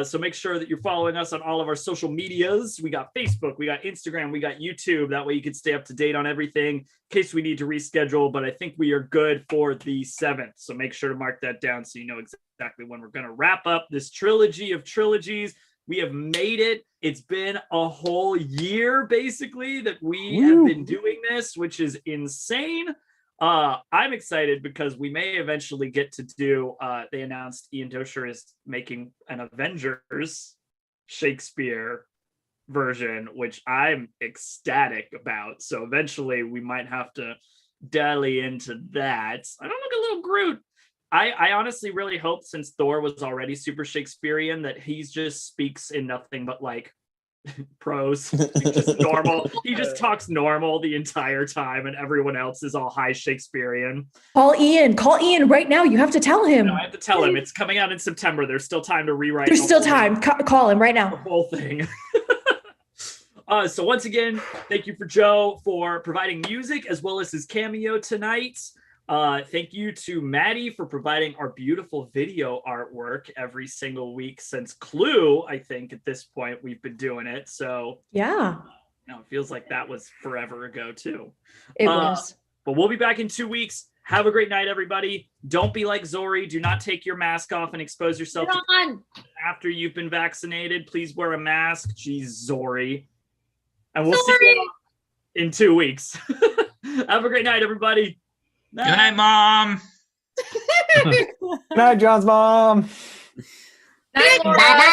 So make sure that you're following us on all of our social medias. We got Facebook, we got Instagram, we got YouTube. That way you can stay up to date on everything in case we need to reschedule. But I think we are good for the 7th. So make sure to mark that down so you know exactly when we're going to wrap up this trilogy of trilogies. We have made it. It's been a whole year, basically, that we have been doing this, which is insane. I'm excited because we may eventually get to do, they announced Ian Dosher is making an Avengers Shakespeare version, which I'm ecstatic about. So eventually we might have to dally into that. I don't look a little Groot. I honestly really hope, since Thor was already super Shakespearean, that he just speaks in nothing but like prose. He's just normal. He just talks normal the entire time, and everyone else is all high Shakespearean. Call Ian right now. You have to tell him. No, I have to tell him it's coming out in September. There's still time to rewrite. There's still time. Call him right now. The whole thing. So once again, thank you for Joe for providing music as well as his cameo tonight. Thank you to Maddie for providing our beautiful video artwork every single week since Clue. I think at this point we've been doing it. So Yeah. it feels like that was forever ago too. It was. But we'll be back in 2 weeks. Have a great night, everybody. Don't be like Zori. Do not take your mask off and expose yourself after you've been vaccinated. Please wear a mask. Jeez, Zori. And we'll see you in 2 weeks. Have a great night, everybody. Good night, Mom. Good night, John's mom. Night, Laura. Bye-bye.